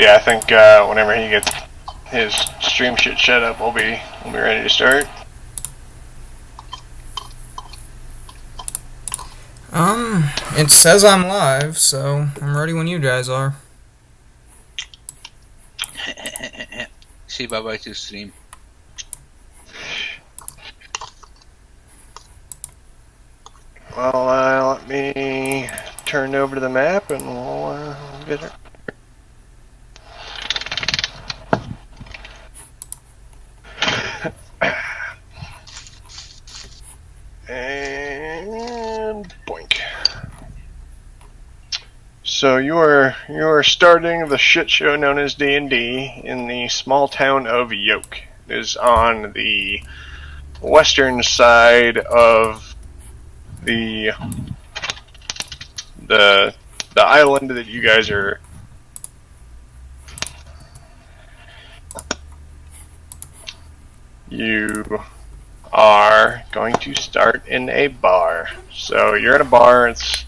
Yeah, I think whenever he gets his stream shit set up, we'll be ready to start. It says I'm live, so I'm ready when you guys are. Say bye-bye to the stream. Well, let me turn over to the map and we'll get it. And boink. So you are starting the shit show known as D&D in the small town of Yoke. It is on the western side of the island that you guys are. You are going to start in a bar. So you're in a bar. It's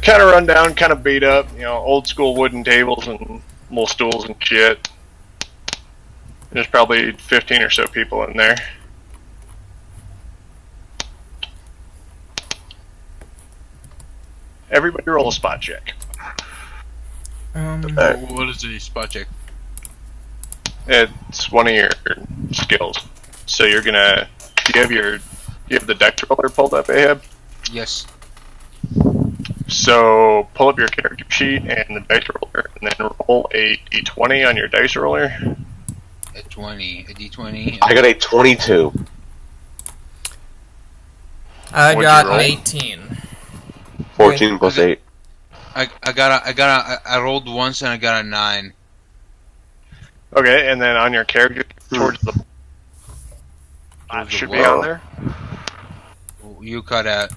kind of run down, kind of beat up. You know, old school wooden tables and little stools and shit. There's probably 15 or so people in there. Everybody roll a spot check. What is the spot check? It's one of your skills. So you're gonna. Do you have the deck roller pulled up, Ahab? Yes. So pull up your character sheet and the dice roller, and then roll a d20 on your dice roller. A d20. I got a 22. I What'd got you roll? an 18. 14 plus 8. I rolled once and I got a 9. Okay, and then on your character towards the should be on there. You cut out.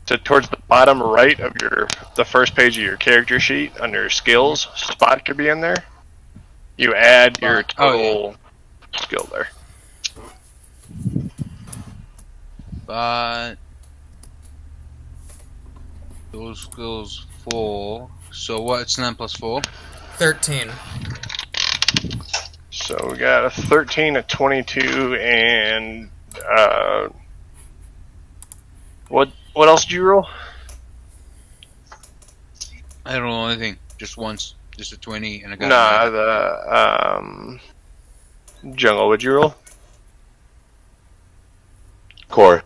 So towards the bottom right of the first page of your character sheet under skills, spot could be in there. You add your total skill there. But those skills 4. So what's 9 plus 4? 13. So we got a 13, a 22, and what else did you roll? I don't know anything. Just once. Just a 20 and I got a 9. The jungle. What'd you roll? Core.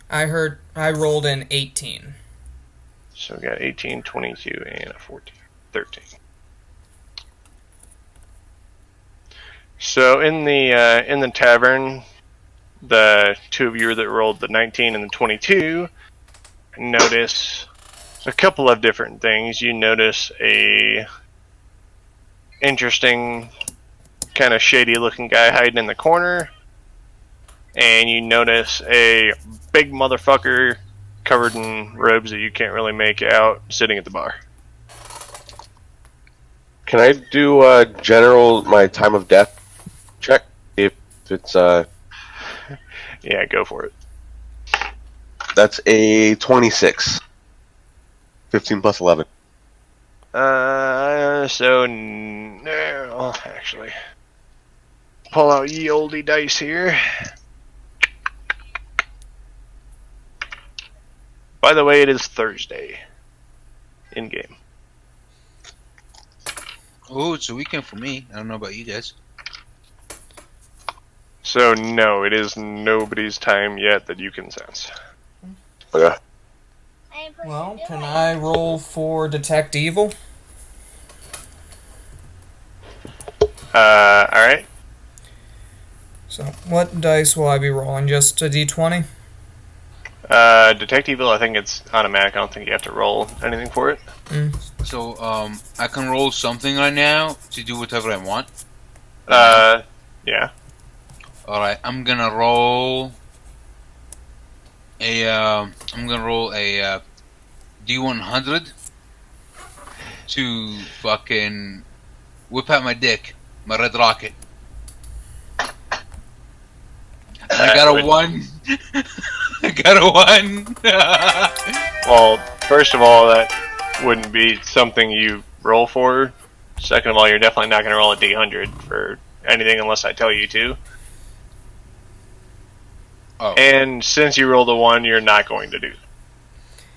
I rolled an 18. So we got 18, 22, and a 14, 13. So in the tavern, the two of you that rolled the 19 and the 22 notice a couple of different things. You notice a interesting, kind of shady looking guy hiding in the corner, and you notice a big motherfucker covered in robes that you can't really make out sitting at the bar. Can I do my time of death check? If it's Yeah, go for it. That's a 26. 15 plus 11. So no, actually, pull out ye olde dice here. By the way, it is Thursday. In game. Oh, it's a weekend for me. I don't know about you guys. So no, it is nobody's time yet that you can sense. Okay. Well, can I roll for Detect Evil? Alright. So, what dice will I be rolling? Just a d20? Detect Evil, I think it's automatic. I don't think you have to roll anything for it. So, I can roll something right now to do whatever I want. Yeah. Alright, I'm gonna roll a D100 to fucking whip out my dick, my red rocket. And I got a 1. I got a 1. Well, first of all, that wouldn't be something you roll for. Second of all, you're definitely not going to roll a D100 for anything unless I tell you to. Oh. And since you rolled a 1, you're not going to do.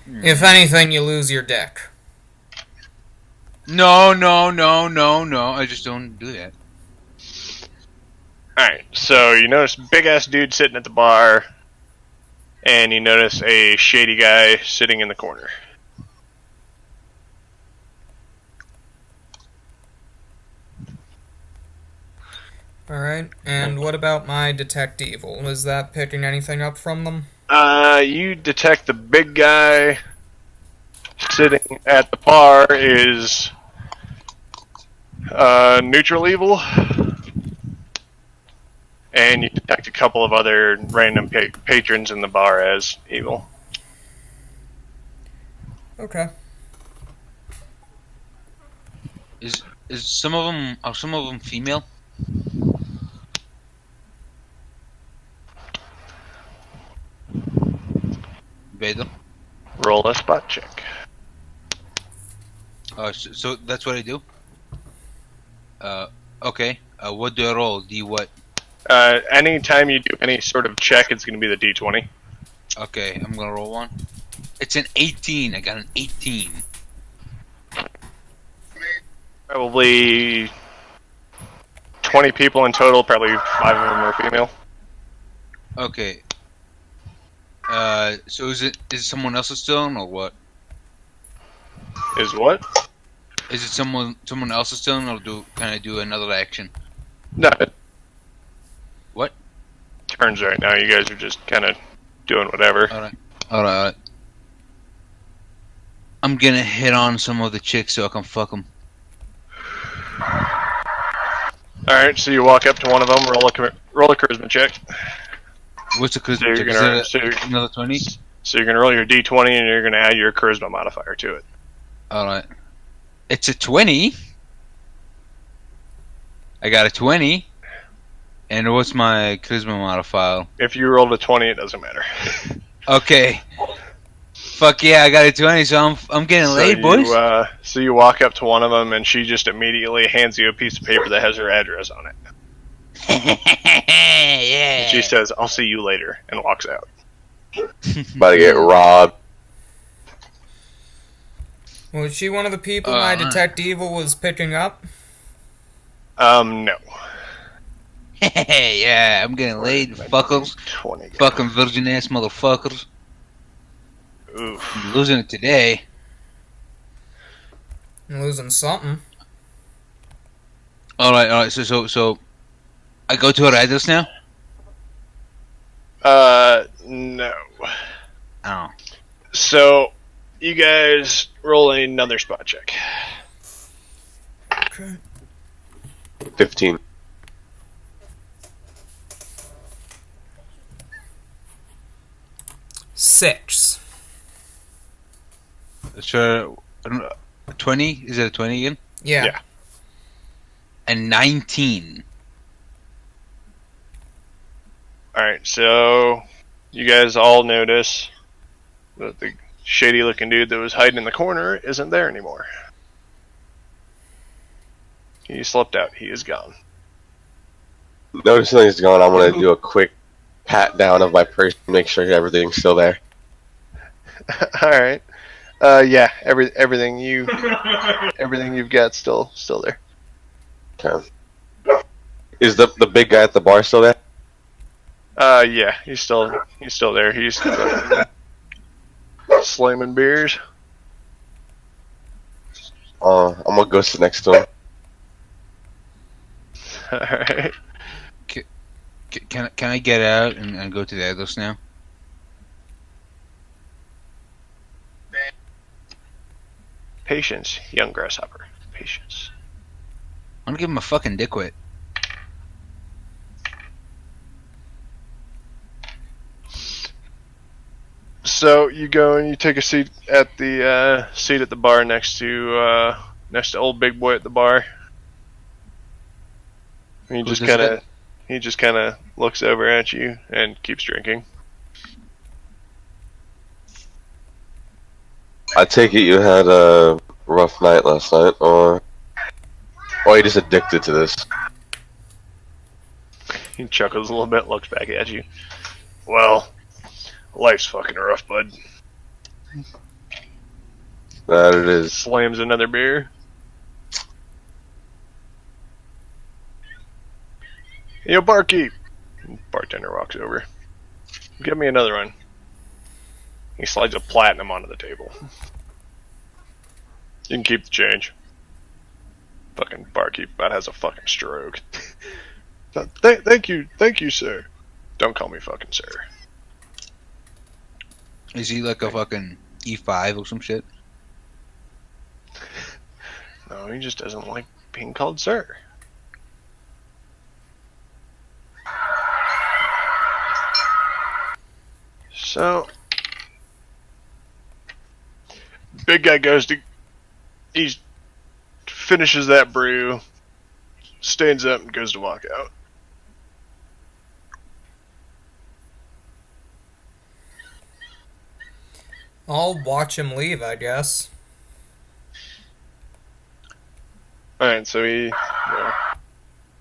If anything, you lose your deck. No. I just don't do that. Alright, so you notice a big-ass dude sitting at the bar, and you notice a shady guy sitting in the corner. Alright, and what about my detect evil? Is that picking anything up from them? You detect the big guy sitting at the bar is neutral evil, and you detect a couple of other random patrons in the bar as evil. Okay. Is some of them female? Vader? Roll a spot check. So that's what I do? Okay. What do I roll? D what? Anytime you do any sort of check, it's going to be the D20. Okay, I'm gonna roll one. It's an 18. I got an 18. Probably 20 people in total, probably 5 of them are female. Okay. So is it someone else's turn or what? Is what? Is it someone else's turn or can I do another action? No. What? Turns right now. You guys are just kind of doing whatever. Alright. I'm gonna hit on some of the chicks so I can fuck them. Alright, so you walk up to one of them, roll a charisma check. What's the charisma So you're check? gonna, Is it another 20? So you're going to roll your D20 and you're going to add your charisma modifier to it. Alright. It's a 20. I got a 20. And what's my charisma modifier? If you rolled a 20, it doesn't matter. Okay. Fuck yeah, I got a 20, so I'm getting laid, boys. So you walk up to one of them and she just immediately hands you a piece of paper that has her address on it. Yeah. And she says, "I'll see you later," and walks out. About to get robbed. Was she one of the people my detect evil was picking up? No. Yeah, I'm getting laid, fuckers. 20. Fucking virgin ass motherfuckers. Oof. I'm losing it today. I'm losing something. Alright, so I go to her address now? No. Oh. So, you guys roll another spot check. Okay. 15. Six. So, 20? Is it a 20 again? Yeah. Yeah. And 19. Alright, so you guys all notice that the shady looking dude that was hiding in the corner isn't there anymore. He slipped out. He is gone. Noticing he's gone, I'm going to do a quick pat down of my purse to make sure everything's still there. Alright. Yeah, everything you've got still there. Okay. Is the big guy at the bar still there? Yeah, he's still there. He's slamming beers. I'm gonna go sit next to him. Alright. Can I get out and go to the address now? Patience, young grasshopper. Patience. I'm gonna give him a fucking dick wet. So you go and you take a seat at the bar next to old big boy at the bar. And he just kind of looks over at you and keeps drinking. I take it you had a rough night last night, or Or are you just addicted to this? He chuckles a little bit, looks back at you. Well, life's fucking rough, bud. That it is. Slams another beer. Yo, barkeep. Bartender walks over. Give me another one. He slides a platinum onto the table. You can keep the change. Fucking barkeep about has a fucking stroke. Thank you, sir. Don't call me fucking sir. Is he like a fucking E5 or some shit? No, he just doesn't like being called sir. So, big guy he finishes that brew, stands up and goes to walk out. I'll watch him leave, I guess. Alright, so he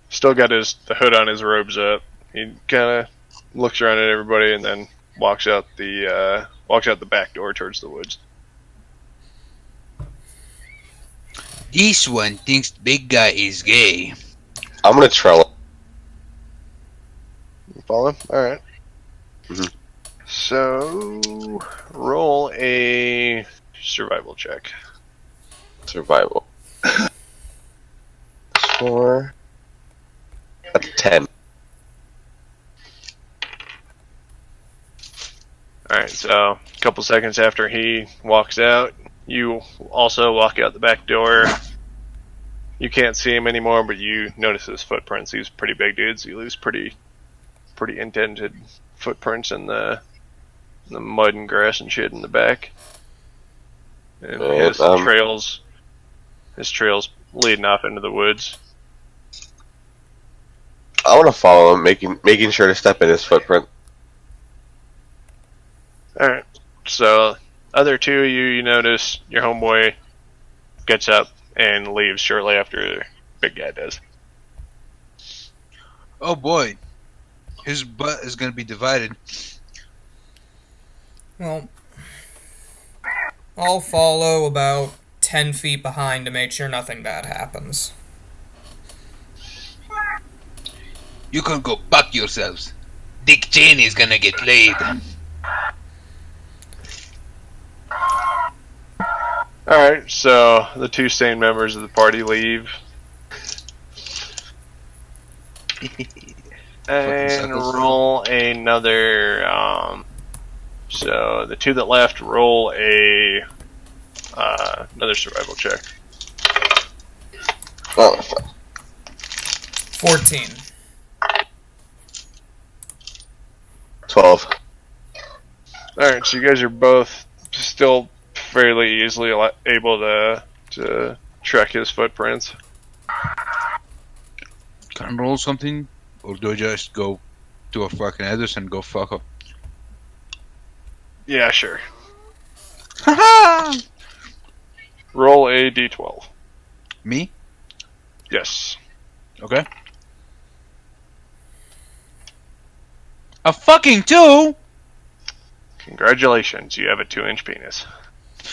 still got the hood on his robes up. He kind of looks around at everybody and then walks out the back door towards the woods. This one thinks the big guy is gay. I'm gonna Trello. You follow? Alright. Mhm. So, roll a survival check. Survival. 4. A 10. Alright, so a couple seconds after he walks out, you also walk out the back door. You can't see him anymore, but you notice his footprints. He's pretty big dude, so you lose pretty indented footprints in the mud and grass and shit in the back. And his trails leading off into the woods. I want to follow him, making sure to step in his footprint. Alright, so other two of you notice your homeboy gets up and leaves shortly after big guy does. Oh boy, his butt is gonna be divided. Well, I'll follow about 10 feet behind to make sure nothing bad happens. You can go fuck yourselves. Dick Cheney is gonna get laid. Alright, so the two sane members of the party leave. And roll another, so the two that left roll another survival check. Oh, 14. 12. Alright, so you guys are both still fairly easily able to track his footprints. Can I roll something? Or do I just go to a fucking address and go fuck up? Yeah, sure. Haha! Roll a d12. Me? Yes. Okay. A fucking 2? Congratulations, you have a 2-inch penis.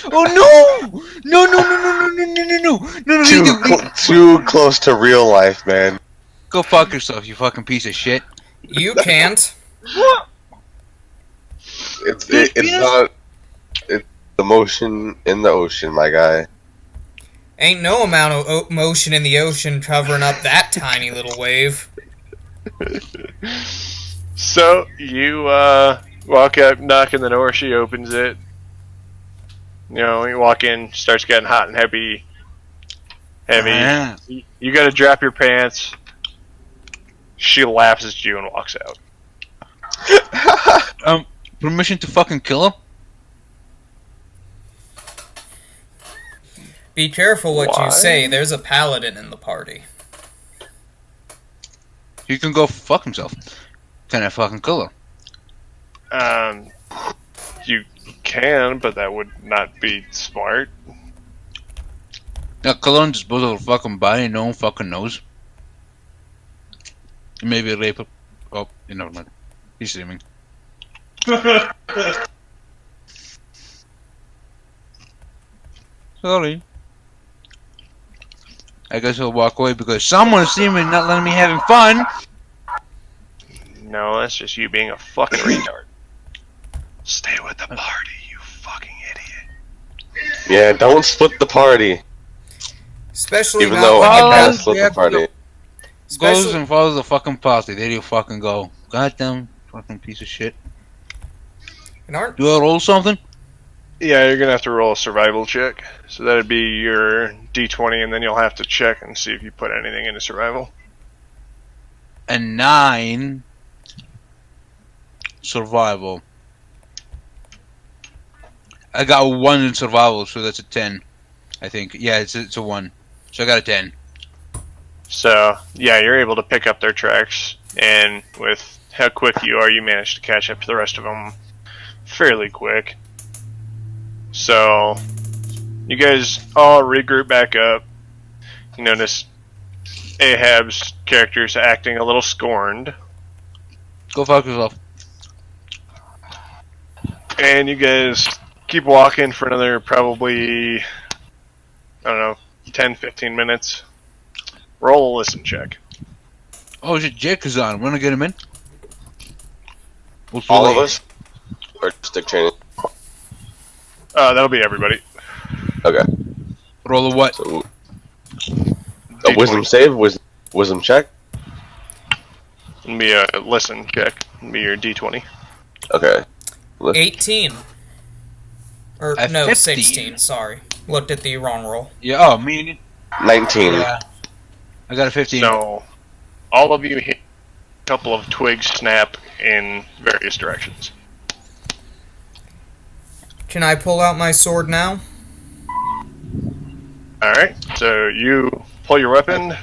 Oh no! No, no, no, no, no, no, no, no, no, no, Too close to real life, man. Go fuck yourself, you fucking piece of shit. You can't. It's not. It's the motion in the ocean, my guy. Ain't no amount of motion in the ocean covering up that tiny little wave. So, you walk up, knock on the door, she opens it. You know, you walk in, starts getting hot and heavy. Yeah. You gotta drop your pants. She laughs at you and walks out. Permission to fucking kill him? Be careful what Why? you say, there's a paladin in the party. He can go fuck himself. Can I fucking kill him? You can, but that would not be smart. That cologne disposable fucking body, no one fucking knows. Maybe rape. Oh, never mind. He's streaming. Sorry. I guess I'll walk away because someone's streaming, not letting me having fun. No, that's just you being a fucking retard. Stay with the party, you fucking idiot. Yeah, don't split the party. Especially Even not though when I you kind of got- split the party. Goes especially- and follows the fucking party. There you fucking go. Goddamn fucking piece of shit. and aren't Do I roll something? Yeah, you're gonna have to roll a survival check. So that'd be your D20, and then you'll have to check and see if you put anything into survival. A 9. Survival. I got a 1 in survival, so that's a 10. I think. Yeah, it's a 1. So I got a 10. So, yeah, you're able to pick up their tracks, and with how quick you are, you manage to catch up to the rest of them fairly quick. So, you guys all regroup back up. You notice Ahab's character's acting a little scorned, Go fuck yourself. and you guys keep walking for another probably, I don't know, 10-15 minutes. Roll a listen check. Oh shit, Jake is on. Wanna get him in? All of us? Or just Dick Cheney? That'll be everybody. Okay. Roll a what? So, a wisdom save? Wisdom check? It'll be a listen check. It'll be your D20. Okay. 18. Or, At no, 15. 16, sorry. Looked at the wrong roll. Yeah, oh, me. 19. Yeah. I got a 15. So, all of you hit a couple of twigs snap in various directions. Can I pull out my sword now? Alright, so you pull your weapon.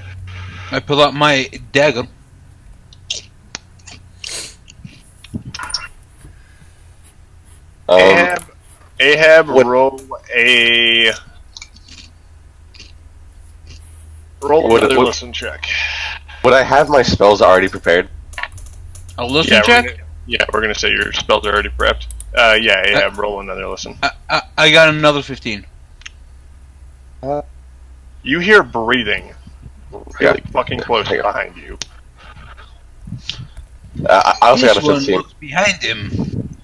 I pull out my dagger. Ahab, what- roll What- another what- listen check. Would I have my spells already prepared? A listen Yeah, check? we're gonna say your spells are already prepped. Yeah, Ahab, roll another listen. I got another 15. You hear breathing really fucking close Hang on. behind you. I also got a This one 15. looks behind him.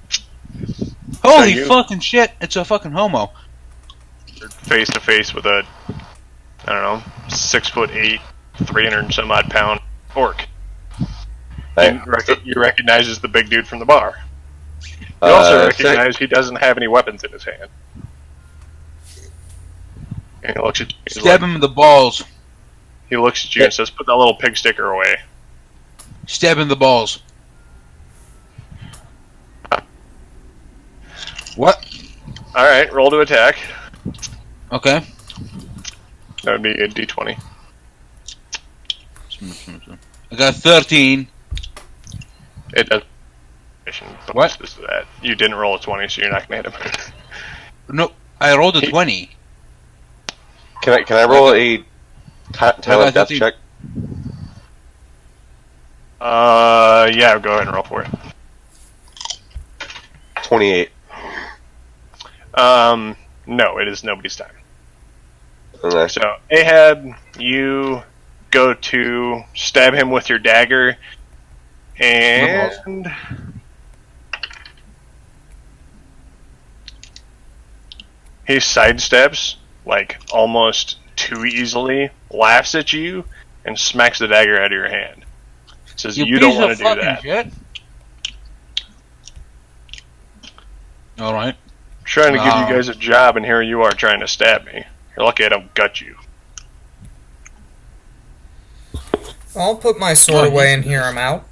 Holy you- fucking shit! It's a fucking homo. You're face to face with a, I don't know, 6'8", 300 and some odd pound orc. Hey, You recognize as the big dude from the bar. You also say- recognize he doesn't have any weapons in his hand. And he looks at you, Stab him in the balls. he looks at you and says, "Put that little pig sticker away." Stab him in the balls. What? All right, roll to attack. Okay. That would be a D20. I got 13. It does. What? Is that you didn't roll a 20, so you're not gonna hit him. No, I rolled a 20. Can I roll a time of death 13. check? Yeah, go ahead and roll for it. 28. No, it is nobody's time. Okay. So, Ahab, you go to stab him with your dagger, and he sidesteps, like, almost too easily, laughs at you, and smacks the dagger out of your hand. Says, you don't want to do that. Shit. Alright. Trying to give Wow. you guys a job, and here you are trying to stab me. You're lucky I don't gut you. I'll put my sword away and hear him out.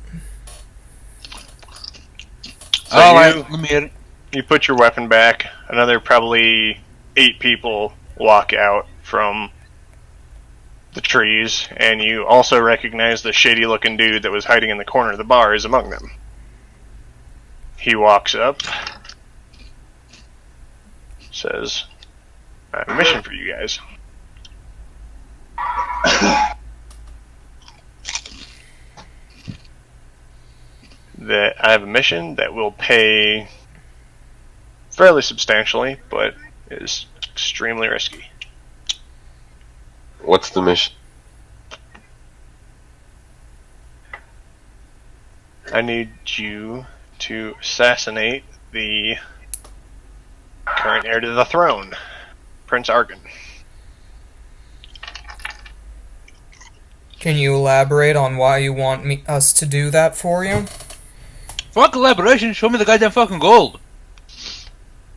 So Alright, you- let me hit it. You put your weapon back. Another probably 8 people walk out from the trees, and you also recognize the shady-looking dude that was hiding in the corner of the bar is among them. He walks up, says, "I have a mission for you guys." that I have a mission that will pay fairly substantially, but is extremely risky. What's the mission? I need you to assassinate the current heir to the throne, Prince Argon. Can you elaborate on why you want us to do that for you? Fuck elaboration, show me the goddamn fucking gold.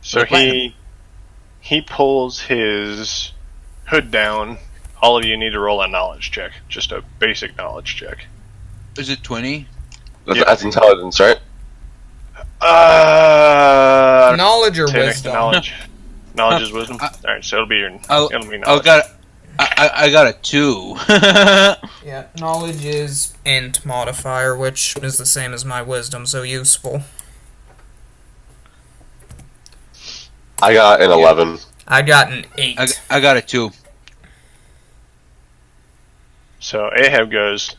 So he pulls his hood down. All of you need to roll a knowledge check. Just a basic knowledge check. Is it 20? Yeah. That's intelligence, right? Knowledge or say next to wisdom? knowledge. Knowledge is wisdom. All right, so it'll be I knowledge. got a 2. Yeah, knowledge is int modifier, which is the same as my wisdom, so useful. I got an 11. I got an 8. I got a 2. So Ahab goes.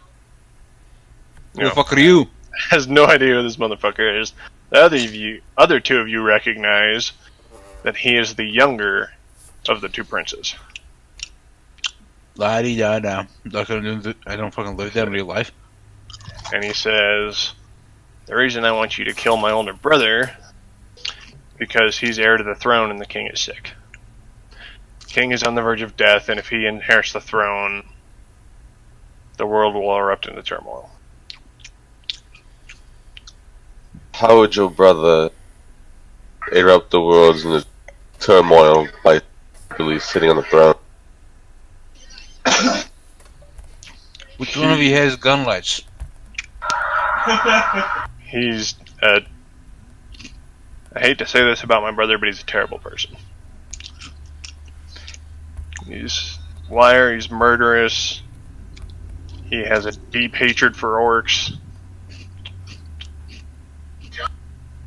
Who the fuck are you? Has no idea who this motherfucker is. The other two of you recognize that he is the younger of the two princes. La-di-da-da. I don't fucking live that in real life. And he says, the reason I want you to kill my older brother because he's heir to the throne and the king is sick. The king is on the verge of death, and if he inherits the throne, the world will erupt into turmoil. How would your brother erupt the world into turmoil by really sitting on the throne? Which one of you has gun lights? He's I hate to say this about my brother, but he's a terrible person. He's a liar, he's murderous, he has a deep hatred for orcs,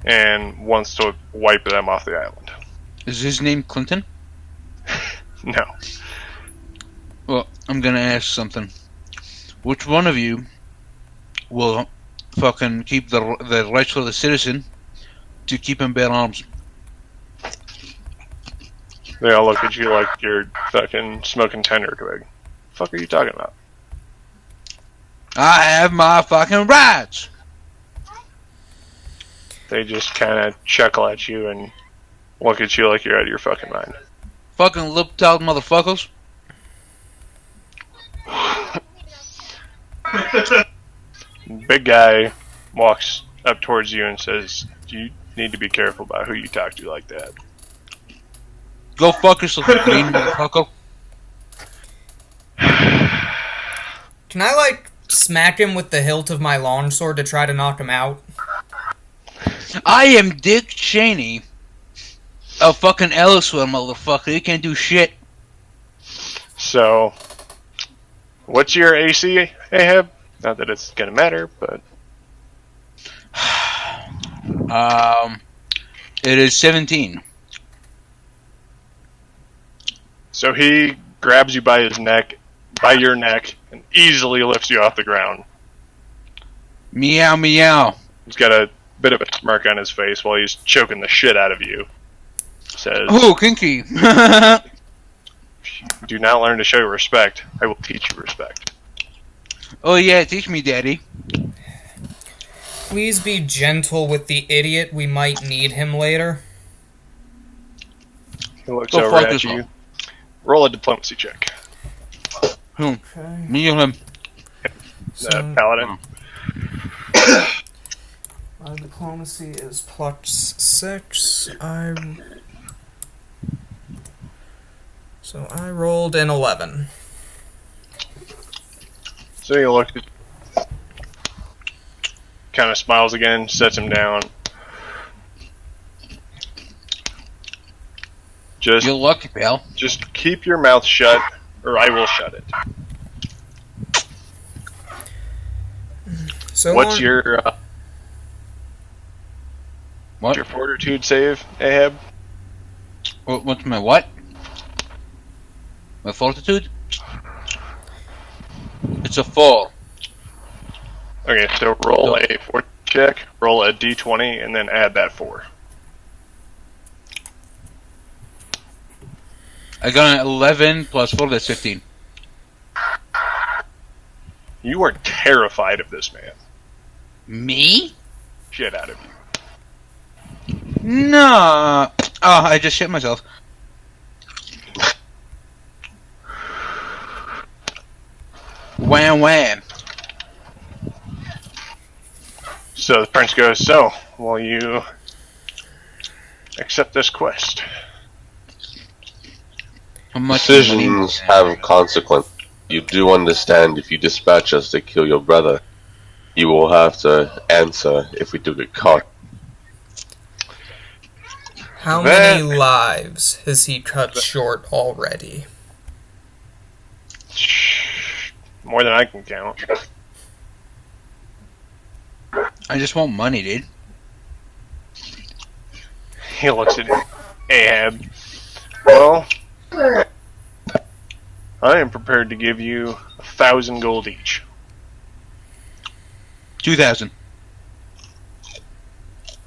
and wants to wipe them off the island. Is his name Clinton? No. Well, I'm gonna ask something. Which one of you will fucking keep the rights of the citizen to keep and bear arms? They all look at you like you're fucking smoking tender twig. The fuck are you talking about? I have my fucking rights! They just kind of chuckle at you and look at you like you're out of your fucking mind. Fucking lip-tied motherfuckers. Big guy walks up towards you and says, you need to be careful about who you talk to like that. Go fuck yourself, you green motherfucker. Can I, like, smack him with the hilt of my longsword to try to knock him out? I am Dick Cheney of fucking Ellisville, motherfucker. You can't do shit. So, what's your AC, Ahab? Not that it's gonna matter, but... It is 17. So he grabs you by your neck, and easily lifts you off the ground. Meow meow. He's got a bit of a smirk on his face while he's choking the shit out of you. Says, Oh, kinky. if you do not learn to show respect, I will teach you respect. Oh yeah, teach me, daddy. Please be gentle with the idiot. We might need him later. He looks Go over fuck at yourself. you. Roll a diplomacy check. Who? Okay. Me or him? Paladin. My diplomacy is +6. So I rolled an 11. So he looks at, kind of smiles again, sets him down. You're lucky, pal. Just keep your mouth shut, or I will shut it. So What's your What? your fortitude save, Ahab? What's my what? My fortitude? It's a 4. Okay, so roll a 4 check, roll a d20, and then add that 4. I got an 11 plus 4, that's 15. You are terrified of this man. Me? Shit out of you. No. Oh, I just shit myself. Wham wham. So the prince goes, so, will you accept this quest? How much money? Decisions have consequence. You do understand if you dispatch us to kill your brother, you will have to answer if we do get caught. How That- many lives has he cut short already? More than I can count. I just want money, dude. He looks at Ahab. Well, I am prepared to give you 1,000 gold each. 2,000.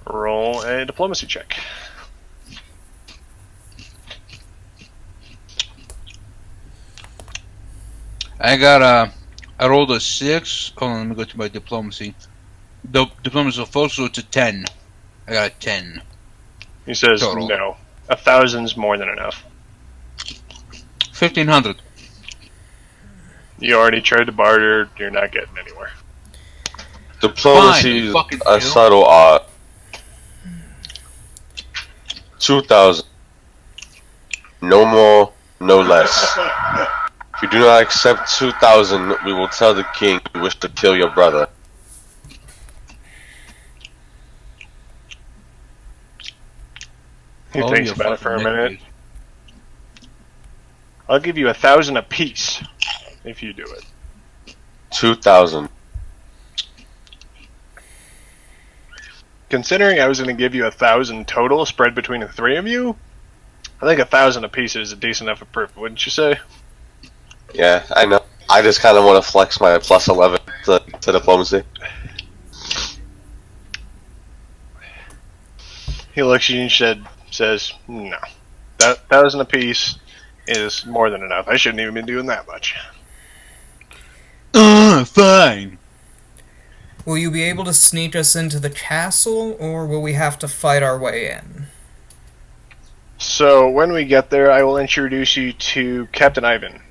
Roll a diplomacy check. I rolled a 6. Hold on, let me go to my diplomacy. The diplomacy is full, so it's a 10. I got a 10. He says, Total. no. 1,000's more than enough. 1,500. You already tried to barter, you're not getting anywhere. Diplomacy is fucking a deal. subtle art. 2,000. No more, no less. If you do not accept 2,000, we will tell the king you wish to kill your brother. He Oh, thinks you about it for a fucking minute. dick. I'll give you 1,000 apiece if you do it. 2,000. Considering I was going to give you 1,000 total spread between the three of you, I think 1,000 apiece is a decent enough proof, wouldn't you say? Yeah, I know. I just kind of want to flex my plus 11 to diplomacy. He looks at you and says, no. That 1,000 apiece is more than enough. I shouldn't even be doing that much. Fine. Will you be able to sneak us into the castle, or will we have to fight our way in? So when we get there, I will introduce you to Captain Ivan.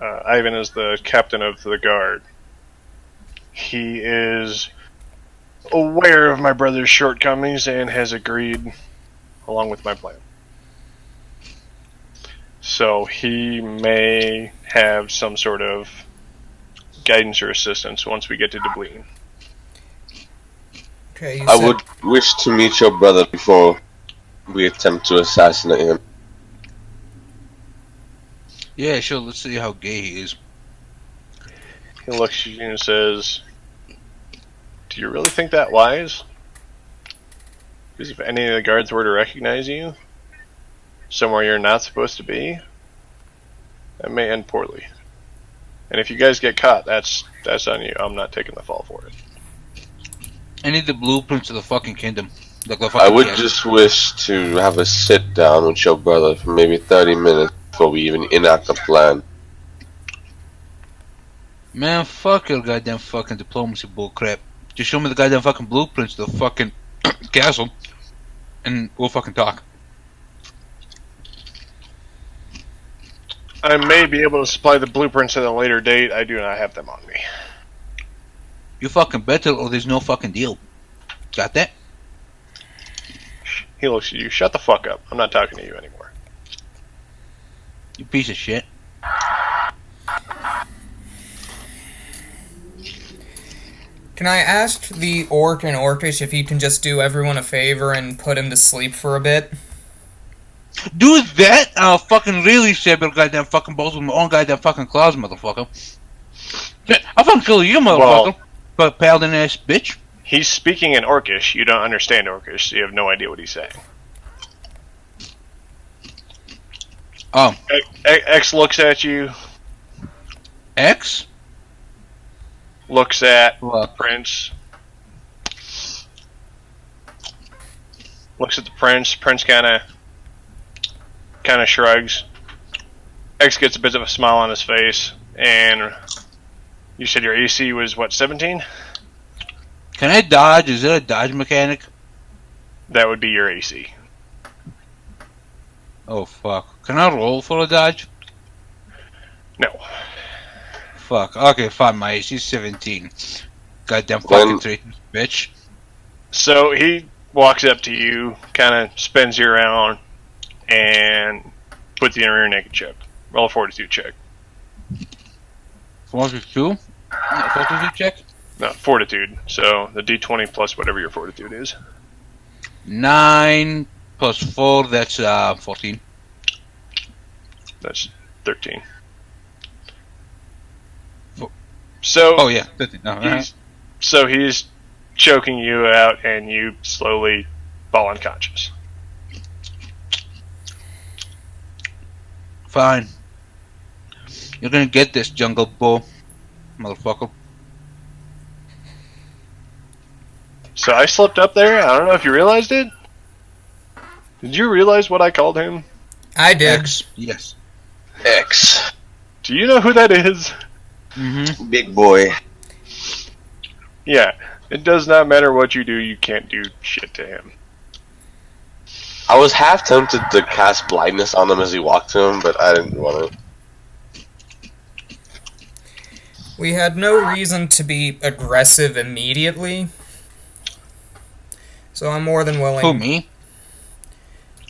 Ivan is the captain of the guard. He is aware of my brother's shortcomings and has agreed along with my plan. So he may have some sort of guidance or assistance once we get to Dublin. Okay, you I said- would wish to meet your brother before we attempt to assassinate him. Yeah, sure, let's see how gay he is. He looks at you and says, do you really think that wise? Because if any of the guards were to recognize you, somewhere you're not supposed to be, that may end poorly. And if you guys get caught, that's on you. I'm not taking the fall for it. I need the blueprints of the fucking kingdom. Like the I fucking would castle. just wish to have a sit down with your brother for maybe 30 minutes before we even enact a plan. Man, fuck your goddamn fucking diplomacy bullcrap. Just show me the goddamn fucking blueprints of the fucking castle, and we'll fucking talk. I may be able to supply the blueprints at a later date. I do not have them on me. You fucking better, or there's no fucking deal. Got that? He looks at you. Shut the fuck up. I'm not talking to you anymore. You piece of shit. Can I ask the orc and orcish if he can just do everyone a favor and put him to sleep for a bit? Do that, I'll fucking really stab your goddamn fucking balls with my own goddamn fucking claws, motherfucker. Yeah, I'll fucking kill you, motherfucker. But paladin ass bitch. He's speaking in Orcish. You don't understand Orcish, so you have no idea what he's saying. Oh, X looks at you. X? looks at What? Prince. Looks at the Prince. Prince kind of shrugs. X gets a bit of a smile on his face, and you said your AC was what, 17? Can I dodge? Is it a dodge mechanic? That would be your AC. Oh fuck. Can I roll for a dodge? No. Fuck. Okay, fine. My AC's 17. Goddamn When- fucking traitor bitch. So he walks up to you, kind of spins you around, and puts you in a rear naked choke. Roll a fortitude check. 42? Fortitude check? No, fortitude. So the D20 plus whatever your fortitude is. 9 plus 4, that's 14. That's 13. Fo- So Oh yeah, 13. No, he's choking you out, and you slowly fall unconscious. Fine. You're gonna get this, Jungle Bull, motherfucker. So I slipped up there. I don't know if you realized it. Did you realize what I called him? I did. X. Yes. X. Do you know who that is? Mm-hmm. Big boy. Yeah. It does not matter what you do. You can't do shit to him. I was half tempted to cast blindness on him as he walked to him, but I didn't want to. We had no reason to be aggressive immediately. So I'm more than willing Who, me?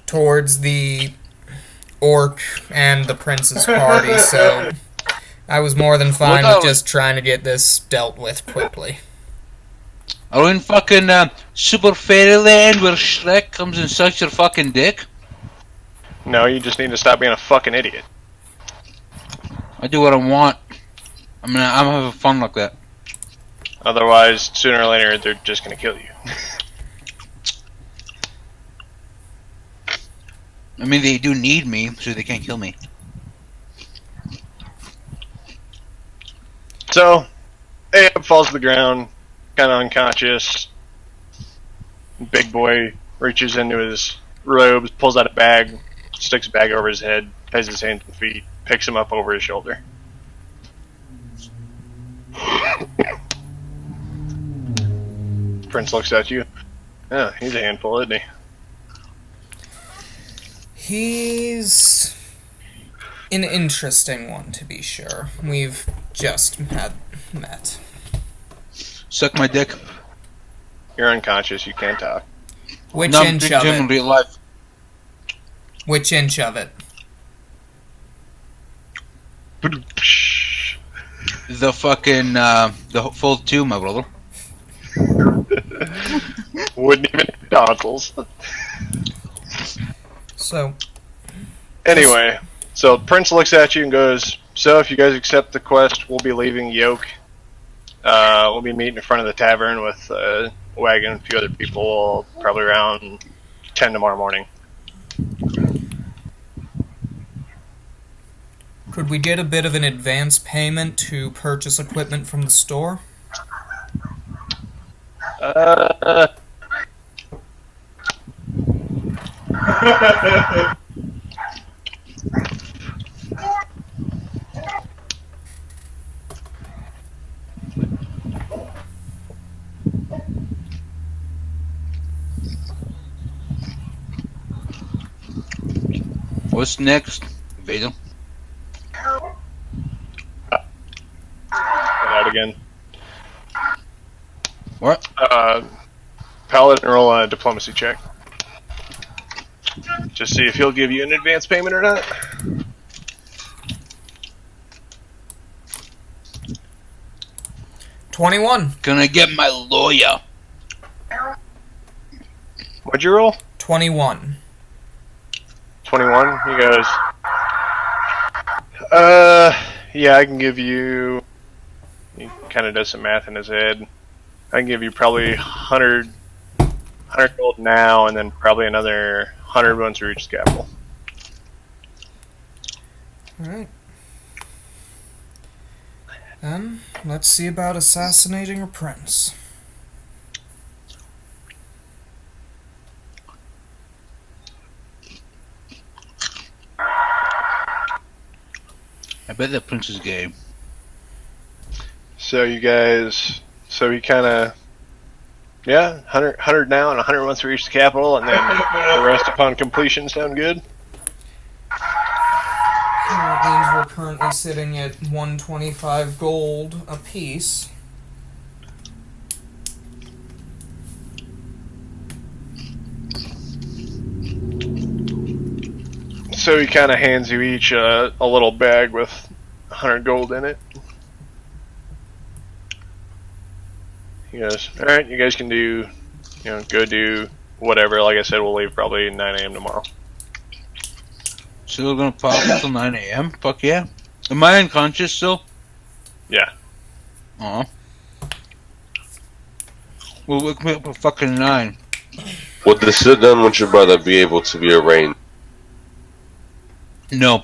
towards the orc and the prince's party, so I was more than fine What with the- just trying to get this dealt with quickly. Are we in fucking Super Fairyland where Shrek comes and sucks your fucking dick? No, you just need to stop being a fucking idiot. I do what I want. I'm having fun like that. Otherwise, sooner or later, they're just gonna kill you. I mean, they do need me, so they can't kill me. So, Ahab falls to the ground, kind of unconscious. Big boy reaches into his robes, pulls out a bag, sticks a bag over his head, ties his hands and feet, picks him up over his shoulder. Prince looks at you. Yeah, he's a handful, isn't he? He's an interesting one, to be sure. We've just met. Suck my dick. You're unconscious, you can't talk. Which No, I'm inch drinking of in it? real life. Which inch of it? The fucking, the full 2, my brother. Wouldn't even have tonsils. So, Anyway, so Prince looks at you and goes, "So if you guys accept the quest, we'll be leaving Yoke. We'll be meeting in front of the tavern with a wagon and a few other people, probably around 10 tomorrow morning." could we get a bit of an advance payment to purchase equipment from the store? What's next? Vader. Get out again. What? Paladin, roll a diplomacy check. Just see if he'll give you an advance payment or not. $21. Can I get my lawyer? What'd you roll? 21. 21? He goes, yeah, I can give you... He kind of does some math in his head. I can give you probably 100 gold now, and then probably another 100 once we reach the capital. Alright. Then, let's see about assassinating a prince. I bet that prince is gay. So you guys, so he kind of, yeah, 100 now and 100 once we reach the capital, and then the rest upon completion sound good? That means we're currently sitting at 125 gold apiece. So he kind of hands you each a little bag with 100 gold in it. He goes, alright, you guys can do, go do whatever. Like I said, we'll leave probably 9 a.m. tomorrow. Still gonna pop until 9 a.m.? Fuck yeah. Am I unconscious still? Yeah. Aw. Well, wake me up at fucking 9. Would the sit down with your brother be able to be arranged? No.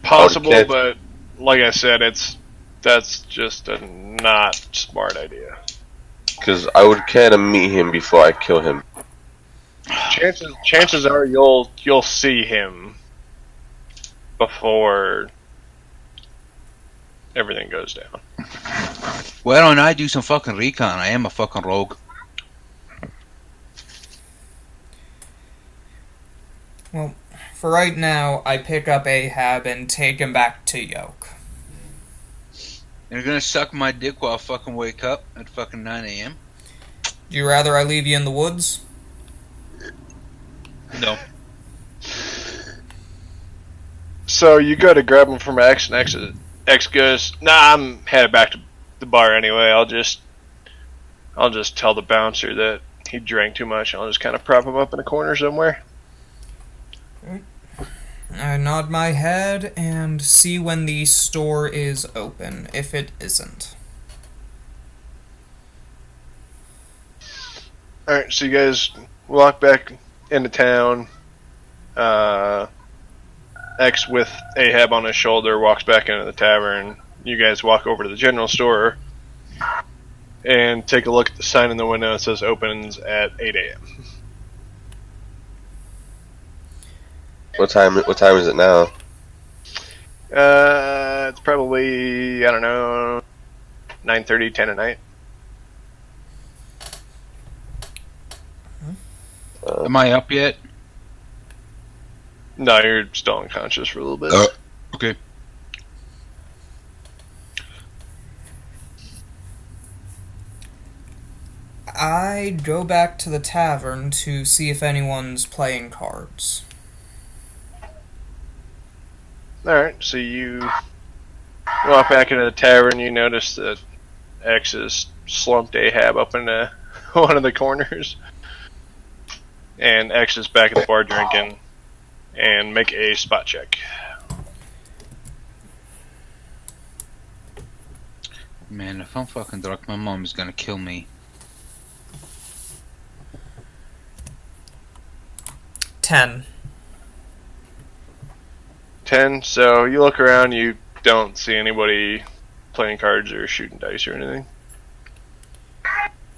Possible, Okay. but like I said, that's just a not smart idea. Because I would care to meet him before I kill him. Chances are you'll see him before everything goes down. Why don't I do some fucking recon? I am a fucking rogue. Well, for right now, I pick up Ahab and take him back to Yoke. You're gonna suck my dick while I fucking wake up at fucking 9 a.m.? Do you rather I leave you in the woods? No. So you go to grab him from X, and X goes, "Nah, I'm headed back to the bar anyway. I'll just tell the bouncer that he drank too much, and I'll just kind of prop him up in a corner somewhere." I nod my head and see when the store is open, if it isn't. Alright, so you guys walk back into town. X with Ahab on his shoulder walks back into the tavern. You guys walk over to the general store and take a look at the sign in the window. It says opens at 8 a.m. What time is it now? It's probably, I don't know, 9:30, 10 at night. Am I up yet? No, you're still unconscious for a little bit. Okay. I go back to the tavern to see if anyone's playing cards. Alright, so you walk back into the tavern. You notice that X has slumped Ahab up into one of the corners. And X is back at the bar drinking. And make a spot check. Man, if I'm fucking drunk, my mom is gonna kill me. 10. 10, so you look around, you don't see anybody playing cards or shooting dice or anything.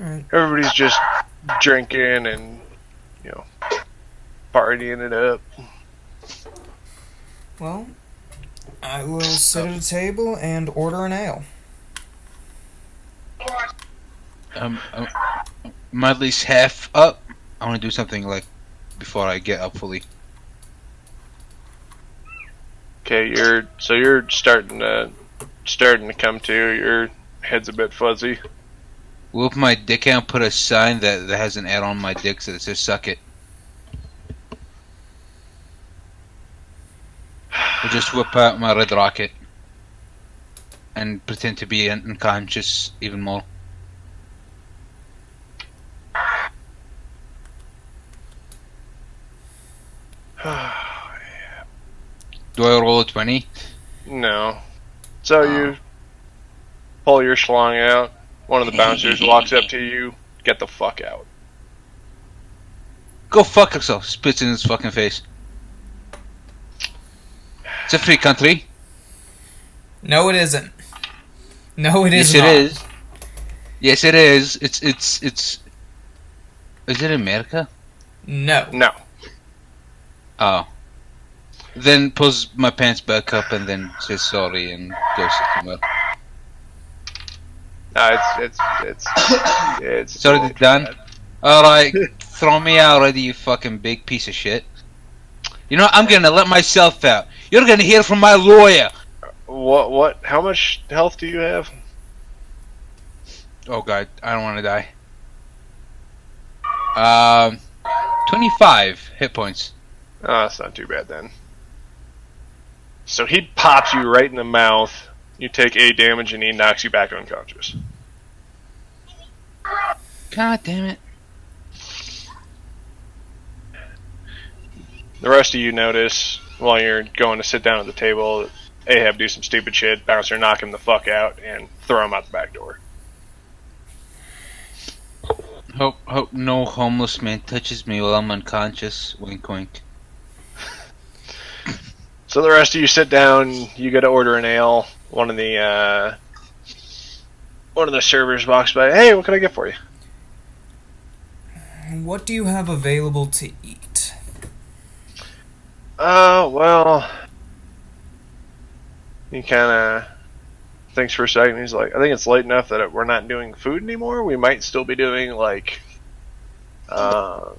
Alright. Everybody's just drinking and, partying it up. Well, I will sit at a table and order an ale. I'm at least half up. I want to do something like before I get up fully. Okay, you're starting to come to. Your head's a bit fuzzy. Whip my dick out and put a sign that has an ad on my dick that says "suck it." Or just whip out my red rocket and pretend to be unconscious even more. Do I roll a 20? No. So you pull your schlong out. One of the bouncers walks up to you. Get the fuck out. Go fuck yourself. Spits in his fucking face. It's a free country. No, it isn't. No, it is Yes, not. it is. Yes, it is. It's. Is it America? No. No. Oh. Then pulls my pants back up and then says sorry and goes somewhere. No, it's It's already done? Alright, throw me out already, you fucking big piece of shit. You know, I'm gonna let myself out. You're gonna hear from my lawyer. What? How much health do you have? Oh god, I don't wanna die. 25 hit points. Oh, that's not too bad then. So he pops you right in the mouth. You take 8 damage and he knocks you back unconscious. God damn it. The rest of you notice while you're going to sit down at the table, Ahab do some stupid shit, Bouncer knock him the fuck out, and throw him out the back door. Hope no homeless man touches me while I'm unconscious. Wink wink. So the rest of you sit down. You got to order an ale. One of the servers walks by. Hey, what can I get for you? What do you have available to eat? Well, he kind of thinks for a second. He's like, I think it's late enough that we're not doing food anymore. We might still be doing like, might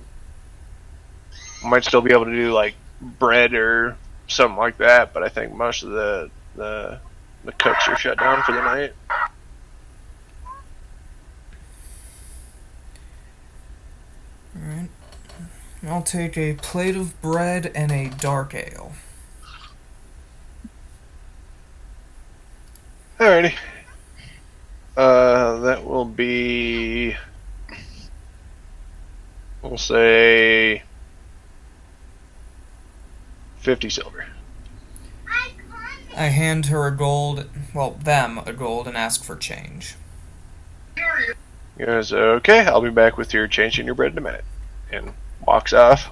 still be able to do like bread or something like that. But I think most of the cooks are shut down for the night. Alright. I'll take a plate of bread and a dark ale. Alrighty. That will be, we'll say, 50 silver. I hand her a gold, well, them a gold, and ask for change. He goes, okay, I'll be back with your change in your bread in a minute. And walks off.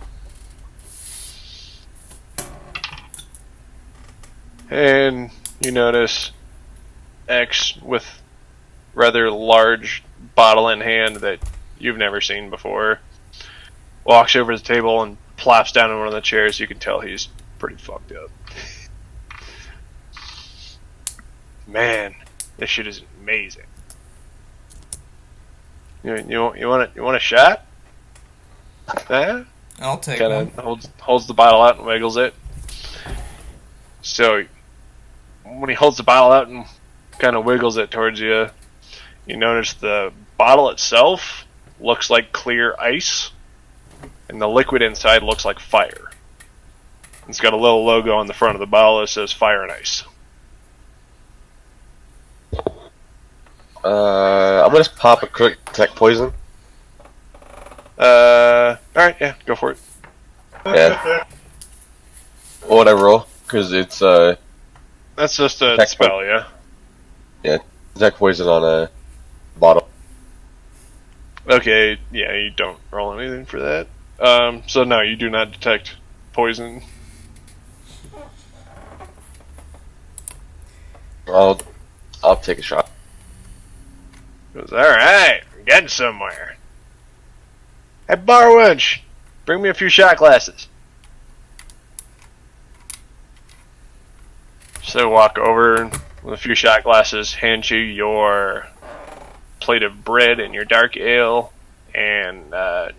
And you notice X with rather large bottle in hand that you've never seen before walks over to the table and plops down in one of the chairs. You can tell he's pretty fucked up. Man, this shit is amazing. You want a shot? Huh? I'll take Kind one. of holds the bottle out and wiggles it. So when he holds the bottle out and kind of wiggles it towards you, you notice the bottle itself looks like clear ice, and the liquid inside looks like fire. It's got a little logo on the front of the bottle that says Fire and Ice. I'm gonna just pop a quick detect poison. Alright, yeah, go for it. Yeah. What would I roll? Because it's That's just a Detect spell, yeah. detect poison on a bottle. Okay, yeah, you don't roll anything for that. So no, you do not detect poison. I'll take a shot. Goes, alright, we're getting somewhere. Hey, bar wench, bring me a few shot glasses. So walk over with a few shot glasses, hand you your plate of bread and your dark ale, and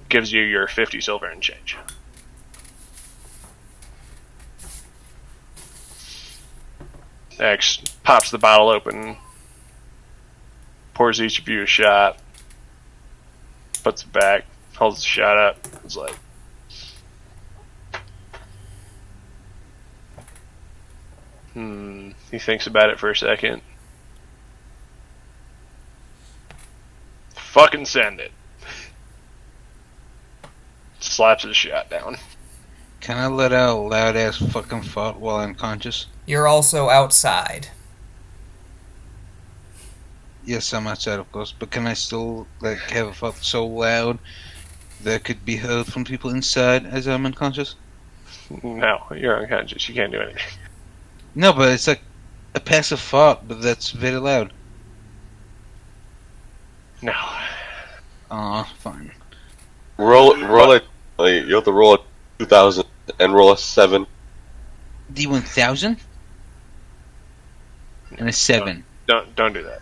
gives you your 50 silver and change. X pops the bottle open, pours each of you a shot, puts it back, holds the shot up. It's like, he thinks about it for a second. Fucking send it. Slaps his shot down. Can I let out a loud ass fucking fart while unconscious? You're also outside. Yes, I'm outside, of course, but can I still like have a fart so loud that could be heard from people inside as I'm unconscious? No, you're unconscious. You can't do anything. No, but it's like a passive fart, but that's very loud. No. Aw, fine. Roll it. You have to roll a 2,000 and roll a 7. D1000 and a 7. Don't do that.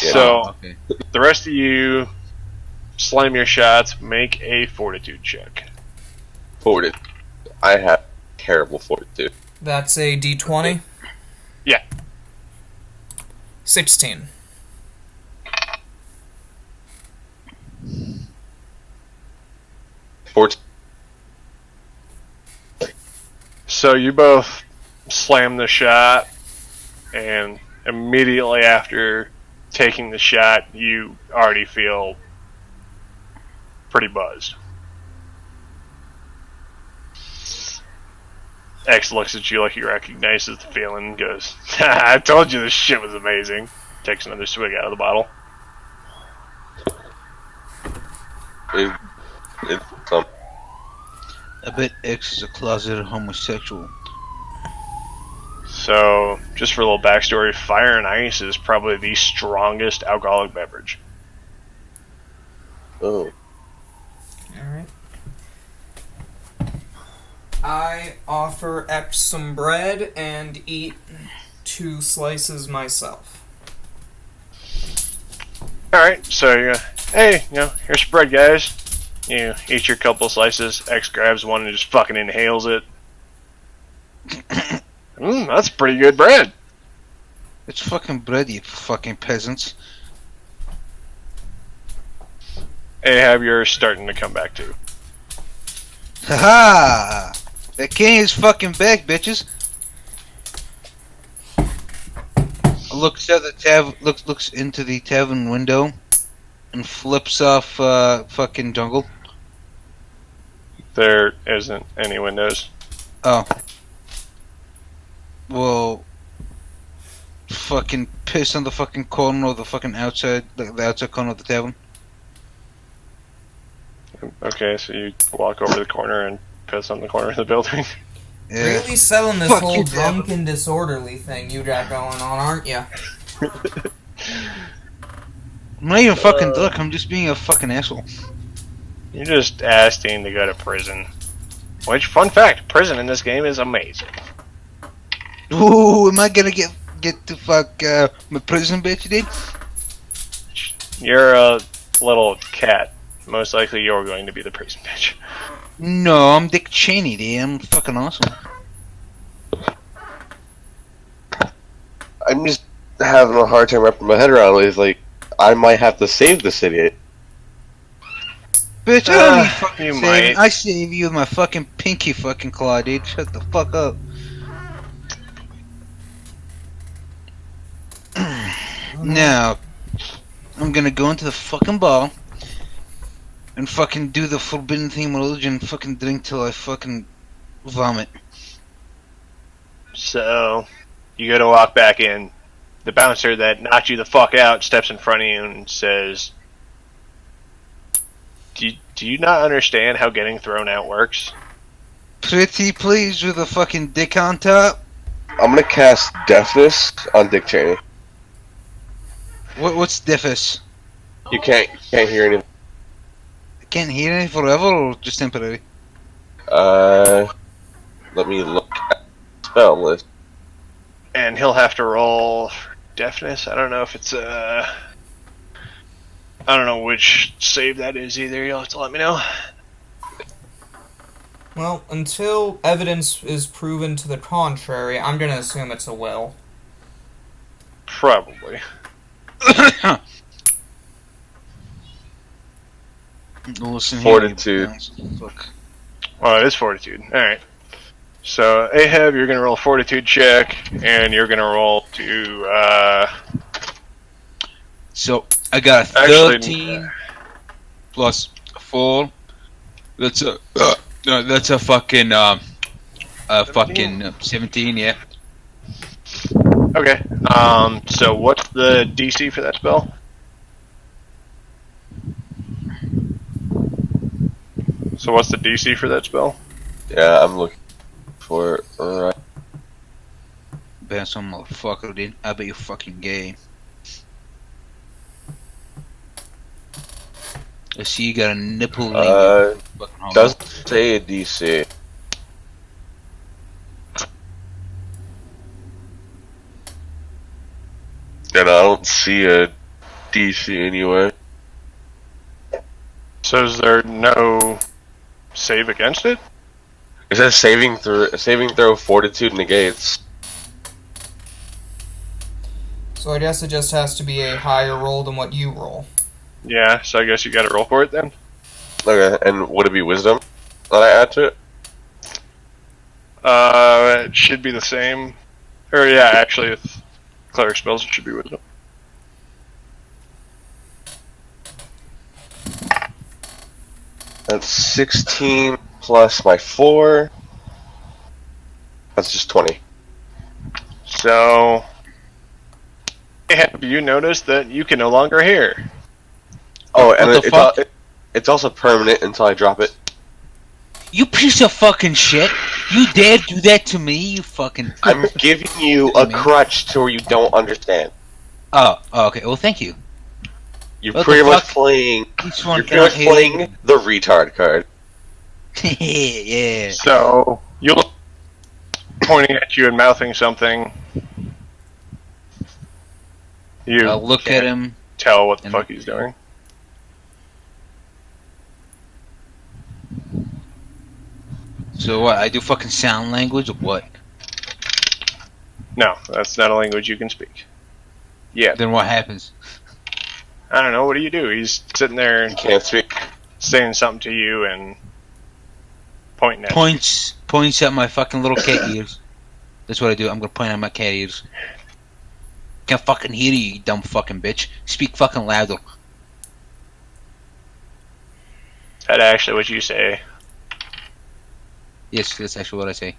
Yeah. So Okay. the rest of you slam your shots. Make a fortitude check. Fortitude. I have terrible fortitude. That's a D20? Yeah. 16. Fortitude. So you both slam the shot, and immediately after taking the shot, you already feel pretty buzzed. X looks at you like he recognizes the feeling and goes, I told you this shit was amazing. Takes another swig out of the bottle. It's I bet X is a closeted homosexual. So, just for a little backstory, Fire and Ice is probably the strongest alcoholic beverage. oh. Alright. I offer X some bread and eat 2 slices myself. Alright, so you go, hey, here's your bread, guys. You eat your couple slices, X grabs one and just fucking inhales it. That's pretty good bread. It's fucking bread, you fucking peasants. Ahab, you're starting to come back too. Haha! The king is fucking back, bitches. Looks at the looks into the tavern window and flips off fucking jungle. There isn't any windows. Oh. Well, fucking piss on the fucking corner of the fucking outside, the outside corner of the tavern. Okay, so you walk over the corner and piss on the corner of the building. Yeah. Really selling this Fuck whole you, drunk and disorderly thing you got going on, aren't you? I'm not even fucking drunk, I'm just being a fucking asshole. You're just asking to go to prison. Which, fun fact, prison in this game is amazing. Ooh, am I gonna get to fuck my prison bitch, dude? You're a little cat. Most likely you're going to be the prison bitch. No, I'm Dick Cheney, dude. I'm fucking awesome. I'm just having a hard time wrapping my head around it. It's like, I might have to save the city. Bitch, I don't need fucking you saving. might. I save you with my fucking pinky fucking claw, dude. Shut the fuck up. Now, I'm gonna go into the fucking bar and fucking do the forbidden thing religion and fucking drink till I fucking vomit. So, you go to walk back in. The bouncer that knocked you the fuck out steps in front of you and says, Do you not understand how getting thrown out works? Pretty please with a fucking dick on top. I'm gonna cast Deafness on Dick Cheney. What's diffus? You can't hear anything. I can't hear it forever or just temporary? Let me look at the spell list. And he'll have to roll for deafness. I don't know if it's I don't know which save that is either. You'll have to let me know. Well, until evidence is proven to the contrary, I'm gonna assume it's a will. Probably. Listen here, Fortitude. Fuck. Well, it is fortitude. Alright. So, Ahab, you're going to roll a fortitude check, and you're going to roll to, So I got a Actually, 13 plus 4. That's a no, that's a fucking 17. Yeah. Okay. So what's the DC for that spell? So what's the DC for that spell? Yeah, I'm looking for it right. handsome motherfucker, dude. I bet you're fucking gay. I see you got a nipple ring. You fucking homo. Doesn't say a DC. And I don't see a DC anywhere. So is there no save against it? It says saving throw fortitude negates. So I guess it just has to be a higher roll than what you roll. Yeah, so I guess you gotta roll for it then. Okay, and would it be wisdom that I add to it? It should be the same. Or yeah, actually with cleric spells it should be wisdom. That's 16 plus my 4. That's just 20. So have you noticed that you can no longer hear? Oh, What and the fuck? it's also permanent until I drop it. You piece of fucking shit! You dare do that to me, you fucking... I'm giving you a crutch to where you don't understand. Oh, okay. Well, thank you. You're What pretty the much fuck? playing. Each one You're pretty much playing the retard card. yeah. So you'll pointing at you and mouthing something. You I'll look at him. tell what the and- fuck he's doing. So what? I do fucking sign language or what? No, that's not a language you can speak. Yeah. Then what happens? I don't know, what do? He's sitting there You can't speak. saying something to you and pointing at you. Points at my fucking little cat ears. That's what I do. I'm gonna point at my cat ears. Can't fucking hear you, you dumb fucking bitch. Speak fucking louder. That's actually what you say. Yes, that's actually what I say.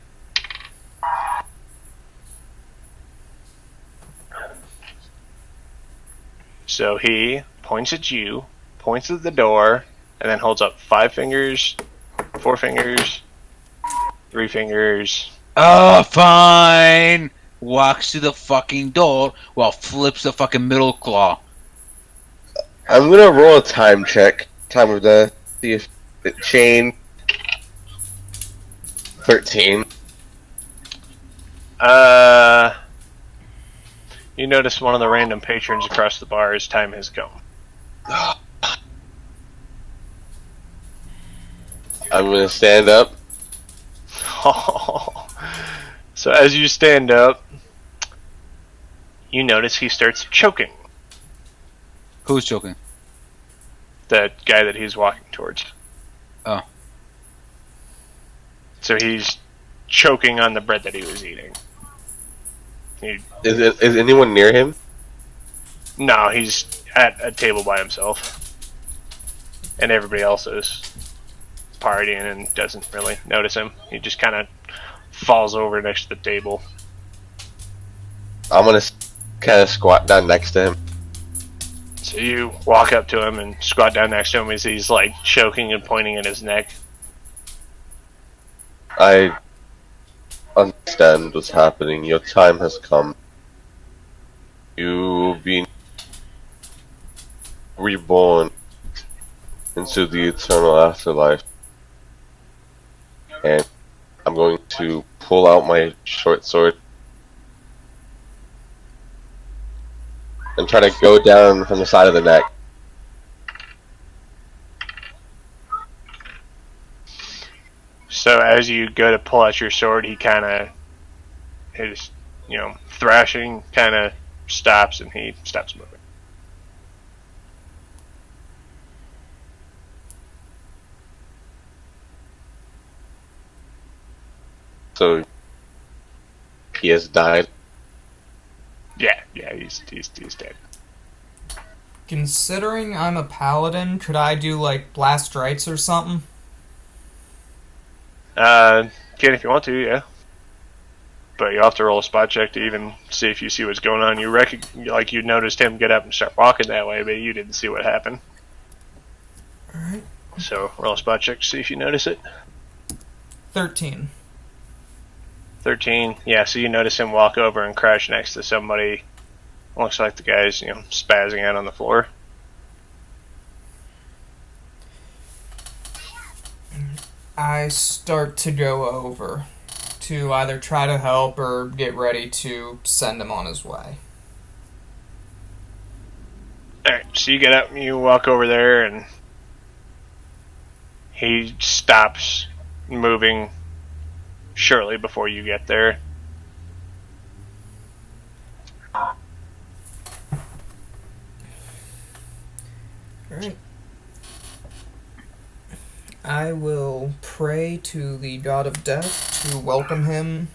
So he points at you, points at the door, and then holds up 5 fingers, 4 fingers, 3 fingers. Oh, fine! Walks to the fucking door while flips the fucking middle claw. I'm gonna roll a time check. Time of the see if the chain. 13. You notice one of the random patrons across the bar, his time has come. I'm gonna stand up. So as you stand up, you notice he starts choking Who's joking? that guy that he's walking towards. Oh. So he's choking on the bread that he was eating. Is anyone near him? No, he's at a table by himself. And everybody else is partying and doesn't really notice him. He just kind of falls over next to the table. I'm gonna kind of squat down next to him. So you walk up to him and squat down next to him as he's like choking and pointing at his neck. I understand what's happening. Your time has come. You've been reborn into the eternal afterlife. And I'm going to pull out my short sword and try to go down from the side of the neck. So as you go to pull out your sword, he kind of, his, thrashing kind of stops and he stops moving. So he has died. Yeah, he's dead. Considering I'm a paladin, could I do like blast rights or something? Can if you want to, yeah. But you'll have to roll a spot check to even see if you see what's going on. You noticed him get up and start walking that way, but you didn't see what happened. Alright. So roll a spot check to see if you notice it. 13. 13. Yeah, so you notice him walk over and crash next to somebody. Looks like the guy's, spazzing out on the floor. I start to go over to either try to help or get ready to send him on his way. Alright, so you get up and you walk over there, and he stops moving shortly before you get there. Alright. I will pray to the god of death to welcome him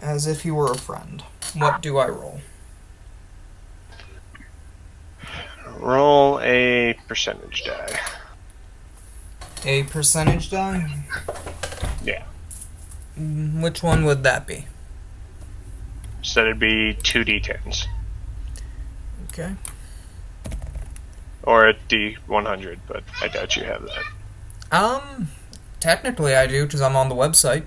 as if he were a friend. What do I roll? Roll a percentage die. A percentage die? Yeah. Which one would that be? So it'd be 2d10s. Okay. Or a d100, but I doubt you have that. Technically I do, because I'm on the website.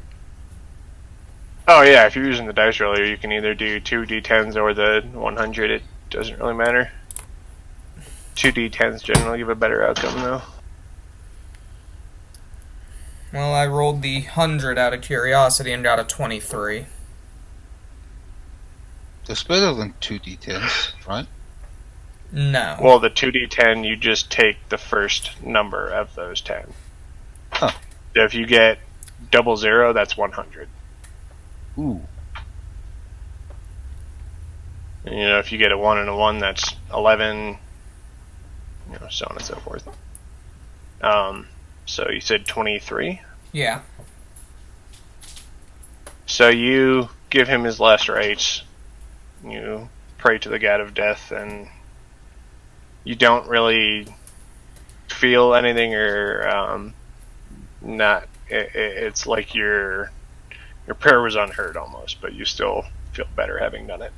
Oh yeah, if you're using the dice roller, you can either do 2d10s or the 100. It doesn't really matter. 2d10s generally give a better outcome, though. Well, I rolled the 100 out of curiosity and got a 23. That's better than 2d10s, right? No. Well, the 2d10, you just take the first number of those 10. Huh. So if you get 00, that's 100. Ooh. And, if you get a 1 and a 1, that's 11, so on and so forth. So you said 23? Yeah. So you give him his last rites, you pray to the god of death, and you don't really feel anything or not. It's like your prayer was unheard almost, but you still feel better having done it.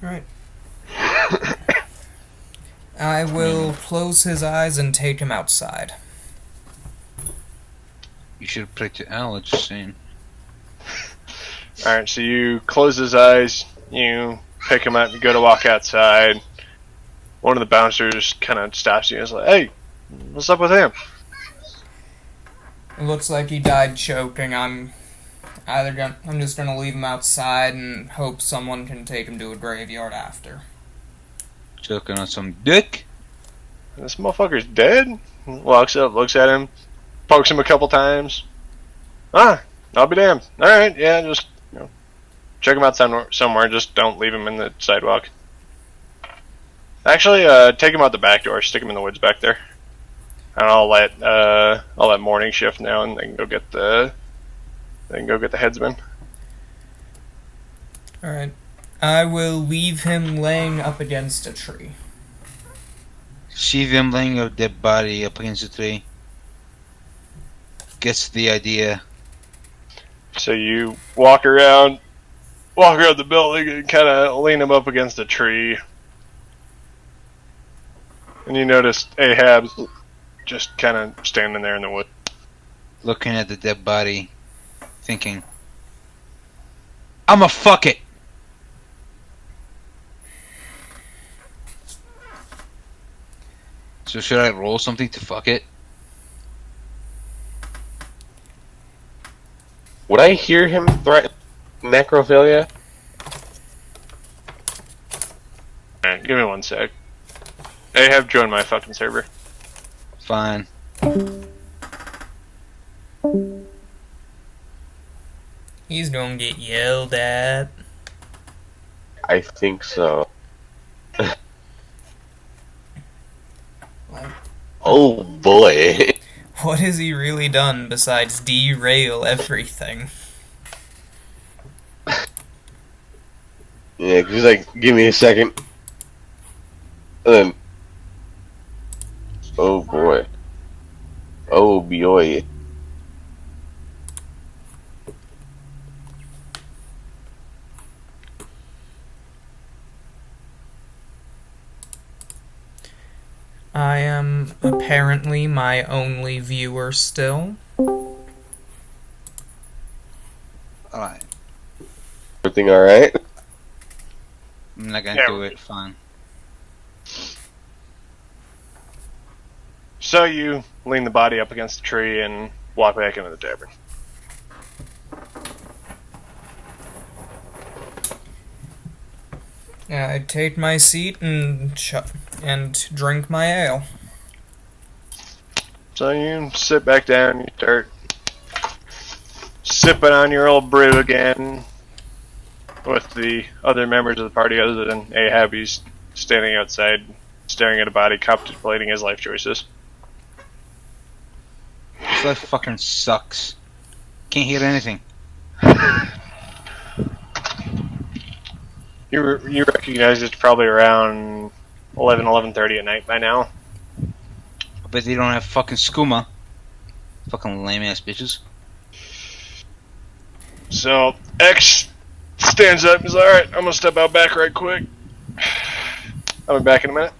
Alright. I will close his eyes and take him outside. You should pray to Allah, just saying. Alright, so you close his eyes, you pick him up, you go to walk outside. One of the bouncers kind of stops you and is like, "Hey, what's up with him?" It looks like he died choking. I'm just gonna leave him outside and hope someone can take him to a graveyard after. Choking on some dick? This motherfucker's dead? Walks up, looks at him, pokes him a couple times. I'll be damned. Alright, yeah, just check him out somewhere, just don't leave him in the sidewalk. Actually, take him out the back door, stick him in the woods back there. And I'll let morning shift know, and they can go get the headsman. Alright. I will leave him laying up against a tree. See them laying a dead body up against a tree. Gets the idea. So you walk around the building and kind of lean him up against a tree. And you notice Ahab's just kind of standing there in the woods. Looking at the dead body. Thinking, I'ma fuck it! So should I roll something to fuck it? Would I hear him threaten necrophilia? Alright, give me 1 sec. Ahab, join my fucking server. Fine. He's gonna get yelled at. I think so. Oh boy. What has he really done besides derail everything? Yeah, 'cause he's like, give me a second. And then, oh boy. Oh boy. I am apparently my only viewer still. Alright. Everything alright? I'm not gonna Yeah, do we're it. Fine. So you lean the body up against the tree and walk back into the tavern. I take my seat and drink my ale. So you sit back down, you start sipping on your old brew again with the other members of the party other than Ahab. He's standing outside staring at a body, contemplating his life choices. This life fucking sucks. Can't hear anything. You recognize it's probably around 11:30 at night by now. I bet they don't have fucking skooma. Fucking lame ass bitches. So X stands up and says, "Alright, I'm gonna step out back right quick. I'll be back in a minute."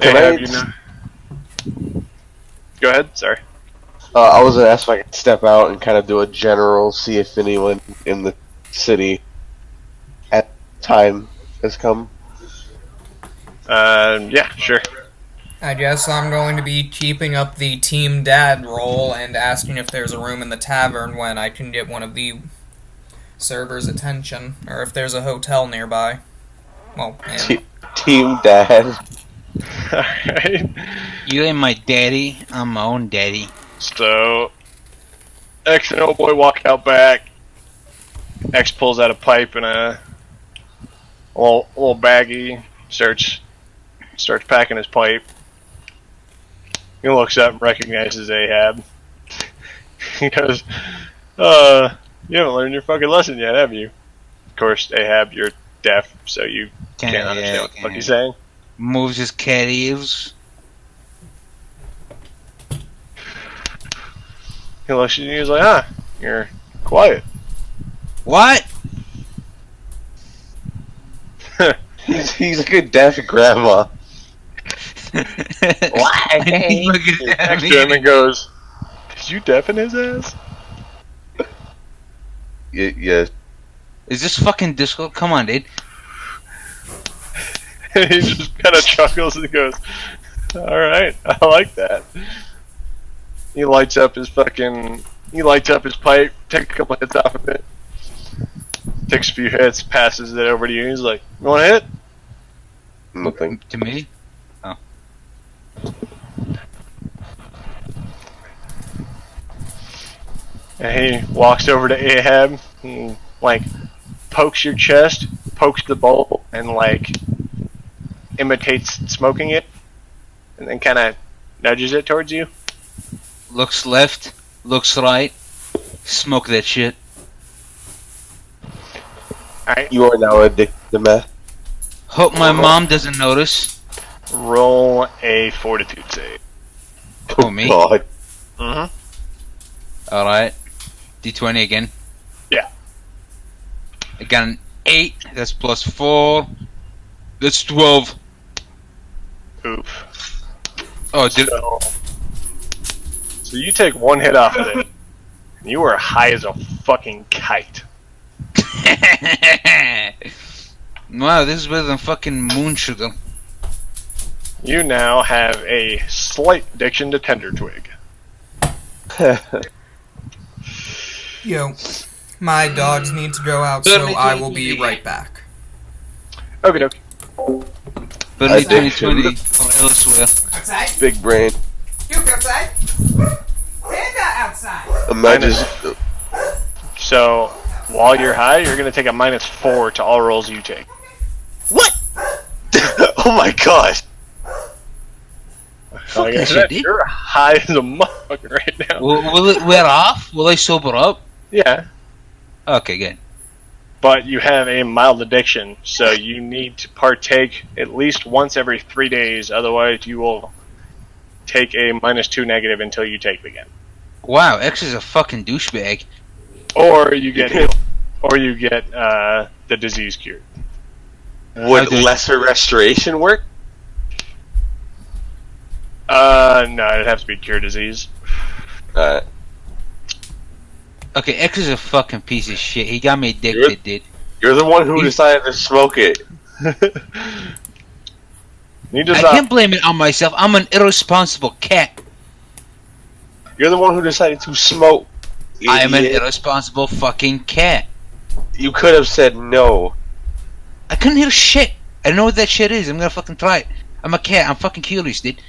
Can Ahab, I- you know. Go ahead, sorry. I was gonna ask if I could step out and kind of do a general, see if anyone in the city at time has come. Yeah, sure. I guess I'm going to be keeping up the team dad role and asking if there's a room in the tavern when I can get one of the servers' attention, or if there's a hotel nearby. Well, and Team Dad. Alright. You ain't my daddy. I'm my own daddy. So, X and old boy walk out back. X pulls out a pipe and a little baggie. Starts packing his pipe. He looks up and recognizes Ahab. He goes, you haven't learned your fucking lesson yet, have you?" Of course, Ahab, you're deaf, so you can't understand what the fuck he's saying. Moves his cat ears. He looks at you and he's like, you're quiet. What? He's like a deaf grandma. Why? Next to him and goes, "Did you deafen his ass?" Yeah. Is this fucking Discord? Come on, dude. And he just kind of chuckles and goes, "Alright, I like that." He lights up his pipe, takes a couple hits off of it, takes a few hits, passes it over to you, and he's like, "You want a hit?" Nothing. To me? And he walks over to Ahab, he, pokes your chest, pokes the bowl, and, imitates smoking it, and then kind of nudges it towards you. Looks left, looks right. Smoke that shit. Alright, You are now addicted to meth. Hope my mom doesn't notice. roll a fortitude save. Oh, me? God. Mm-hmm. Alright. D20 again. Yeah. I got an 8. That's plus 4. That's 12. Oof. Oh, did So you take one hit off of it, and you are high as a fucking kite. Wow, this is better than fucking moon sugar. You now have a slight addiction to Tender Twig. yo, my dogs need to go out, so I will be right back. Okie dokie. But I only think 2020 or elsewhere. Outside? Big brain. You outside? Panda outside! Imagine. So, while you're high, you're going to take a -4 to all rolls you take. What? Oh my gosh. Fuck Like I that said, shit, dude. you're high as a motherfucker right now. Will it wear off? Will I sober up? Yeah, Okay, good. but you have a mild addiction, so you need to partake at least once every 3 days, otherwise you will take a -2 negative until you take it again. Wow, X is a fucking douchebag. Or you get healed. Or you get the disease cured. Would Okay. lesser restoration work? No, it'd have to be cure disease. Alright. Okay, X is a fucking piece of shit. He got me addicted, dude. You're the one who decided to smoke it. You just I can't blame it on myself. I'm an irresponsible cat. You're the one who decided to smoke. I am an idiot. irresponsible fucking cat. You could have said no. I couldn't hear shit. I don't know what that shit is. I'm gonna fucking try it. I'm a cat. I'm fucking curious, dude.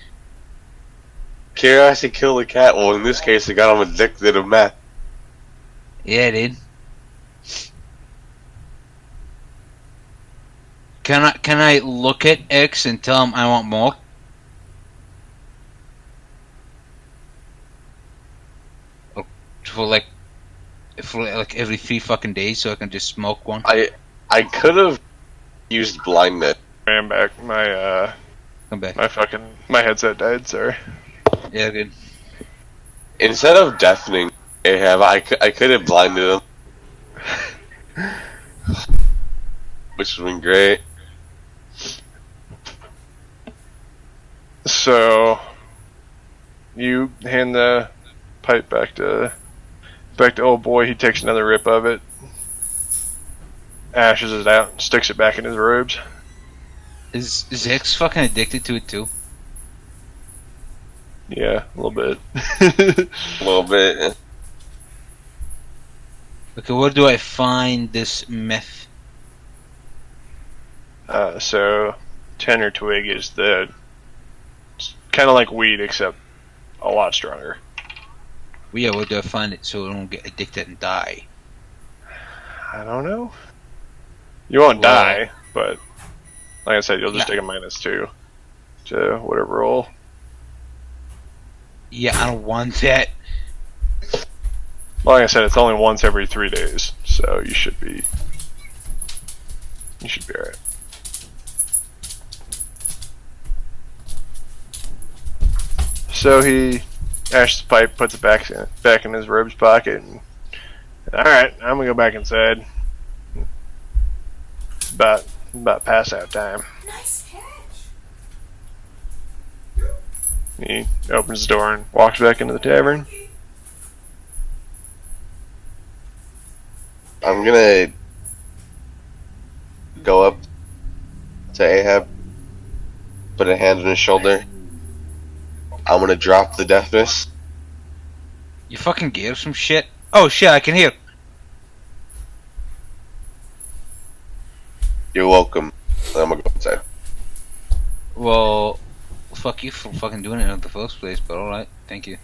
Curiosity killed the cat. Well, in this case, it got him addicted to meth. Yeah, dude. Can I look at X and tell him I want more? Or for like every 3 fucking days, so I can just smoke one. I could have used blindness. ran back. My Come back. my headset died. Sorry. Yeah, good. Instead of deafening Ahab, I could have blinded him. Which would have been great. So you hand the pipe back to old boy. He takes another rip of it, ashes it out, and sticks it back in his robes. Is X fucking addicted to it too? Yeah, a little bit. A little bit. Okay, where do I find this meth? So tenor twig is kind of like weed, except a lot stronger. Well, yeah, where do I find it so I don't get addicted and die? I don't know. You won't Well, die, but like I said, you'll just take a -2 to whatever roll. Yeah, I don't want that. Well, like I said, it's only once every 3 days, so you should be alright. So he ashes the pipe, puts it back in his robe's pocket, and alright, I'm gonna go back inside. About pass out time. Nice catch. He opens the door and walks back into the tavern. I'm gonna go up to Ahab, put a hand on his shoulder. I'm gonna drop the deafness. You fucking gave some shit? Oh shit, I can hear. You're welcome. I'm gonna go inside. Well, fuck you for fucking doing it in the first place, but alright, thank you.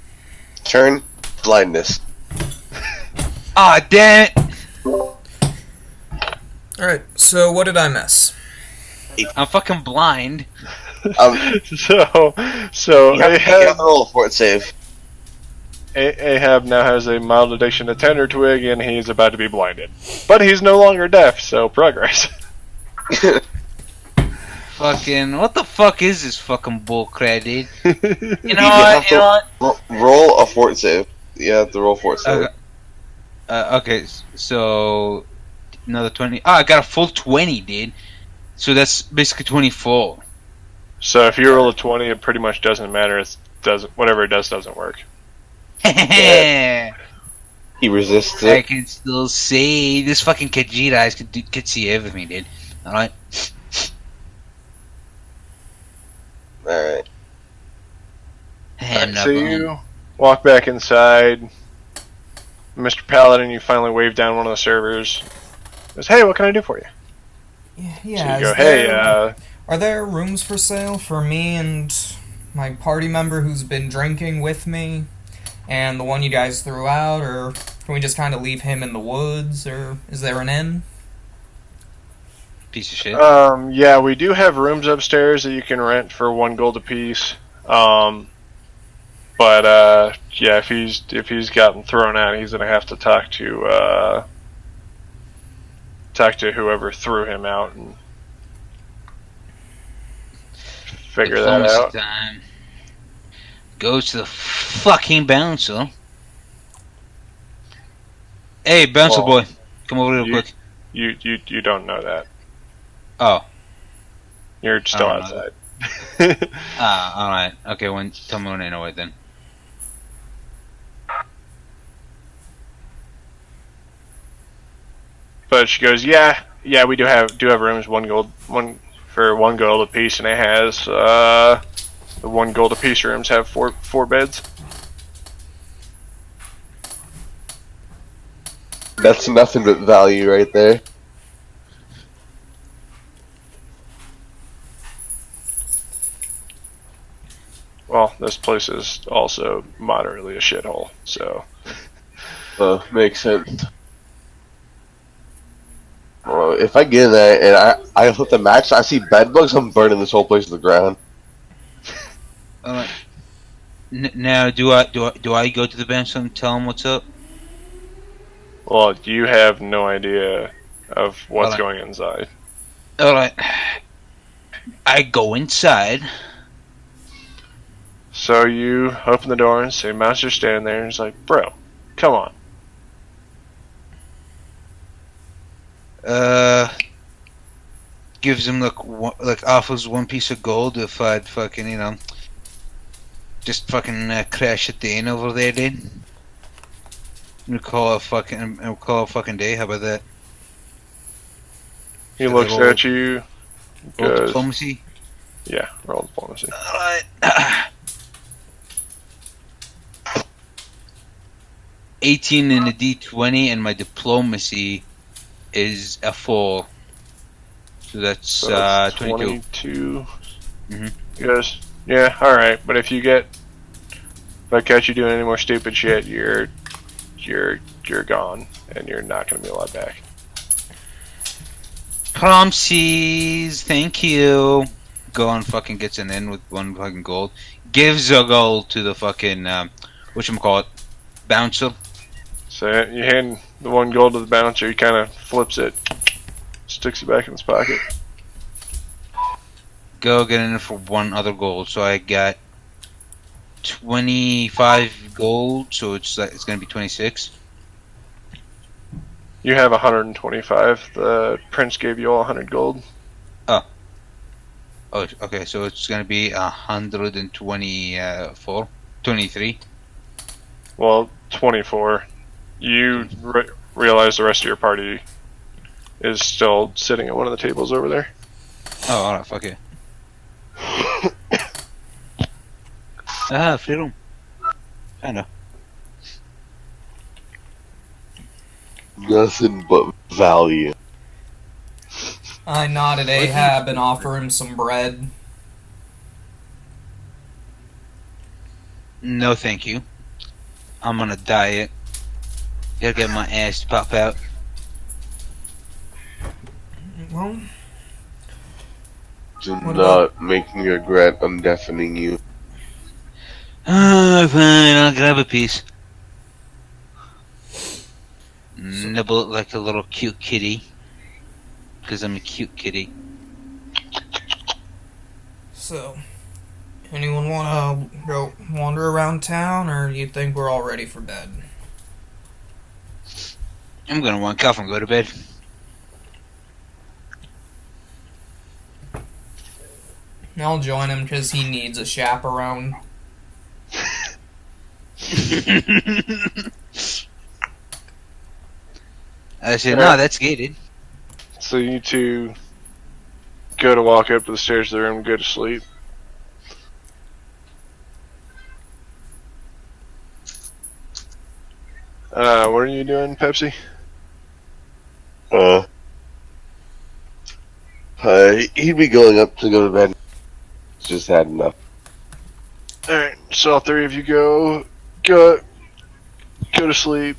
Turn blindness. Ah, damn it! Alright, so what did I miss? I'm fucking blind. You So have to roll a fort save. Ahab now has a mild addiction to tenor twig, and he's about to be blinded. But he's no longer deaf, so progress. Fucking, what the fuck is this fucking bullcrap, dude? You know have what, you know what? Roll a fort save. You have to roll fort save. Okay, so another 20. Ah, I got a full 20, dude. So that's basically 24. So if you roll a 20, it pretty much doesn't matter. Whatever it does doesn't work. I He resists it. can still see. This fucking Khajiit eyes could see everything, dude. Alright? Alright. And So you walk back inside. Mr. Paladin, you finally wave down one of the servers. Goes, hey, what can I do for you? Yeah, So you go, hey, are there rooms for sale for me and my party member who's been drinking with me, and the one you guys threw out, or can we just kind of leave him in the woods, or is there an inn? piece of shit. yeah, we do have rooms upstairs that you can rent for 1 gold apiece. But yeah, if he's gotten thrown out, he's gonna have to talk to whoever threw him out and figure that Diplomacy out. time. Goes to the fucking bouncer. Hey, bouncer Well, boy, come over real you- quick. You don't know that. Oh, You're still I don't know outside. alright. Okay, tell me when I know it then. But she goes, yeah, we do have rooms, 1 gold, one for 1 gold a piece, and it has the 1 gold a piece rooms have four beds. That's nothing but value right there. Well, this place is also moderately a shithole, so Makes sense. Well, if I get in there and I hit the max, I see bed bugs, I'm burning this whole place to the ground. Alright. Now, do I go to the bench and tell him what's up? well, you have no idea of what's Alright. going inside. Alright. I go inside. So you open the door and say, Master's standing there, and he's like, bro, come on. Gives him like offers 1 piece of gold if I'd fucking just fucking crash at the inn over there, dude. We'll call a fucking day. How about that? He So looks they roll- at you, Roll goes, diplomacy. yeah, roll diplomacy. Alright. 18 in a D20, and my diplomacy is a 4. So that's So that's 22. 22. Mhm. He goes, yeah, alright, but if I catch you doing any more stupid shit, you're gone, and you're not gonna be allowed back. Promises, thank you. Go on, fucking gets an in with 1 fucking gold. Gives a gold to the fucking whatchamacallit, bouncer. So you hand the 1 gold to the bouncer, he kind of flips it, sticks it back in his pocket. Go get in for 1 other gold. So I got 25 gold. So it's gonna be 26. You have 125. The prince gave you all 100 gold. Oh, okay. So it's gonna be 124, 23. Well, 24. You realize the rest of your party is still sitting at one of the tables over there. Oh, alright, fuck it. Freedom. Kinda. Nothing but value. I nod at Ahab and offer him some bread. No, thank you. I'm on a diet. Gotta get my ass to pop out. Well, Do What not make me regret undeafening you. Fine, I'll grab a piece. Nibble it like a little cute kitty. Because I'm a cute kitty. so, anyone want to go wander around town, or you think we're all ready for bed? I'm gonna wank off and go to bed. I'll join him because he needs a chaperone. I said, no, that's gated. So you two go to walk up to the stairs of the room and go to sleep. What are you doing, Pepsi? He'd be going up to go to bed. Just had enough. Alright, so all 3 of you go to sleep.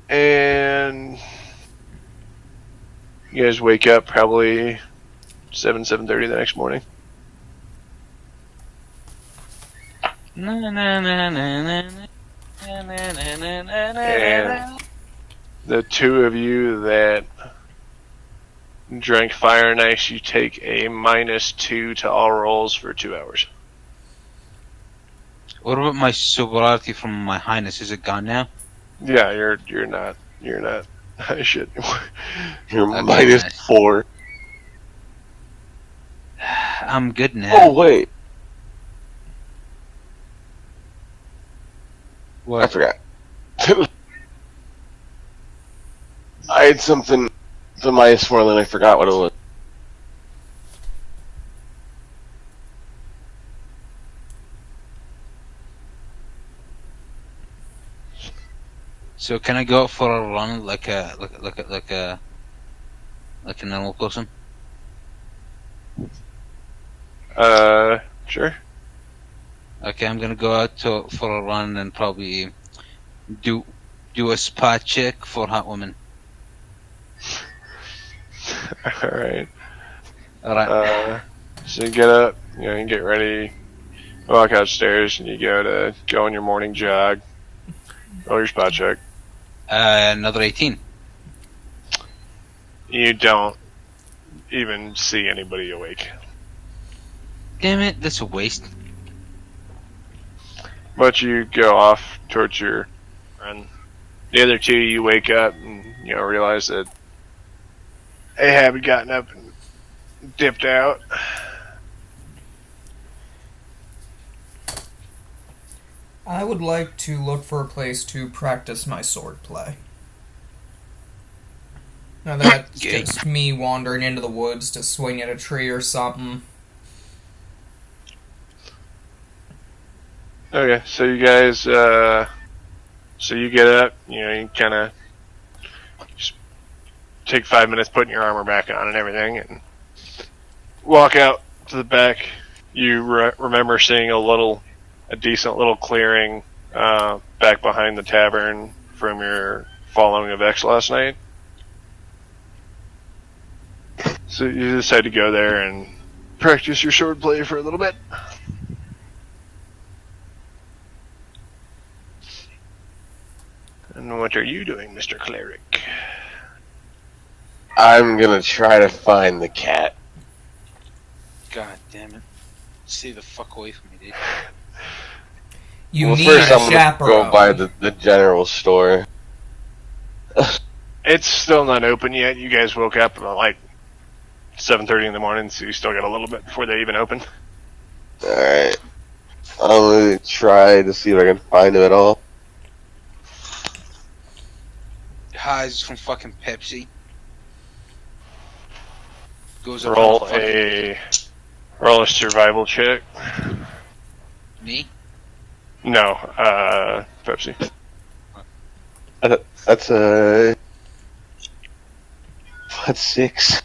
And you guys wake up probably 7:30 the next morning. And the 2 of you that drank Fire and Ice, you take a -2 to all rolls for 2 hours. What about my sobriety from my highness? Is it gone now? Yeah, you're not high shit anymore. You're Okay, minus nice. 4. I'm good now. Oh, wait. What? I forgot. I had something to my swirl and I forgot what it was. So can I go out for a run like a normal person? Sure. Okay, I'm gonna go out for a run and probably do a spot check for hot women. All right. All right. So you get up, you get ready, walk outstairs, and you go on your morning jog. Roll your spot check. Another 18. You don't even see anybody awake. Damn it, that's a waste. But you go off towards your run. The other two, you wake up and realize that Ahab had gotten up and dipped out. I would like to look for a place to practice my swordplay. Now that's Okay. just me wandering into the woods to swing at a tree or something. Okay, so you guys, so you get up, you kind of take 5 minutes putting your armor back on and everything, and walk out to the back. You remember seeing a decent little clearing back behind the tavern from your following of X last night. So you decide to go there and practice your swordplay for a little bit. And what are you doing, Mr. Cleric? I'm gonna try to find the cat. God damn it. Stay the fuck away from me, dude. You need first a I'm gonna chaperone. go by the general store. It's still not open yet. You guys woke up at like 7:30 in the morning, so you still got a little bit before they even open. Alright. I'm gonna try to see if I can find him at all. Highs from fucking Pepsi. Goes up Roll on a survival check. me. No, Pepsi. That's a... That's 6.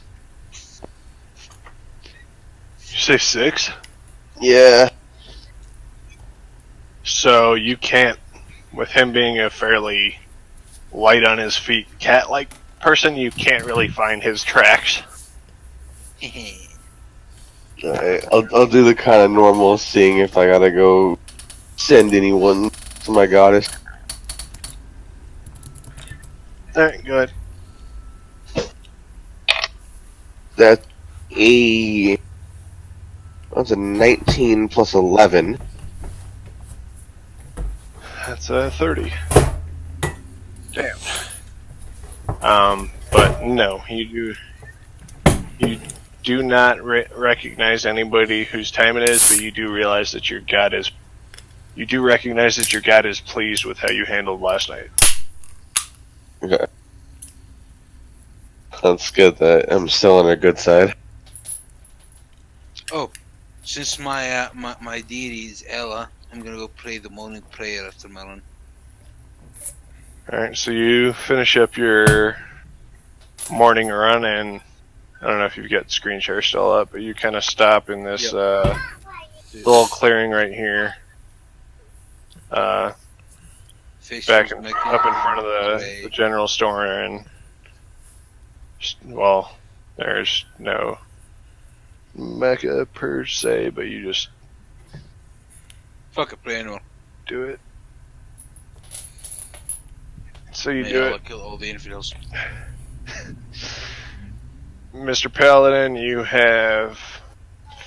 You say 6? Yeah. So you can't, with him being a fairly light on his feet, cat-like person, you can't really find his tracks. Alright, I'll do the kind of normal seeing if I gotta go send anyone to my goddess. Alright, good. That's a 19 plus 11. That's a 30. Damn. But no, you do not recognize anybody whose time it is, but you do realize that your god is pleased with how you handled last night. Okay. That's good that I'm still on their good side. Oh, since my my deity is Ella, I'm gonna go pray the morning prayer after my run. Alright, so you finish up your morning run, and I don't know if you've got screen share still up, but you kind of stop in this little clearing right here. Fish Back was up in making front of the way. general store, and well, there's no mecha per se, but you just Fuck it, pray anymore. do it. So you May do Allah it, kill all the infidels. Mr. Paladin. You have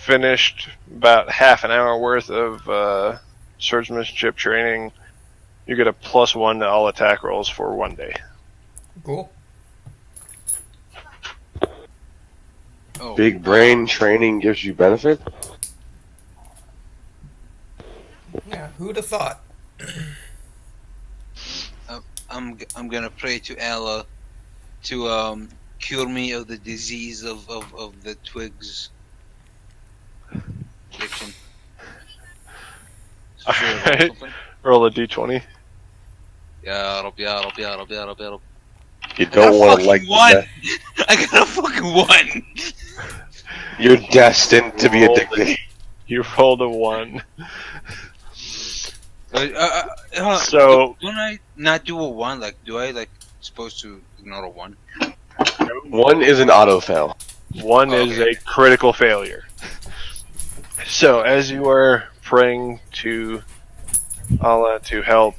finished about half an hour worth of swordsmanship training. You get a +1 to all attack rolls for 1 day. Cool. Oh, Big brain training gives you benefit? Yeah, who'd have thought? I'm gonna pray to Allah to cure me of the disease of the twigs addiction. So should I roll Alright. something? Roll a d20. Ya Rab, ya Rab, ya Rab, ya Rab, ya Rab. You I got don't a want to fucking like one. I got a fucking one. You're destined to be Roll addicted. You rolled a 1. So don't I not do a one? Like, do I like supposed to ignore a one? One is an auto fail. 1 is Okay. a critical failure. So, as you are praying to Allah to help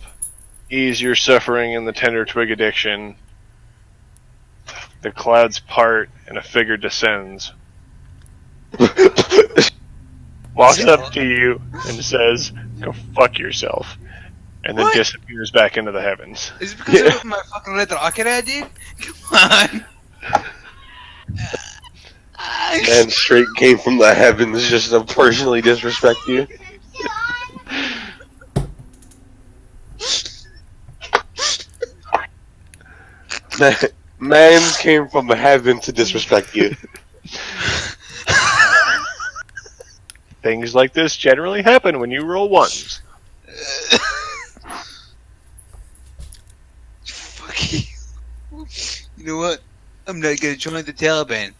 ease your suffering in the tender twig addiction, the clouds part and a figure descends, walks up to you and says, "Go fuck yourself," and then What? disappears back into the heavens. Is it because of my fucking red rocket I did? Come on. Man straight came from the heavens just to personally disrespect you. Man came from heaven to disrespect you. Things like this generally happen when you roll 1s. Fuck you. You know what? I'm not gonna join the Taliban.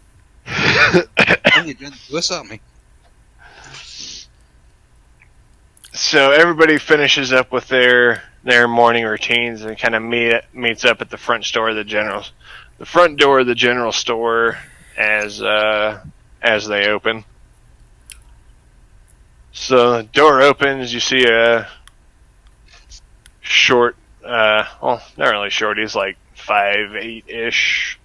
I'm gonna join the Swiss Army. So everybody finishes up with their morning routines and kind of meets up at the front door of the front door of the general store as they open. So the door opens, you see a short, well, not really short. He's like 5'8"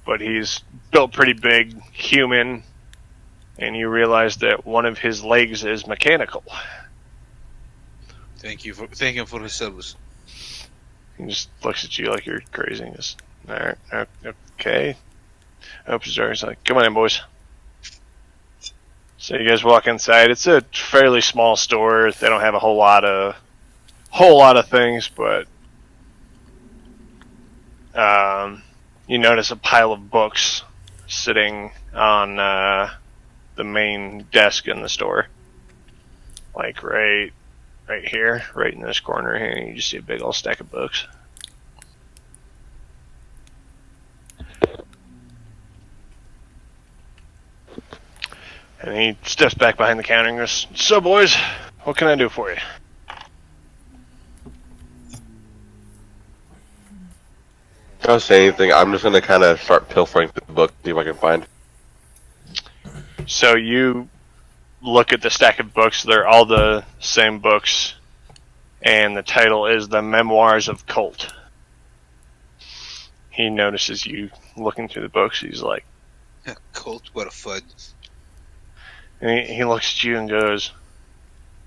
but he's built pretty big, human. And you realize that one of his legs is mechanical. Thank him for his service. He just looks at you like you're crazy. And just, alright, okay. Opens the door. He's like, "Come on in, boys." So you guys walk inside. It's a fairly small store. They don't have a whole lot of things, but you notice a pile of books sitting on the main desk in the store, like right here, right in this corner here. You just see a big old stack of books. And he steps back behind the counter and goes, "So, boys, what can I do for you?" Don't say anything. I'm just gonna kind of start pilfering through the book, see if I can find. So you look at the stack of books. They're all the same books, and the title is "The Memoirs of Colt." He notices you looking through the books. He's like, Colt, what a fud. and he looks at you and goes,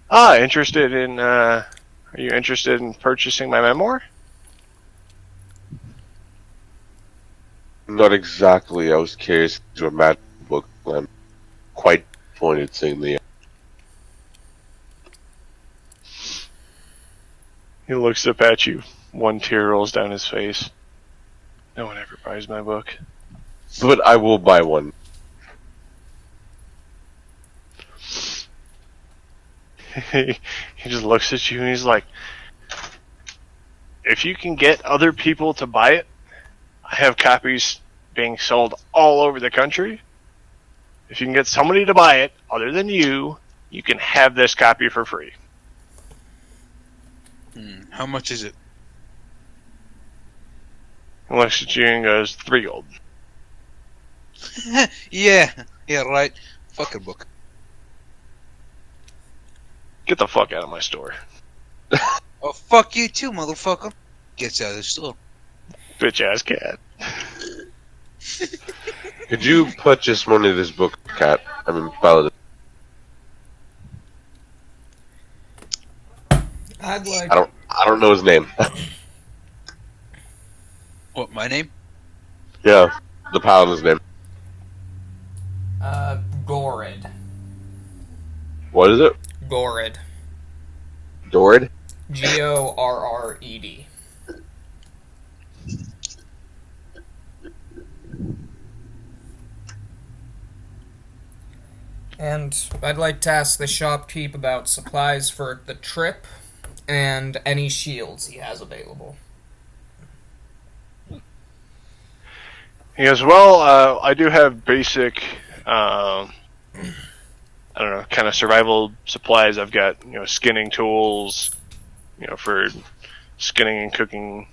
"Ah, interested in? Are you interested in purchasing my memoir?" Not exactly. I was curious to a mad book. I'm quite disappointed seeing the. He looks up at you. One tear rolls down his face. "No one ever buys my book." But I will buy one. He just looks at you and he's like, "If you can get other people to buy it, I have copies being sold all over the country. If you can get somebody to buy it other than you, you can have this copy for free." How much is it? He looks at you and goes, "3 gold." Yeah, right. Fucking book. "Get the fuck out of my store, Oh, fuck you too, motherfucker. Gets out of the store. bitch ass cat." Could you purchase one of this book, Cat? I mean, Paladin. I'd like. I don't know his name. What, my name? Yeah, the Paladin's name. Gorid. What is it? Gorid. Dorid? Gorred. And I'd like to ask the shopkeep about supplies for the trip and any shields he has available. He goes, well, I do have basic, I don't know, kind of survival supplies. I've got, skinning tools, for skinning and cooking,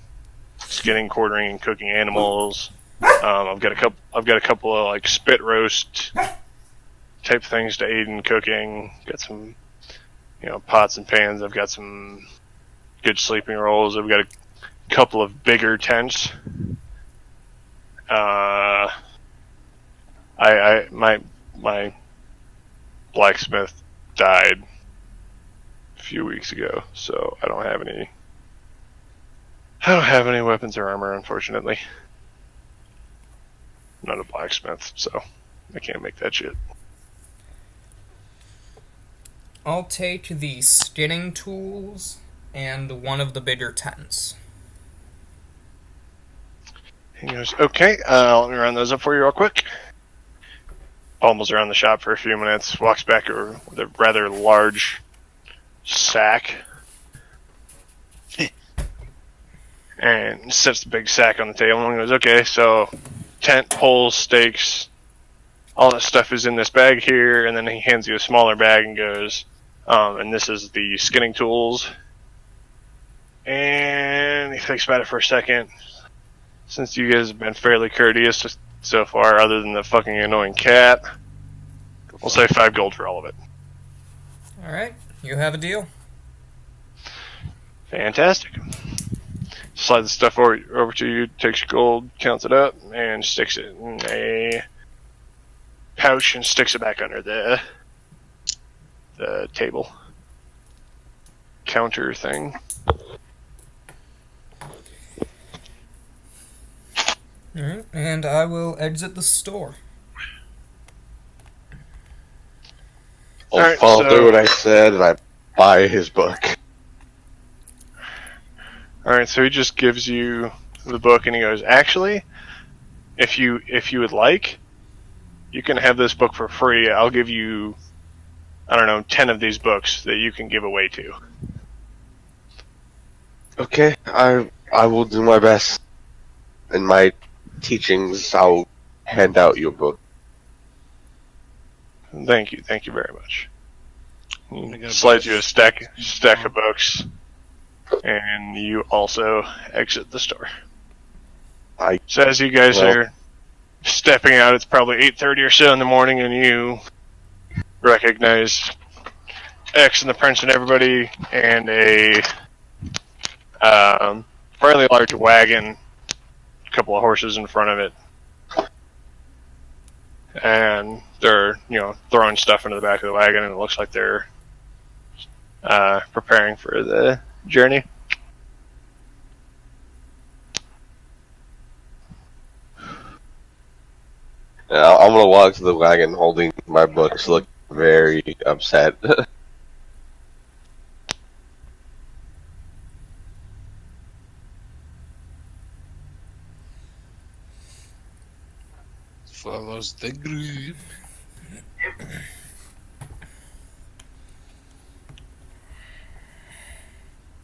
skinning, quartering, and cooking animals. I've got a couple of like spit roast type things to aid in cooking. Got some, pots and pans. I've got some good sleeping rolls. I've got a couple of bigger tents. My blacksmith died a few weeks ago, so I don't have any weapons or armor, unfortunately. I'm not a blacksmith, so I can't make that shit. I'll take the skinning tools and one of the bigger tents. He goes, okay, let me run those up for you real quick. Bumbles around the shop for a few minutes, walks back with a rather large sack, and sets the big sack on the table and goes, okay, so tent, poles, stakes, all that stuff is in this bag here, and then he hands you a smaller bag and goes, and this is the skinning tools. And he thinks about it for a second. Since you guys have been fairly courteous so far, other than the fucking annoying cat, we'll say 5 gold for all of it. Alright, you have a deal. Fantastic. Slide the stuff over to you, takes your gold, counts it up, and sticks it in a pouch and sticks it back under the table counter thing. Alright, and I will exit the store. I'll Alright, follow so- through what I said, and I buy his book. Alright, so he just gives you the book and he goes, actually, if you would like, you can have this book for free. I'll give you, 10 of these books that you can give away to. Okay, I will do my best. In my teachings, I'll hand out your book. Thank you very much. I got a Slides book. you a stack of books, and you also exit the store. So as you guys are stepping out, it's probably 8:30 or so in the morning, and you recognize X and the Prince and everybody, and a fairly large wagon, a couple of horses in front of it. And they're, throwing stuff into the back of the wagon, and it looks like they're preparing for the journey. I'm gonna walk to the wagon holding my books, look very upset. Follows the group.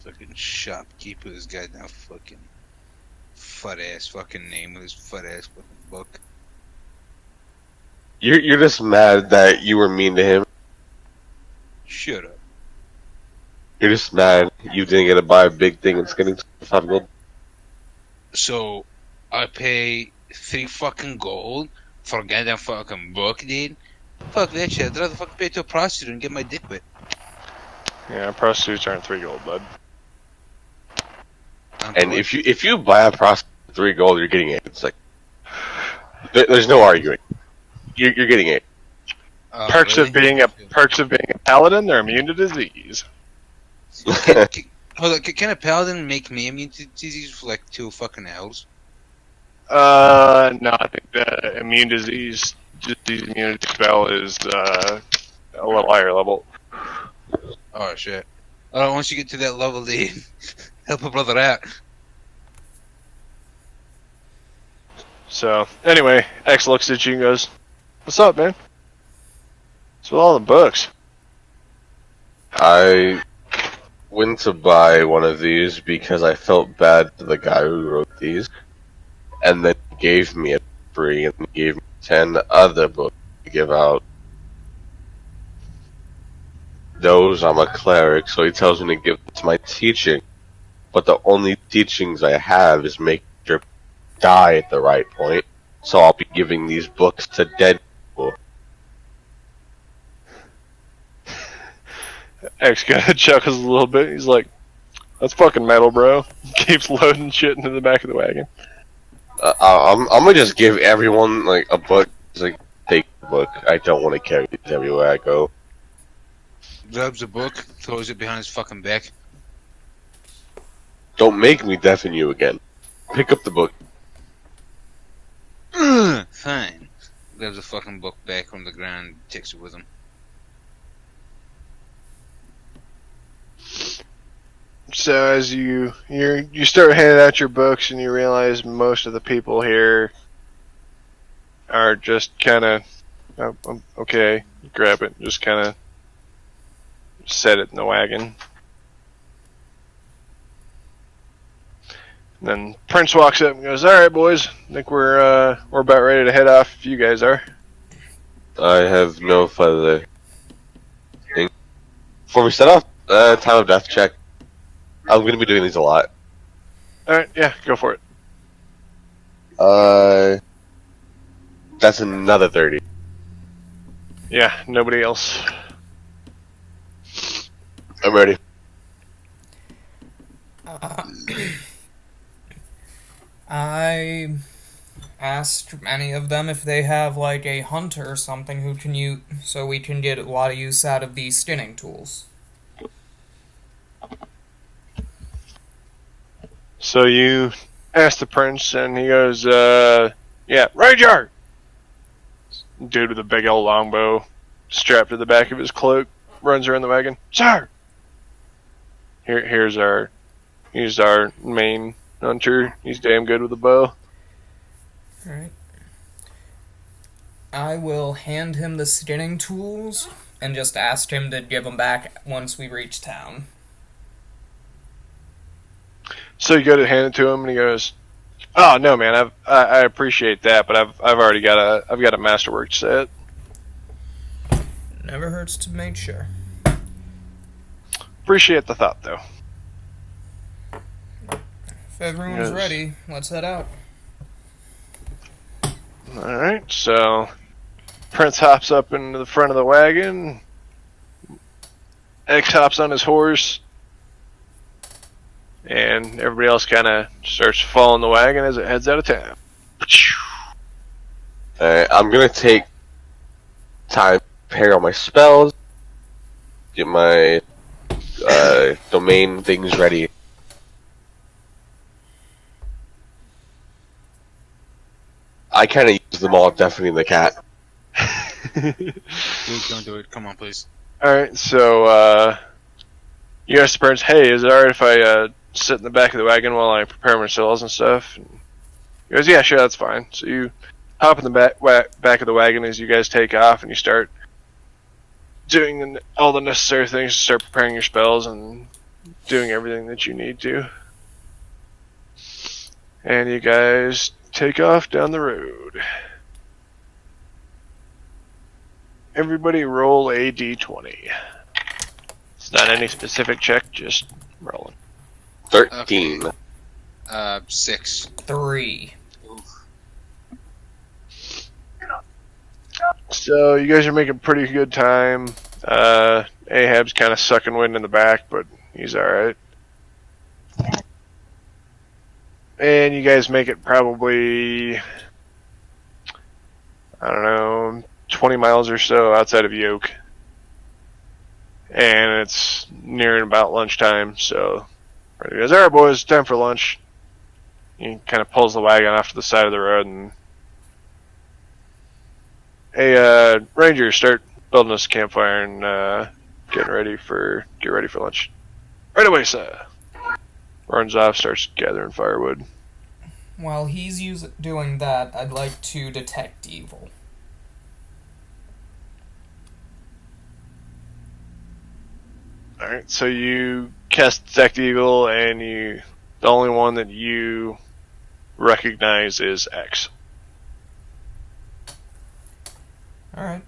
Fucking shopkeeper, this guy now fucking fat ass fucking name with his fat ass fucking book. You're just mad that you were mean to him. Shut up. You're just mad you didn't get to buy a big thing and getting 5 gold. So I pay 3 fucking gold for a goddamn fucking book, dude. Fuck that shit. I'd rather fucking pay to a prostitute and get my dick wet. Yeah, prostitutes aren't 3 gold, bud. And if you buy a prostitute for 3 gold, you're getting it. It's like there's no arguing. You're getting it. Perks of being a paladin, they're immune to disease. Hold on, can a paladin make me immune to disease for like 2 fucking hours? No, I think the immune disease immunity spell is a little higher level. Oh shit. Once you get to that level, dude, help a brother out. So, anyway, X looks at you and goes, "What's up, man?" So with all the books? I went to buy one of these because I felt bad to the guy who wrote these, and then he gave me it free and gave me 10 other books to give out. Knows I'm a cleric, so he tells me to give it to my teaching. But the only teachings I have is make sure people die at the right point. So I'll be giving these books to dead people. X kind of chuckles a little bit. He's like, "That's fucking metal, bro." Keeps loading shit into the back of the wagon. I'm gonna just give everyone like a book. Just, like, take the book. I don't want to carry these everywhere I go. Grabs a book, throws it behind his fucking back. Don't make me deafen you again. Pick up the book. Fine. Grabs the fucking book back from the ground, takes it with him. So as you start handing out your books, and you realize most of the people here are just kind of, okay, grab it, just kind of set it in the wagon. And then Prince walks up and goes, "All right, boys, I think we're about ready to head off. If you guys are." I have no further thing. Before we set off, time of death check. I'm going to be doing these a lot. All right, yeah, go for it. That's another 30. Yeah, nobody else. I'm ready. I asked many of them if they have like a hunter or something who can use, so we can get a lot of use out of these stinning tools. So you ask the prince, and he goes, "Yeah, Ranger." Dude with a big old longbow strapped to the back of his cloak runs around the wagon. "Sir, here's our main hunter. He's damn good with a bow." Alright. I will hand him the stinning tools and just ask him to give them back once we reach town. So you go to hand it to him, and he goes, "Oh no, man, I appreciate that, but I've already got a masterwork set." Never hurts to make sure. Appreciate the thought, though. If everyone's Yes. ready, let's head out. All right, so Prince hops up into the front of the wagon. X hops on his horse, and everybody else kind of starts following the wagon as it heads out of town. Alright, I'm going to take time to prepare all my spells, get my domain things ready. I kind of use them all deafening the cat. Dude, don't do it. Come on, please. All right, so you ask the Prince, "Hey, is it alright if I sit in the back of the wagon while I prepare my spells and stuff?" And he goes, "Yeah, sure, that's fine." So you hop in the back of the wagon as you guys take off, and you start doing all the necessary things to start preparing your spells and doing everything that you need to. And you guys take off down the road. Everybody roll a d20. It's not any specific check, just rolling. 13. 6. 3. So you guys are making pretty good time. Ahab's kind of sucking wind in the back, but he's alright. And you guys make it probably, I don't know, 20 miles or so outside of Yoke. And it's nearing about lunchtime, so he goes, "Alright, boys, time for lunch." He kind of pulls the wagon off to the side of the road, and "Hey, Ranger, start building us a campfire and get ready for lunch." "Right away, sir." Runs off, starts gathering firewood. While he's doing that, I'd like to detect evil. Alright, so you cast Detect Evil, and the only one that you recognize is X. Alright.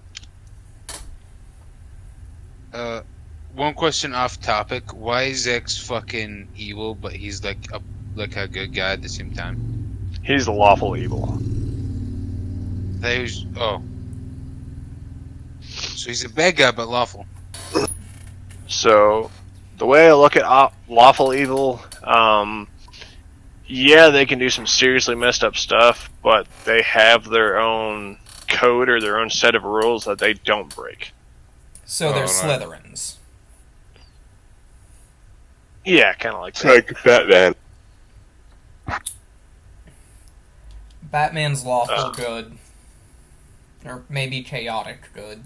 One question off topic: why is X fucking evil, but he's like a good guy at the same time? He's the lawful evil. So he's a bad guy, but lawful. So, the way I look at lawful evil, yeah, they can do some seriously messed up stuff, but they have their own code or their own set of rules that they don't break. So they're right. Slytherins. Yeah, kind of like It's that. like Batman. Batman's lawful good. Or maybe chaotic good.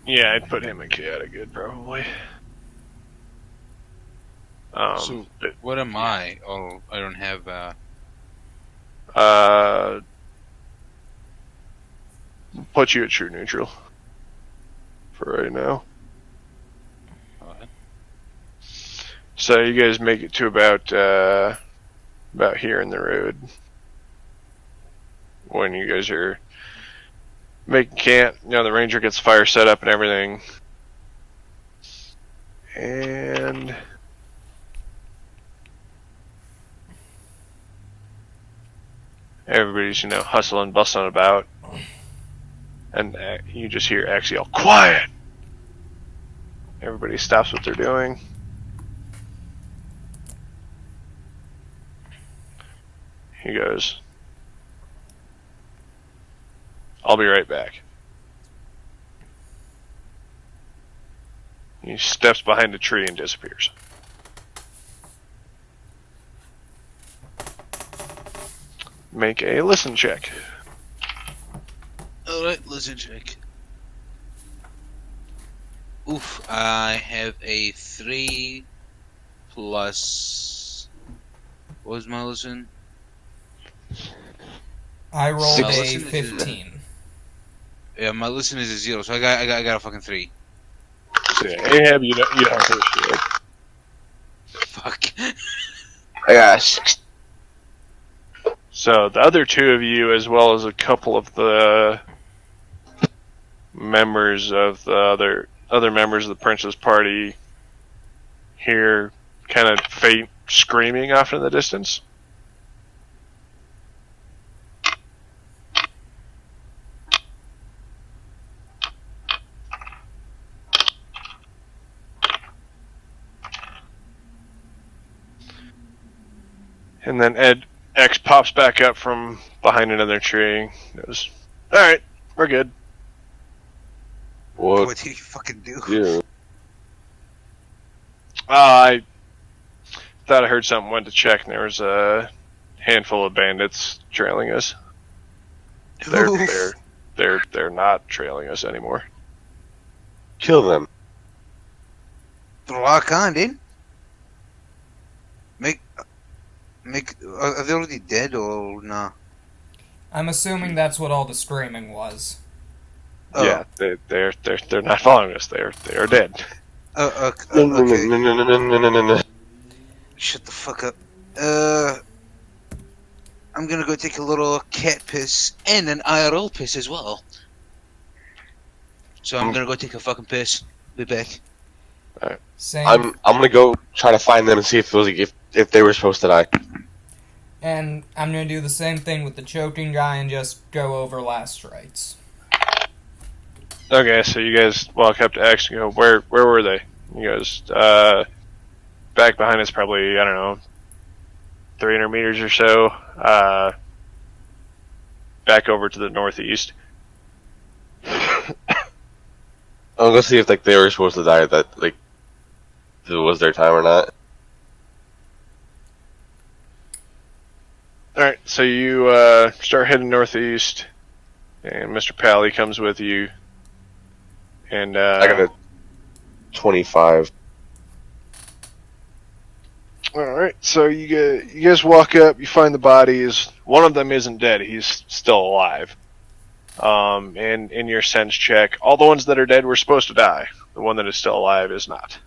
Yeah, I'd put him in chaotic good, probably. So what am I? Oh, I don't have. Put you at true neutral for right now. So you guys make it to about here in the road when you guys are making camp. You know, the ranger gets fire set up and everything, and everybody's hustling, bustling about, and you just hear Axie yell, "Quiet!" Everybody stops what they're doing. He goes, "I'll be right back." He steps behind a tree and disappears. Make a listen check. Alright, listen check. Oof, I have a 3 plus. What was my listen? I rolled Six. a Listen, 15. Yeah, my listen is a 0, so I got a fucking 3. So yeah, Ahab, you don't hear shit. Fuck. I got 6. So the other two of you, as well as a couple of the members of the other members of the Princess Party, hear kind of faint screaming off in the distance. And then X pops back up from behind another tree. Goes, "Alright, we're good." What What did you fucking do? do? I thought I heard something, went to check, and there was a handful of bandits trailing us. They're not trailing us anymore. Kill them. Rock on, dude. Are they already dead or nah? I'm assuming that's what all the screaming was. Oh. Yeah, they're not following us. They are dead. Okay. No. Shut the fuck up. I'm gonna go take a little cat piss and an IRL piss as well. So I'm gonna go take a fucking piss. Be back. Same. I'm gonna go try to find them and see if they were supposed to die. And I'm gonna do the same thing with the choking guy and just go over last rites. Okay, so you guys walk up to X and go, where were they? He goes, back behind us, probably, I don't know, 300 meters or so, back over to the northeast. I'm gonna see if they were supposed to die. That if it was their time or not. Alright, so you start heading northeast, and Mr. Pally comes with you, and I got a 25. Alright, so you guys walk up, you find the bodies. One of them isn't dead, he's still alive. And in your sense check, all the ones that are dead were supposed to die. The one that is still alive is not.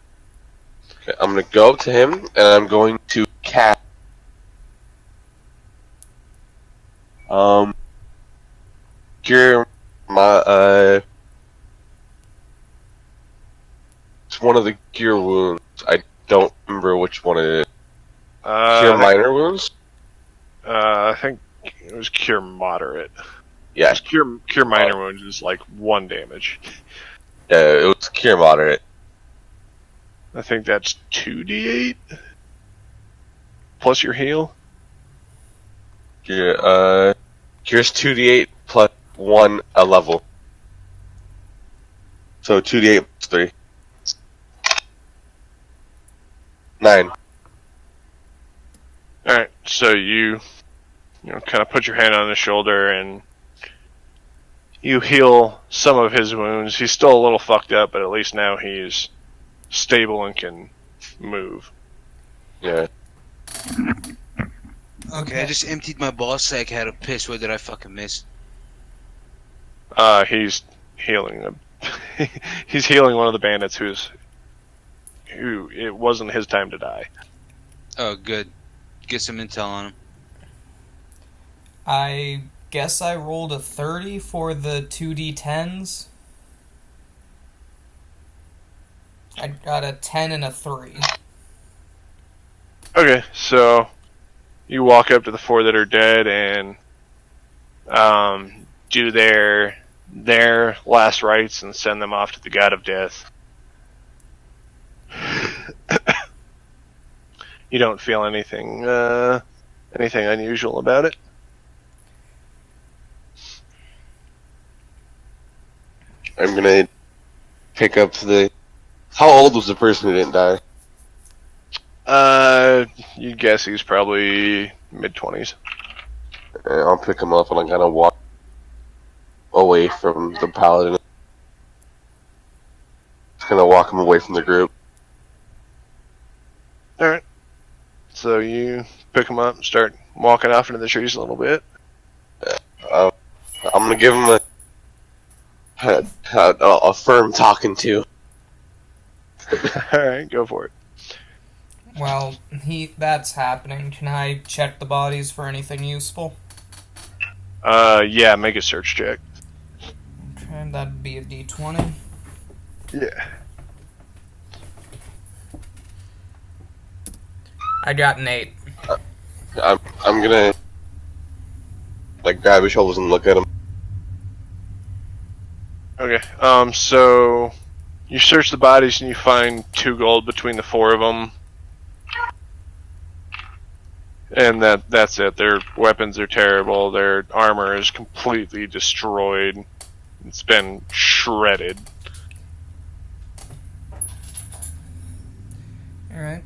Okay, I'm gonna go up to him and I'm going to cast. Cure my it's one of the cure wounds. I don't remember which one it is. Cure minor wounds? I think it was cure moderate. Yeah. Cure minor wounds is like 1 damage. Yeah, it was cure moderate. I think that's 2d8 plus your heal. Cure, cure's 2d8 plus 1 a level. So 2d8 plus 3. 9. Alright, so you kind of put your hand on his shoulder and you heal some of his wounds. He's still a little fucked up, but at least now he's stable and can move. Yeah. Okay, I just emptied my ball sack, had a piss. What did I fucking miss? He's healing them. He's healing one of the bandits who it wasn't his time to die. Oh, good. Get some intel on him. I guess I rolled a 30 for the 2d10s. I got a 10 and a 3. Okay, so you walk up to the 4 that are dead and do their last rites and send them off to the god of death. You don't feel anything unusual about it. I'm gonna pick up the. How old was the person who didn't die? You'd guess he's probably mid-20s. I'll pick him up and I'm gonna walk away from the paladin. Just gonna walk him away from the group. Alright. So you pick him up and start walking off into the trees a little bit. I'm gonna give him a firm talking to. Alright, go for it. Well, that's happening. Can I check the bodies for anything useful? Yeah, make a search check. Okay, that'd be a d20. Yeah. I got an 8. I'm gonna grab his shoulders and look at him. Okay, so you search the bodies and you find 2 gold between the 4 of them. And that's it. Their weapons are terrible. Their armor is completely destroyed. It's been shredded. Alright.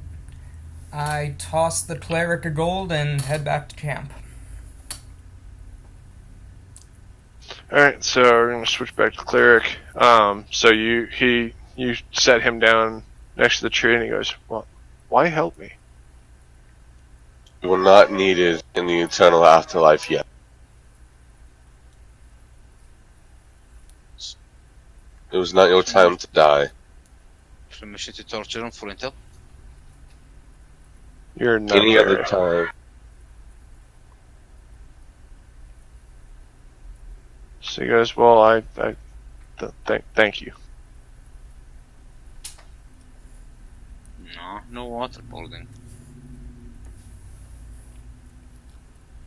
I toss the cleric a gold and head back to camp. Alright, so we're gonna switch back to cleric. So you set him down next to the tree and he goes, "Well, why help me?" You will not need it in the eternal afterlife yet. It was not your time to die. Permission to torture him for intel? You're not Any there. other time. So he goes, "Well, thank you." No waterboarding.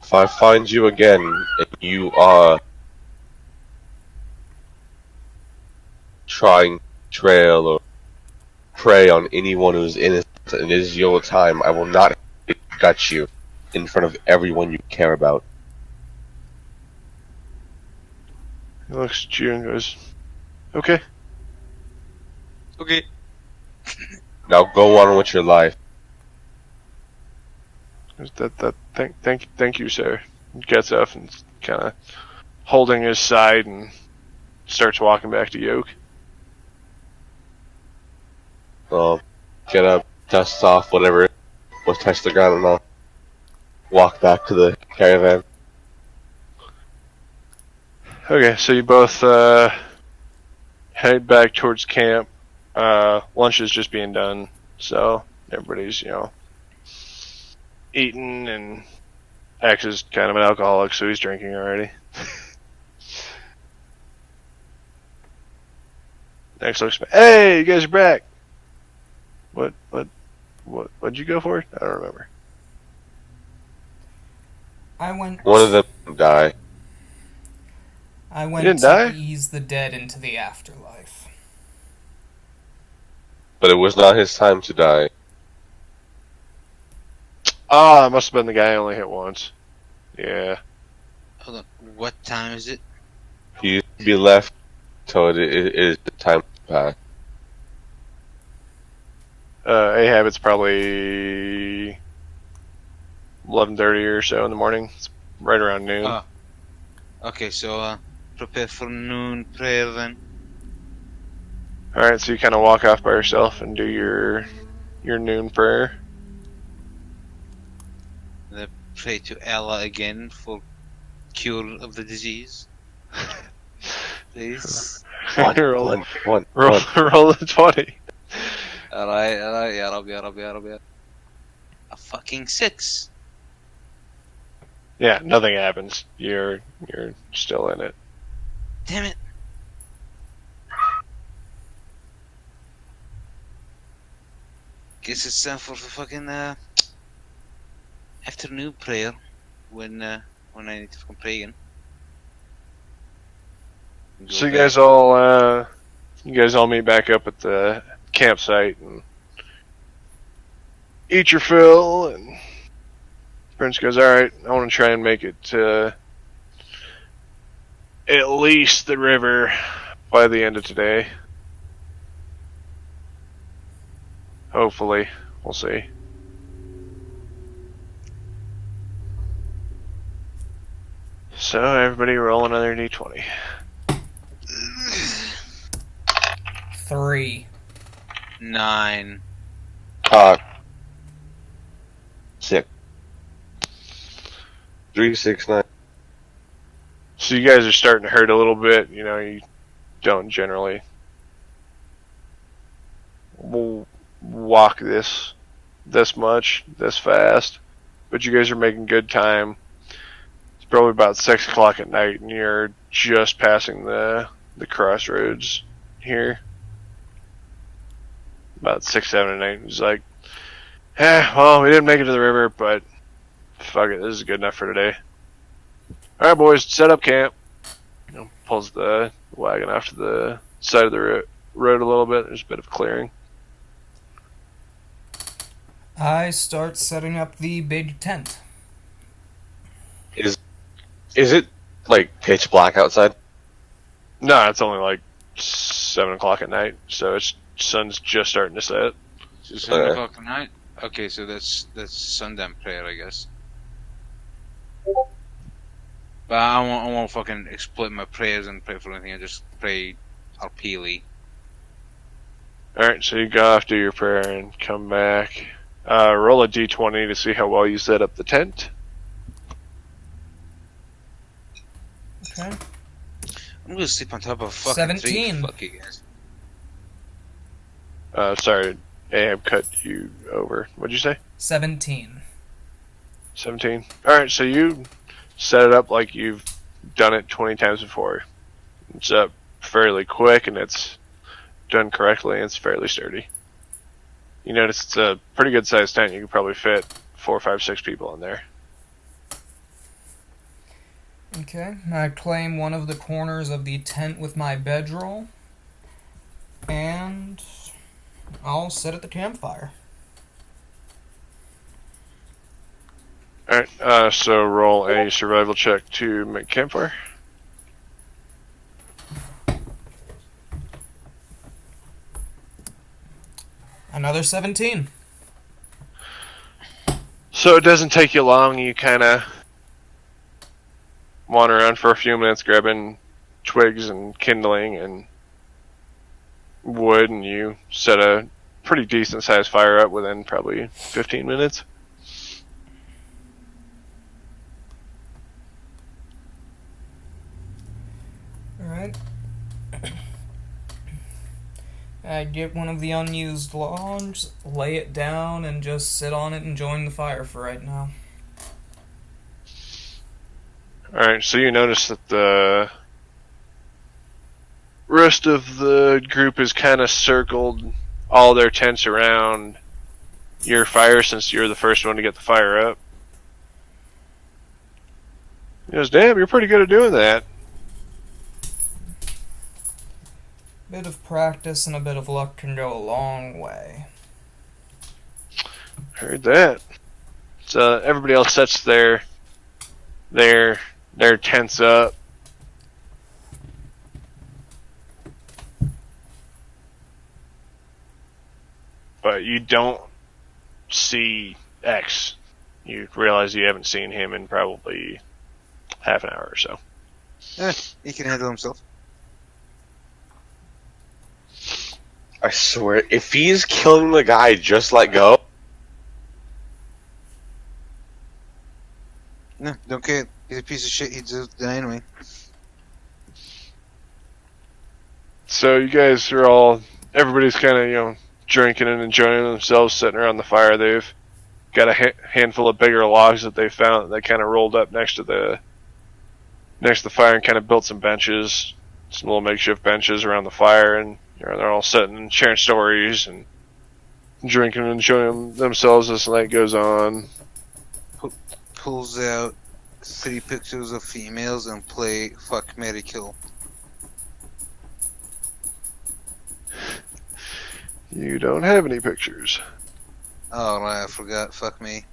If I find you again and you are trying to trail or prey on anyone who's innocent and it is your time, I will not gut you in front of everyone you care about. He looks at you and goes, "Okay." Okay. Now go on with your life. He goes, Thank you, sir. He gets up and kind of holding his side and starts walking back to Yoke. Get up, dust off, whatever. We'll touch the ground and I'll walk back to the caravan. Okay, so you both head back towards camp. Lunch is just being done, so everybody's, eating, and X is kind of an alcoholic, so he's drinking already. X looks back. Hey, you guys are back. What'd you go for? I don't remember. I went. One of them die. I went didn't to die? ease the dead into the afterlife. But it was not his time to die. Ah, it must have been the guy I only hit once. Yeah. Hold on. What time is it? He used to be left till it is the time to pass. Ahab, it's probably 11:30 or so in the morning. It's right around noon. Oh. Okay, so prepare for noon prayer then. All right, so you kind of walk off by yourself and do your noon prayer. Pray to Allah again for cure of the disease. Please. roll, One. roll a 20. Alright, ya Rabbi. A fucking 6. Yeah, nothing happens. You're still in it. Damn it. Guess it's time for the fucking afternoon prayer when I need to fucking pray again. So you guys all meet back up at the campsite and eat your fill, and Prince goes, all right, I want to try and make it to at least the river by the end of today. Hopefully. We'll see. So everybody roll another d20. 3. 9. 6. 3, 6, 9. So you guys are starting to hurt a little bit. You don't generally walk this much, this fast, but you guys are making good time. It's probably about 6 o'clock at night, and you're just passing the crossroads here. About 6, 7 at night. He's like, well, we didn't make it to the river, but fuck it, this is good enough for today. Alright, boys, set up camp. Pulls the wagon off to the side of the road a little bit. There's a bit of clearing. I start setting up the big tent. Is it like pitch black outside? No, it's only like 7 o'clock at night, so sun's just starting to set. So 7 o'clock at night? Okay, so that's sundown prayer, I guess. But I won't fucking exploit my prayers and pray for anything. I just pray arpeely. Alright, so you go off, do your prayer, and come back. Roll a d20 to see how well you set up the tent. Okay. I'm gonna sleep on top of a fucking 17. tree. Fuck you guys. Sorry, Ahab cut you over. What'd you say? 17. 17. Alright, so you set it up like you've done it 20 times before. It's up fairly quick, and it's done correctly, and it's fairly sturdy. You notice it's a pretty good sized tent. You could probably fit 4, 5, 6 people in there. Okay, I claim one of the corners of the tent with my bedroll, and I'll sit at the campfire. Alright, so roll a survival check to make campfire. Another 17. So it doesn't take you long. You kind of wander around for a few minutes, grabbing twigs and kindling and wood, and you set a pretty decent sized fire up within probably 15 minutes. Alright. I get one of the unused logs, lay it down, and just sit on it and join the fire for right now. Alright, so you notice that the rest of the group is kind of circled all their tents around your fire since you're the first one to get the fire up. He goes, damn, you're pretty good at doing that. Bit of practice and a bit of luck can go a long way. Heard that. So everybody else sets their tents up. But you don't see X. You realize you haven't seen him in probably half an hour or so. He can handle himself. I swear, if he's killing the guy, just let go. No, don't care. He's a piece of shit. He's just anyway. So you guys are all, everybody's kind of, drinking and enjoying themselves sitting around the fire. They've got a handful of bigger logs that they found that they kind of rolled up next to the fire and kind of built some benches, some little makeshift benches around the fire, and they're all sitting and sharing stories and drinking and enjoying themselves as the night goes on. Pulls out 3 pictures of females and play Fuck, Marry, Kill. You don't have any pictures. Oh, right, I forgot. Fuck me.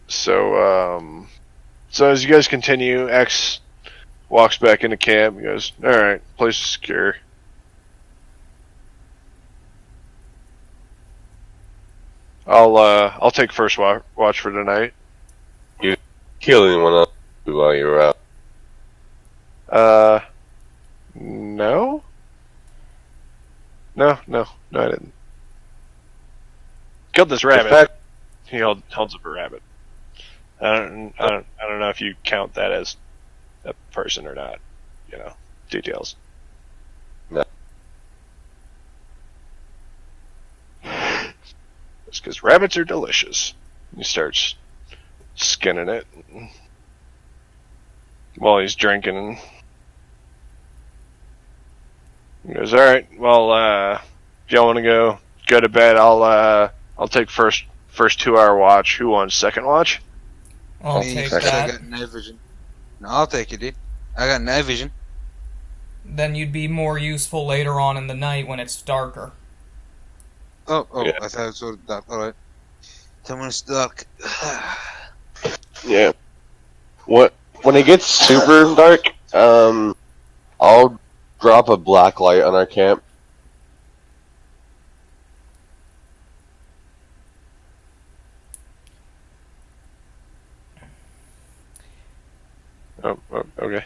So as you guys continue, X walks back into camp. He goes, alright, place is secure. I'll take first watch for tonight. You kill anyone else while you were out? No? No, I didn't. Killed this rabbit. He holds up a rabbit. I don't know if you count that as a person or not. Details. No. It's because rabbits are delicious. He starts skinning it while he's drinking. And he goes, all right, well, if y'all want to go to bed, I'll take first 2-hour watch. Who wants second watch? I'll Me, take 'cause I that. got night vision. No, I'll take it, dude. I got night vision. Then you'd be more useful later on in the night when it's darker. Oh, Yeah. I thought it was sort of dark. Alright. Tell me when it's dark. Yeah. When it gets super dark, I'll drop a black light on our camp. Oh, okay.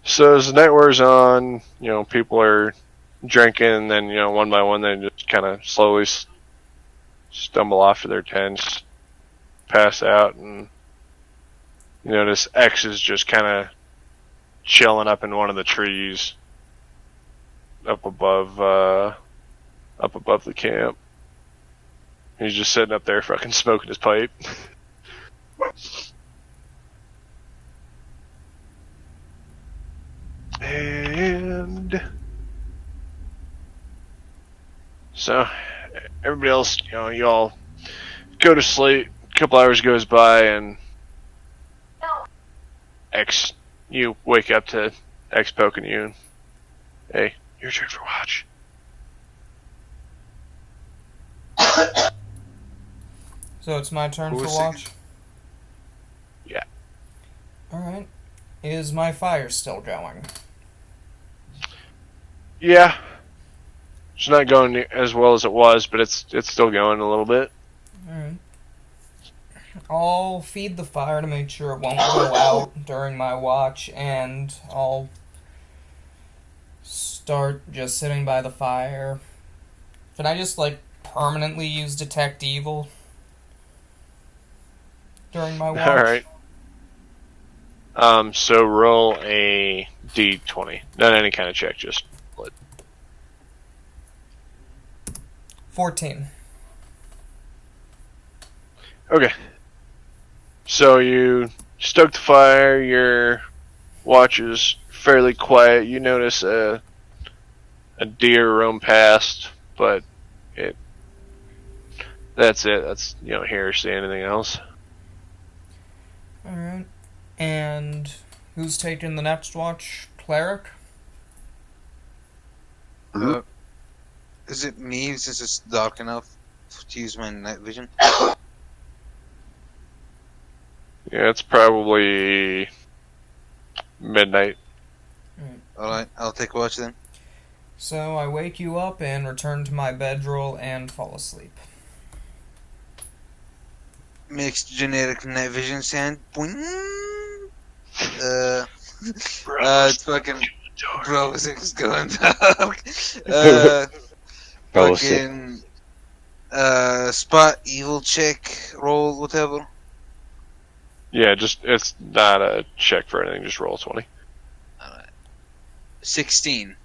So as the night wears on, people are drinking, and then, one by one, they just kind of slowly stumble off to their tents, pass out, and you notice X is just kind of chilling up in one of the trees up above the camp. He's just sitting up there fucking smoking his pipe. And so everybody else, you all go to sleep. A couple hours goes by, and X, you wake up to X poking you. Hey, your turn for watch. So it's my turn Who for was watch? Yeah. Alright. Is my fire still going? Yeah. It's not going as well as it was, but it's still going a little bit. Alright. I'll feed the fire to make sure it won't go out during my watch, and I'll start just sitting by the fire. Can I just, permanently use Detect Evil? during my watch. Alright. So roll a d20. Not any kind of check, just what? 14. Okay. So you stoke the fire, your watch is fairly quiet. You notice a deer roam past, but that's it. That's, you don't hear or see anything else. Alright. And who's taking the next watch? Cleric? Is it me since it's dark enough to use my night vision? Yeah, it's probably midnight. Alright, I'll take watch then. So I wake you up and return to my bedroll and fall asleep. Makes generic night vision sound. Boing. It's fucking. Bro, it's going dark. Bro, Fucking. Spot evil check, roll, whatever. Yeah, it's not a check for anything, just roll 20. 16.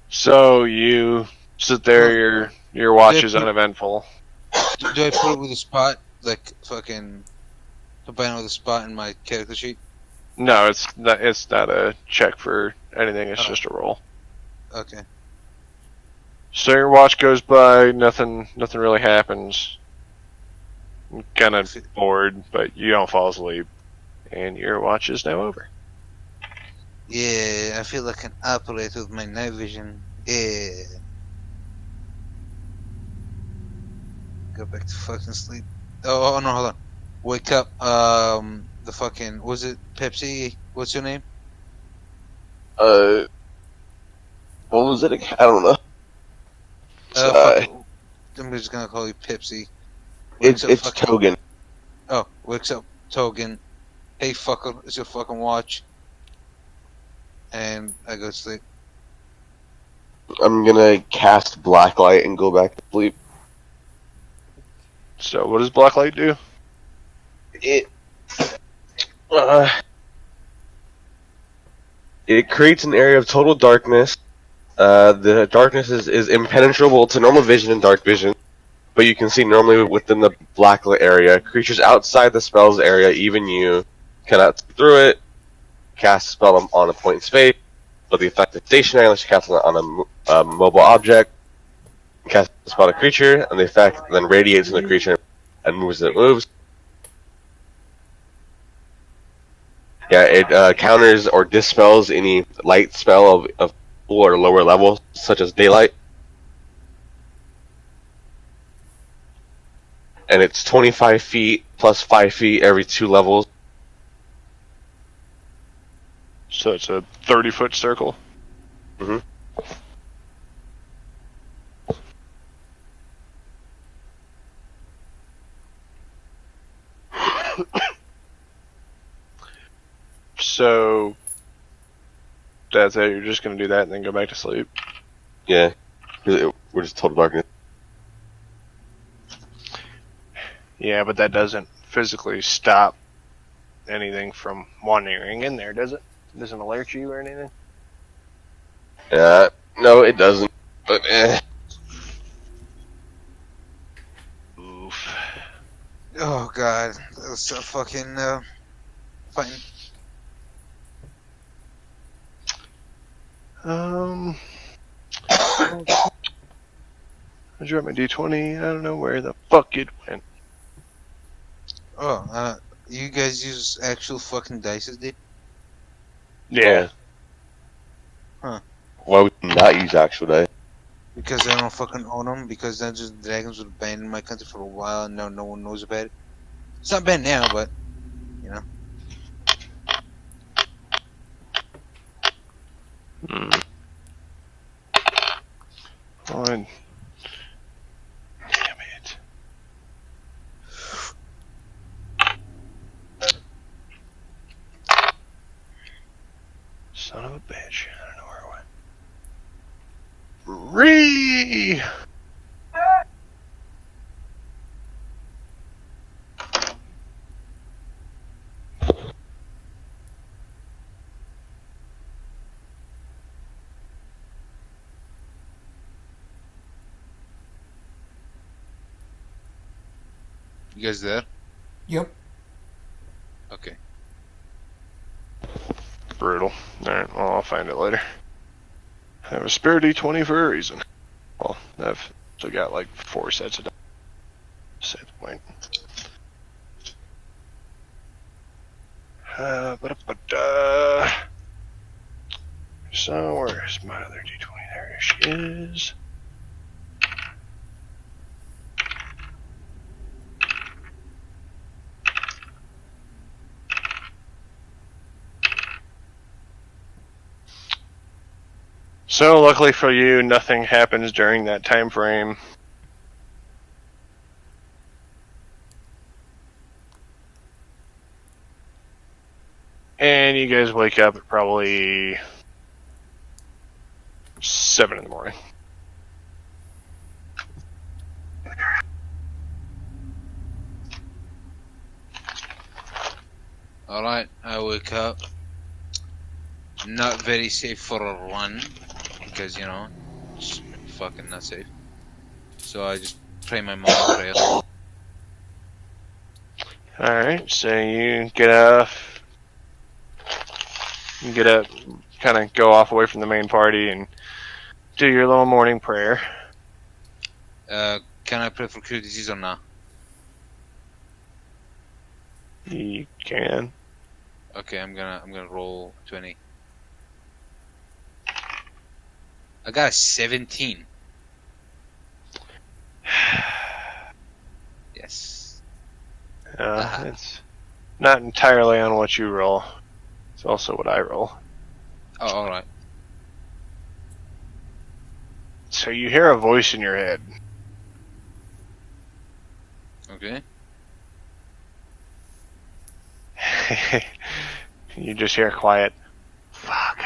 So you sit there, your watch is uneventful. Do I put it with a spot? Like, fucking. Combine it with a spot in my character sheet? No, it's not a check for anything, it's Oh. just a roll. Okay. So your watch goes by, nothing really happens. I'm kind of bored, but you don't fall asleep. And your watch is now over. Yeah, I feel like an operator with my night vision. Yeah. Go back to fucking sleep. Oh no, hold on. Wake up. The fucking was it Pepsi? What's your name? what was it again? I don't know. Fuck, I'm just gonna call you Pepsi. It's fucking, Togen. Oh, wakes up Togen. Hey fucker, it's your fucking watch. And I go to sleep. I'm gonna cast Blacklight and go back to sleep. So what does Blacklight do? It creates an area of total darkness. The darkness is impenetrable to normal vision and dark vision, but you can see normally within the blacklit area. Creatures outside the spell's area, even you, cannot see through it. Cast a spell on a point in space, but the effect is stationary unless you cast it on a mobile object. Cast a spell on a creature, and the effect then radiates from the creature and moves as it moves. Yeah, it counters or dispels any light spell of or lower level, such as daylight. And it's 25 feet plus 5 feet every 2 levels. So it's a 30-foot circle. Mm-hmm. So that's it. You're just gonna do that and then go back to sleep. Yeah, we're just total darkness. Yeah, but that doesn't physically stop anything from wandering in there, does it? It doesn't alert you or anything? No, it doesn't. But Oof. Oh god, that was so fucking fighting. I dropped my D20. I don't know where the fuck it went. Oh, you guys use actual fucking dice, dude? Yeah. Huh. why would you not use actual dice? Because I don't fucking own them. Because Dungeons and Dragons was banned in my country for a while, and now no one knows about it. It's not banned now, but you know. Fine. Damn it. Son of a bitch. I don't know where it went. You guys there? Yep. Okay. Brutal. Alright, well, I'll find it later. I have a spare D20 for a reason. Well, I've still got like 4 sets of dice at the point. Ba-da-ba-da. So, where's my other D20? There she is. So, luckily for you, nothing happens during that time frame. And you guys wake up at probably 7 in the morning. Alright, I wake up. Not very safe for a run. Because, you know, it's fucking not safe. So I just pray my morning prayer. Alright, so you get up. You get up, kind of go off away from the main party and do your little morning prayer. Can I pray for cure disease or not? You can. Okay, I'm gonna roll 20. I got a 17. Yes. It's not entirely on what you roll. It's also what I roll. Oh, alright. So you hear a voice in your head. Okay. You just hear quiet. Fuck.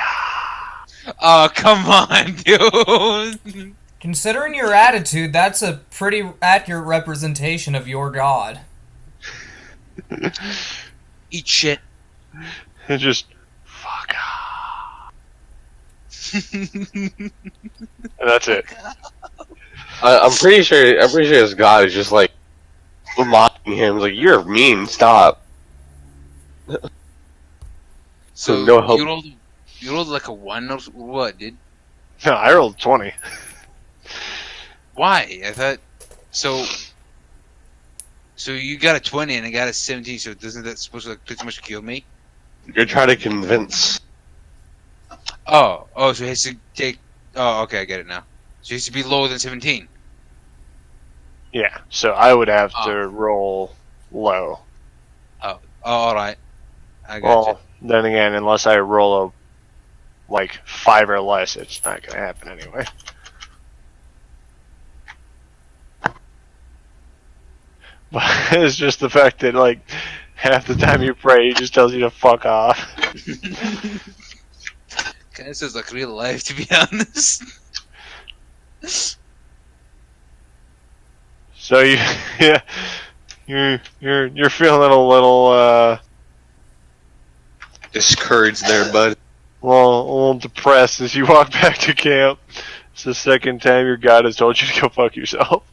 Oh, come on, dude! Considering your attitude, that's a pretty accurate representation of your god. Eat shit. It just fuck. And that's it. I'm pretty sure his god is just like mocking him. Like, you're mean. Stop. So no help. You rolled like a 1 or what, dude? No, I rolled 20. Why? I thought so. So you got a 20 and I got a 17. So doesn't that supposed to like pretty much kill me? You're trying to convince. Oh, so he has to take. Oh, okay, I get it now. So he has to be lower than 17. Yeah, so I would have to roll low. Oh, all right. I got Well, then again, unless I roll a 5 or less, it's not going to happen anyway. But it's just the fact that half the time you pray, he just tells you to fuck off. Kind of sounds like real life, to be honest. So you're feeling a little Discouraged there, bud. a little depressed as you walk back to camp. It's the second time your god has told you to go fuck yourself.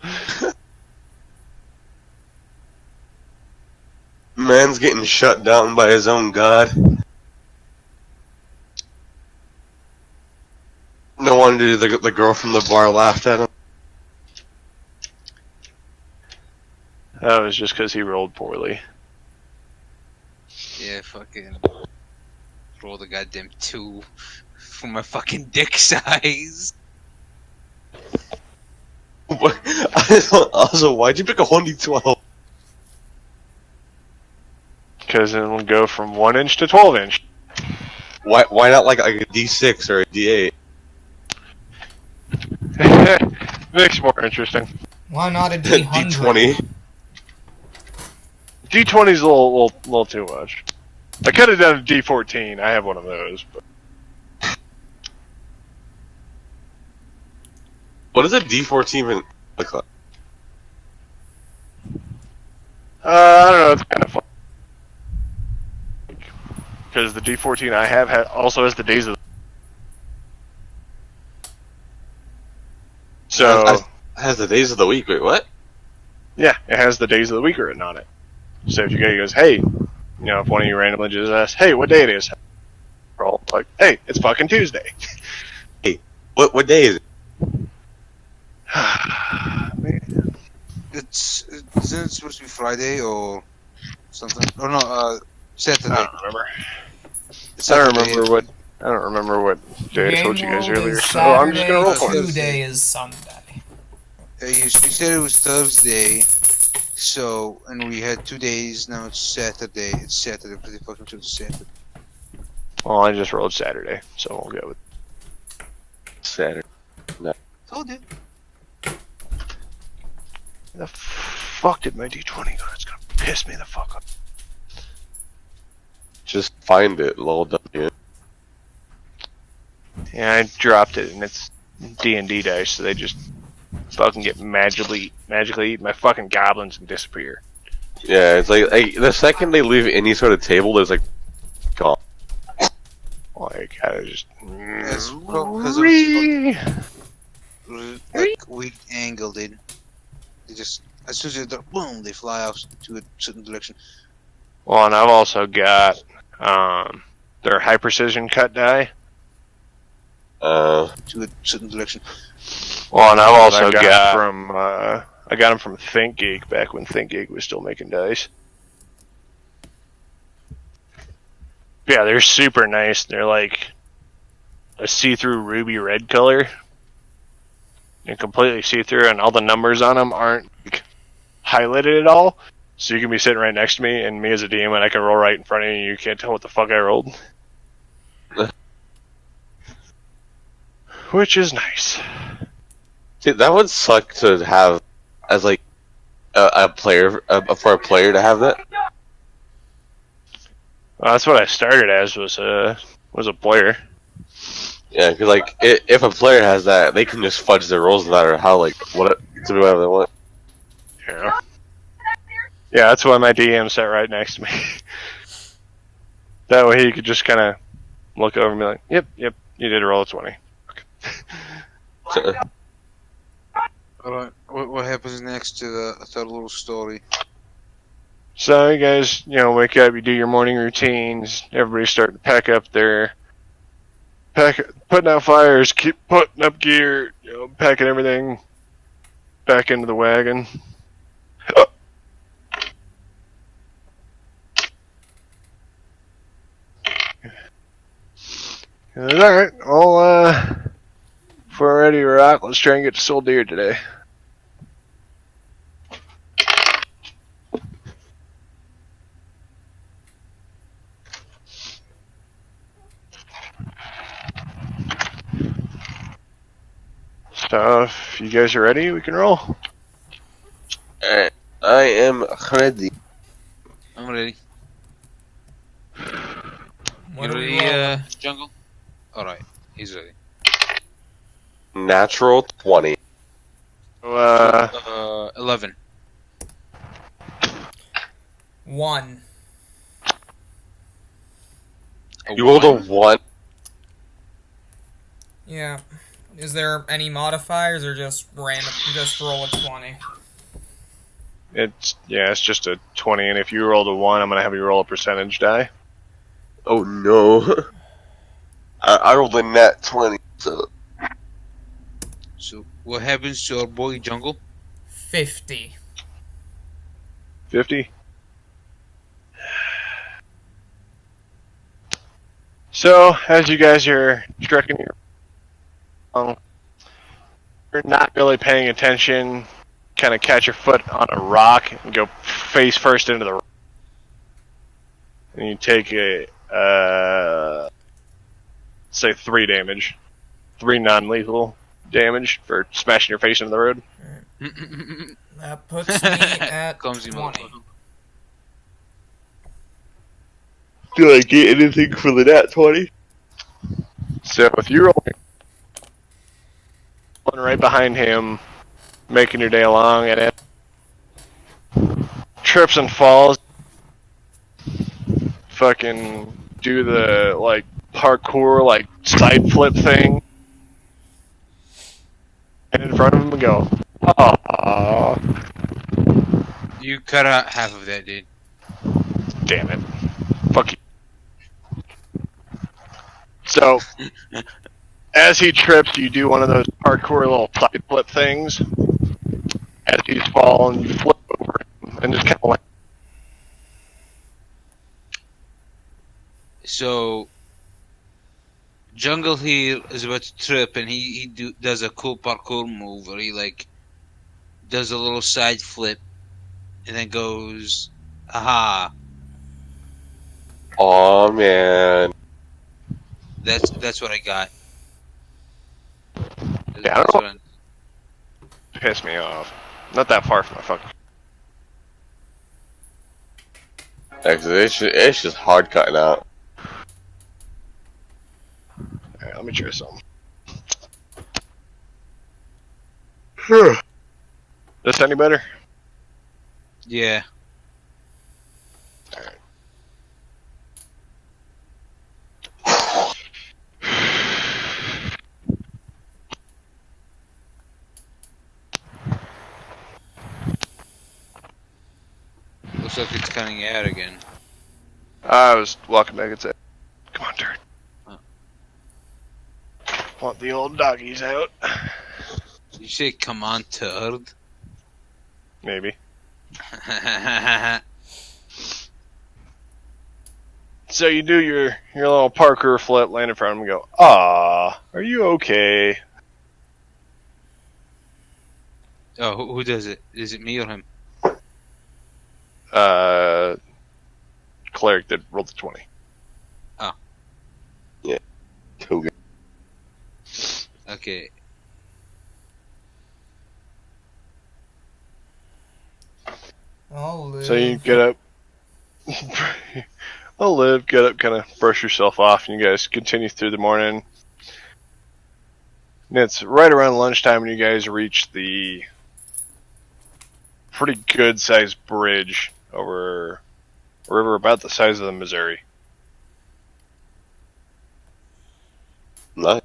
Man's getting shut down by his own god. No wonder the girl from the bar laughed at him. That was just because he rolled poorly. Yeah, fucking roll the goddamn 2 for my fucking dick size. Also, why'd you pick a 1d12? Because it'll go from 1 inch to 12 inch. Why not like a d6 or a d8? Makes more interesting. Why not a D100? d20. D20's a little too much. I could have done a D14. I have one of those. But What does a d14 even look like? I don't know. It's kind of fun. Because the D14 I have also has the days of. So Has the days of the week. Wait, what? Yeah, it has the days of the week written on it. So if you guy goes, hey, if one of you randomly just asks, hey, what day it is? Roll like, hey, it's fucking Tuesday. What day is it? Man. Isn't it supposed to be Friday or something? Oh no, I Saturday. don't remember. It's I don't Saturday. remember what day I told you guys Game World earlier. is So I'm just gonna roll Saturday, for it. Tuesday is Sunday. You said it was Thursday, so and we had 2 days. Now it's Saturday. It's Saturday. Pretty fucking sure it's Saturday. Well, I just rolled Saturday, so we'll go with Saturday. Told you. the fuck did my D20 go? It's gonna piss me the fuck off. Just find it, lol. W. Yeah, I dropped it, and it's D&D dice, so they just fucking get magically eat my fucking goblins and disappear. Yeah, it's like the second they leave any sort of table, there's like gone. Like, I just... That's because of like weak angle, dude. They just as soon as they're boom, they fly off to a certain direction. Well, and I've also got their high precision cut die. To a certain direction. Well, and I've also got from I got them from ThinkGeek back when ThinkGeek was still making dice. Yeah, they're super nice. They're like a see-through ruby red color. They're completely see-through, and all the numbers on them aren't like, highlighted at all. So you can be sitting right next to me, and me as a DM, and I can roll right in front of you, and you can't tell what the fuck I rolled. Which is nice. See, that would suck to have as like a player for a player to have that. Well, that's what I started as was a player. Yeah, because like if a player has that, they can just fudge their rolls no matter how to do whatever they want. Yeah. Yeah, that's why my DM sat right next to me. That way he could just kind of look over and be like, "Yep, you did roll a 20." Alright, what happens next to the third little story? So you guys, wake up, you do your morning routines. Everybody start to pack up putting out fires, keep putting up gear, packing everything back into the wagon. Alright, well, if we're ready to rock, let's try and get to Soul Deer today. So, if you guys are ready, we can roll. Alright, I am ready. I'm ready. What You are we ready, rolling? Jungle? Alright, he's ready. Natural 20. 11. 1. You rolled a 1. Yeah. Is there any modifiers or just random? Just roll a 20. It's just a 20, and if you rolled a 1, I'm gonna have you roll a percentage die. Oh no. I rolled a nat 20, so. So, what happens to our boy Jungle? 50. 50. So, as you guys are striking your you're not really paying attention, kind of catch your foot on a rock and go face first into the rock. And you take say 3 damage. 3 non-lethal damage for smashing your face into the road. That puts me at Clumsy 20. motherfucker. Do I get anything for the nat 20? So if you roll right behind him, making your day along, and it trips and falls, fucking do the parkour side flip thing, and in front of him and go, "Aww." You cut out half of that, dude. Damn it. Fuck you. So, as he trips, you do one of those parkour little side flip things. As he's falling, you flip over him and just kind of like. So, Jungle here is about to trip, and he does a cool parkour move where he like does a little side flip, and then goes, "Aha!" Oh man. That's what I got. Yeah, I don't know. Piss me off. Not that far from my fucking. It's just hard cutting out. Alright, let me try something. This any better? Yeah. Looks like it's coming out again. I was walking back and said, "Come on, turd." Oh. Want the old doggies out? Did you say, "Come on, turd"? Maybe. So you do your little Parker flip, land in front of him, and go, "Ah, are you okay?" Oh, who does it? Is it me or him? Cleric did roll the 20. Too good. Okay. I'll live. So you get up. I'll live, get up, kind of brush yourself off, and you guys continue through the morning. And it's right around lunchtime when you guys reach the pretty good sized bridge over a river about the size of the Missouri. Nice.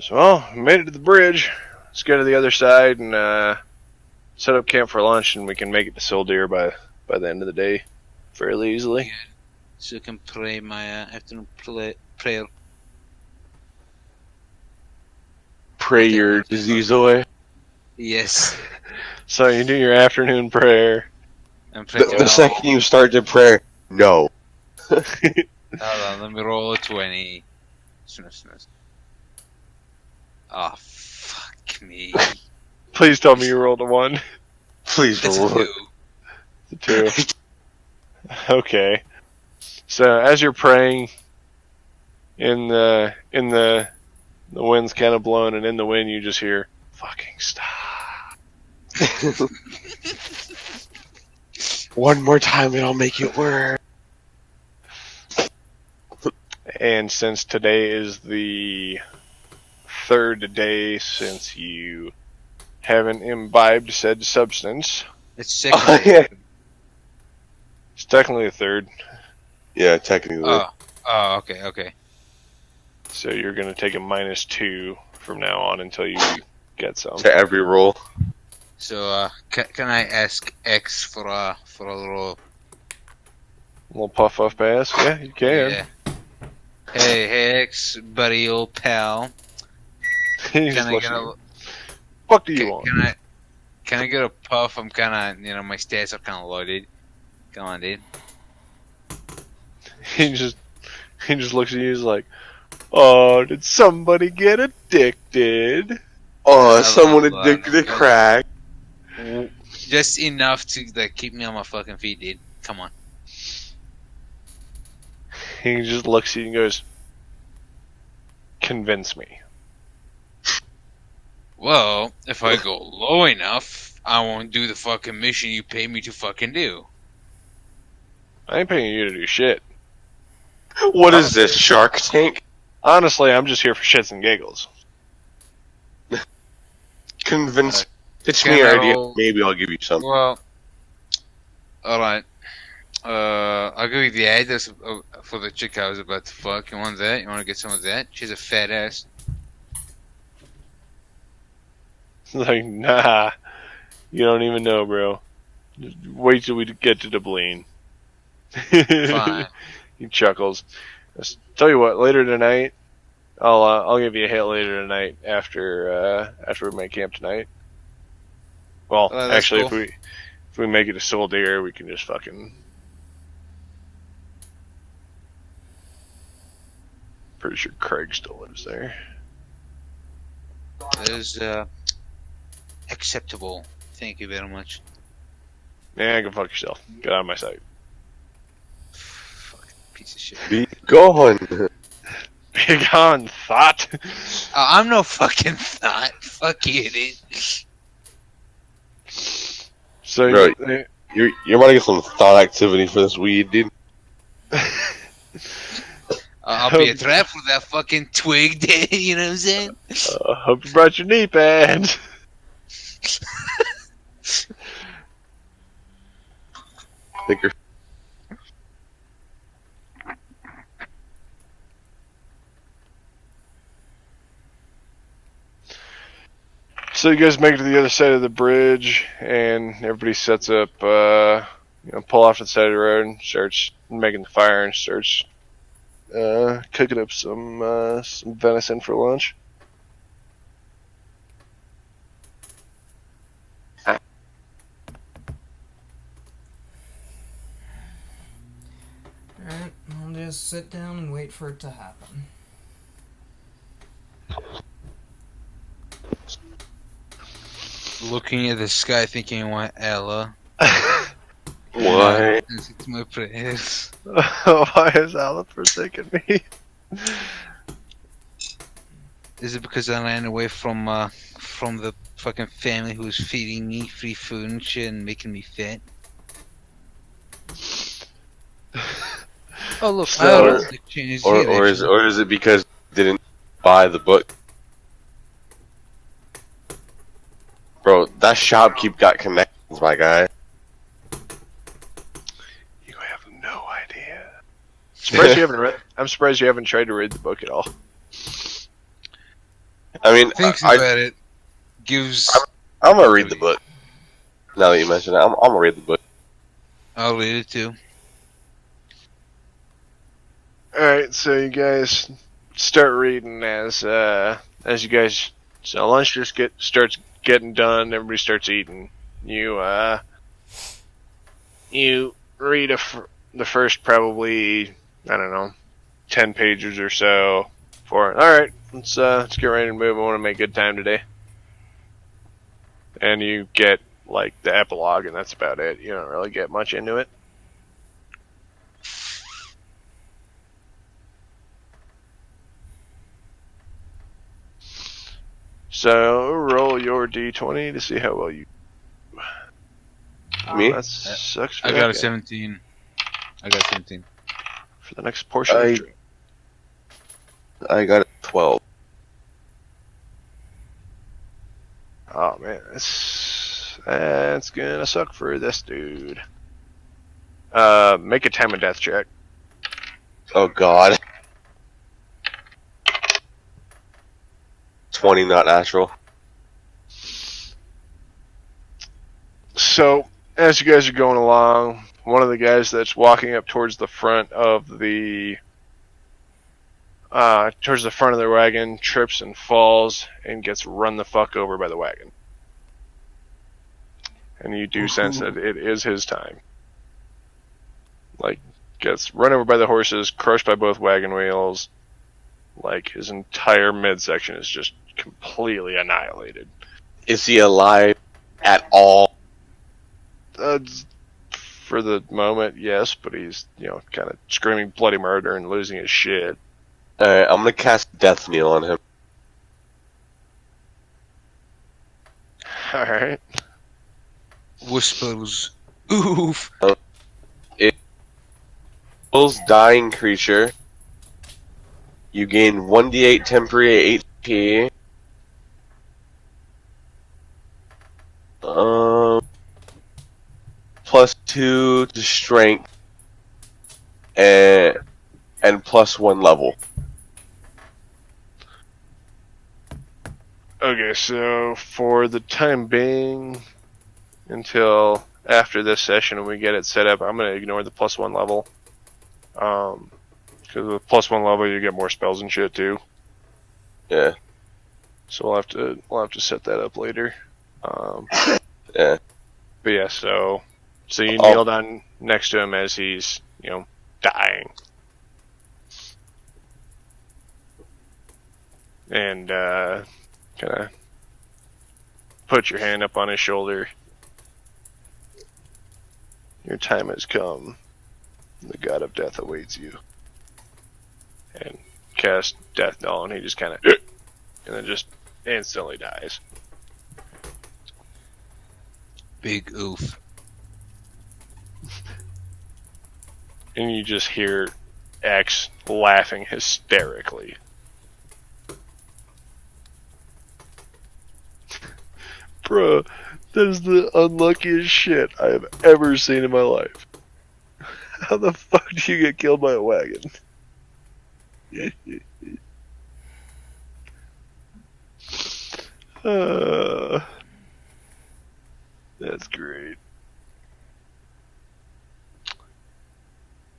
So, well, we made it to the bridge. Let's go to the other side and set up camp for lunch, and we can make it to Soldier by the end of the day fairly easily. So I can pray my afternoon prayer. Pray your disease away. Yes. So you do your afternoon prayer. And pray The second you start to pray, no. Hold on, let me roll a 20. Oh, fuck me. Please tell me you rolled a 1. Please That's a roll. 2. A 2. Okay. So as you're praying, in the wind's kind of blowing, and in the wind you just hear, "Fucking stop." One more time and I'll make it work. And since today is the third day since you haven't imbibed said substance, It's second. Oh, yeah. it's technically the third. Yeah, technically. Oh, okay. So you're going to take a -2 from now on until you get some. To every roll. So, can I ask X for a little? Little puff pass? Yeah, you can. Yeah. Hey, X, buddy, old pal. He Can just I looks get at a? you. Fuck do you want? Can I get a puff? I'm kind of, my stats are kind of loaded. Come on, dude. He just looks at you. He's like, "Oh, did somebody get addicted?" Oh, I someone love that. addicted to crack. Just enough to keep me on my fucking feet, dude. Come on. He just looks at you and goes, "Convince me." Well, if I go low enough, I won't do the fucking mission you pay me to fucking do. I ain't paying you to do shit. What is this, Shark Tank? Honestly, I'm just here for shits and giggles. Convince. Pitch Can me your I idea. roll- Maybe I'll give you some. Well, alright. I'll give you the address for the chick I was about to fuck. You want that? You want to get some of that? She's a fat ass. Like, nah. You don't even know, bro. Just wait till we get to Dublin. Fine. He chuckles. Just tell you what, later tonight, I'll give you a hit later tonight after we make camp tonight. Well, That's actually, cool. if we make it to Soul Deer, we can just fucking. Pretty sure Craig still lives there. That is acceptable. Thank you very much. Yeah, go fuck yourself. Get out of my sight. Fucking piece of shit. Be gone. Be gone, thought. I'm no fucking thought. Fuck you, dude. So Right. You're about to get some thought activity for this weed, dude. I'll be a trap for that fucking twig, dude. You know what I'm saying? Hope you brought your knee pads. I think you're So you guys make it to the other side of the bridge, and everybody sets up, pull off to the side of the road and starts making the fire and starts cooking up some venison for lunch. Alright, I'll just sit down and wait for it to happen. Looking at the sky, thinking, "What, Ella?" what? It's my prayers. Why is Alan forsaken me? Is it because I ran away from the fucking family who was feeding me free food and shit and making me fat? Oh look, So- the chain is Or here, or is actually. or is it because you didn't buy the book? Bro, that shopkeep got connections, my guy. You have no idea. I'm surprised you haven't tried to read the book at all. I mean, Thinks I, about it. Gives. I'm gonna read the book. Now that you mention it, I'm gonna read the book. I'll read it too. Alright, so you guys start reading as you guys. So lunch just starts getting done. Everybody starts eating. You read the first probably, I don't know, 10 pages or so. All right, let's get ready to move. I want to make good time today. And you get like the epilogue, and that's about it. You don't really get much into it. So roll your d20 to see how well you. Me? That sucks. For I that got a guy. 17. I got 17. For the next portion of the drink. I got a 12. Oh man, that's gonna suck for this dude. Make a time of death check. Oh god. 20 not natural. So as you guys are going along, one of the guys that's walking up towards the front of the wagon trips and falls and gets run the fuck over by the wagon. And you do sense that it is his time. Like, gets run over by the horses, crushed by both wagon wheels. Like, his entire midsection is just completely annihilated. Is he alive at all? For the moment, yes, but he's, kind of screaming bloody murder and losing his shit. Alright, I'm gonna cast Death Kneel on him. Alright. Whispers. Oof. Kills dying creature. You gain 1d8 temporary HP. Plus 2 to strength. And plus 1 level. Okay, so for the time being, until after this session and we get it set up. I'm gonna ignore the +1 level. Because with +1 level you get more spells and shit too. Yeah. So we'll have to set that up later. Yeah. But yeah, so you Oh. kneel down next to him as he's, dying. And kind of put your hand up on his shoulder. Your time has come. The god of death awaits you. And cast Death Knell, and he just kind of and then just instantly dies. Big oof. And you just hear X laughing hysterically. Bruh, that is the unluckiest shit I have ever seen in my life. How the fuck do you get killed by a wagon? That's great.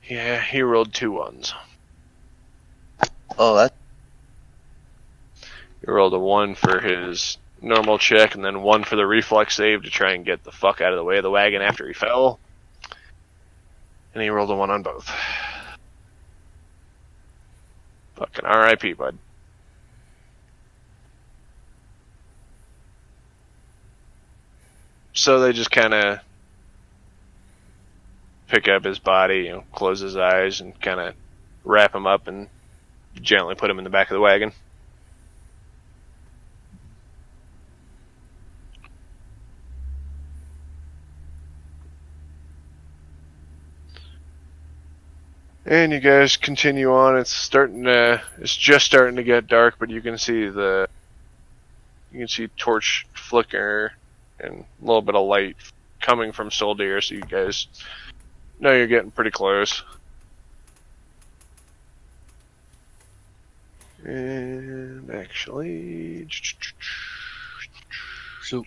Yeah, he rolled 2 ones. Oh, that. He rolled a 1 for his normal check, and then 1 for the reflex save to try and get the fuck out of the way of the wagon after he fell. And he rolled a 1 on both. Fucking RIP, bud. So they just kind of pick up his body, close his eyes, and kind of wrap him up and gently put him in the back of the wagon. And you guys continue on. It's just starting to get dark, but you can see torch flicker and a little bit of light coming from Soldier, so you guys know you're getting pretty close. And actually, So,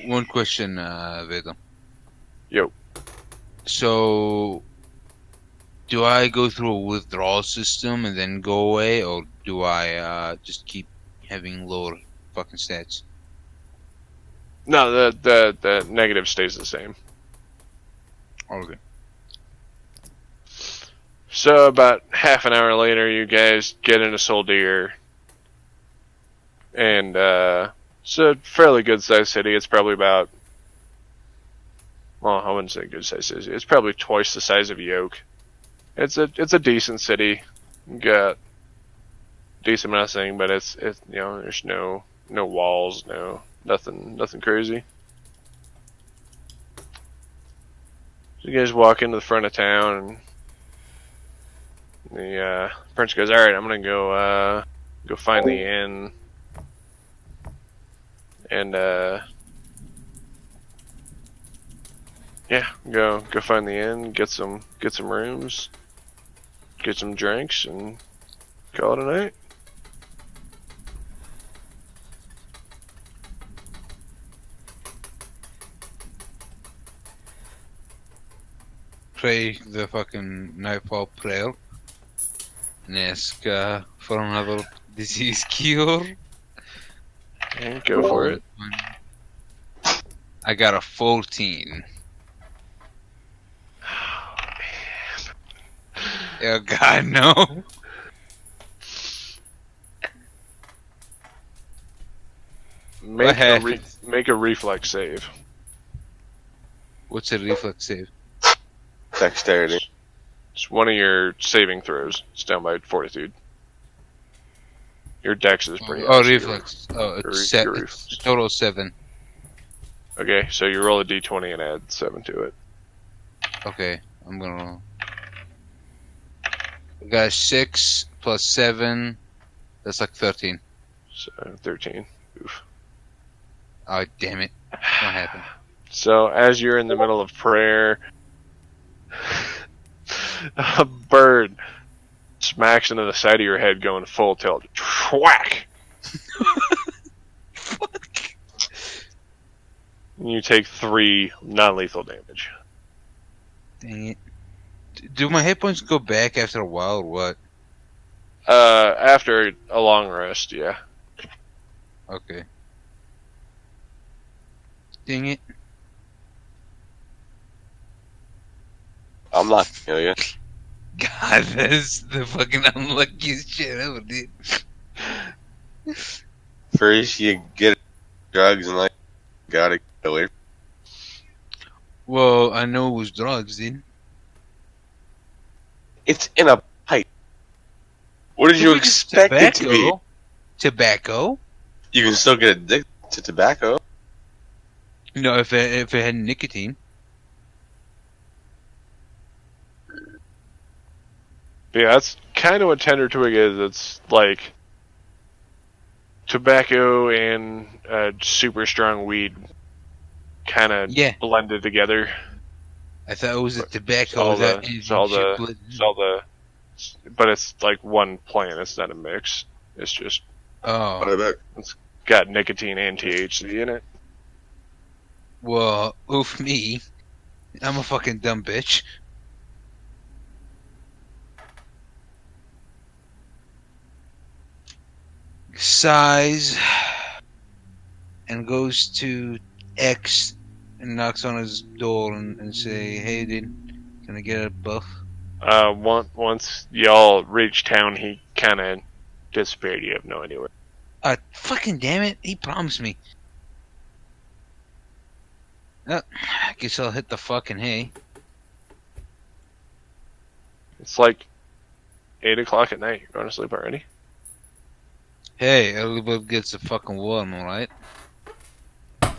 one question, Veda. Yo. So, do I go through a withdrawal system and then go away, or do I just keep having lower fucking stats? No, the negative stays the same. Okay. So about half an hour later, you guys get into Soldier, and it's a fairly good sized city. It's probably about, well, I wouldn't say good sized city. It's probably twice the size of Yoke. It's a decent city. You got decent amount of thing, but it's there's no walls, nothing crazy. So you guys walk into the front of town, and the prince goes, "All right, I'm gonna go find the inn, and yeah, go find the inn, get some rooms, get some drinks, and call it a night." Pray the fucking nightfall prayer and ask for another disease cure. And go for it. I got a 14. Oh god, no. Make a reflex save. What's a reflex save? Dexterity. It's one of your saving throws. It's down by fortitude. Your dex is pretty Oh, awesome. reflex. Oh, it's it's total 7. Okay, so you roll a d20 and add 7 to it. Okay, I'm gonna roll. I got a 6 plus 7. That's like 13. So 13. Oof. Oh, damn it. What happened? So as you're in the middle of prayer, a bird smacks into the side of your head going full tilt. Whack! and you take 3 non-lethal damage. Dang it. Do my hit points go back after a while or what? After a long rest, yeah. Okay. Dang it. I'm not gonna kill you. God, that is the fucking unluckiest shit ever, dude. First, you get drugs and like, gotta get away. Well, I know it was drugs, dude. It's in a pipe. What did you expect it to be? Tobacco? You can still get addicted to tobacco. No, if it had nicotine. Yeah, that's kind of what Tender Twig is. It's like tobacco and super strong weed kind of Yeah. blended together. I thought it was a tobacco. all without the- any it's all shit the- blended. It's all the, but it's like one plant. It's not a mix. It's just Oh. got nicotine and THC in it. Well, oof me. I'm a fucking dumb bitch. Sighs and goes to X and knocks on his door and say, "Hey, dude, can I get a buff?" Once y'all reach town, he kind of disappeared. You have no idea where. Fucking damn it! He promised me. I guess I'll hit the fucking hay. It's like 8 o'clock at night. You're going to sleep already. Hey, everybody gets a fucking warm, alright? Can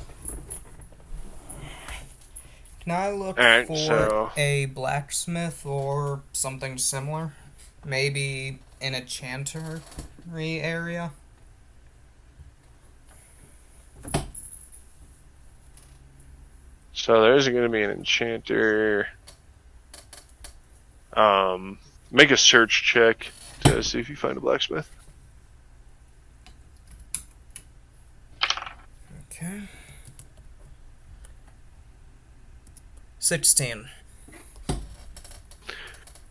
I look Alright, for so- a blacksmith or something similar? Maybe in a chantery area? So there's going to be an enchanter. Make a search check to see if you find a blacksmith. Okay. 16.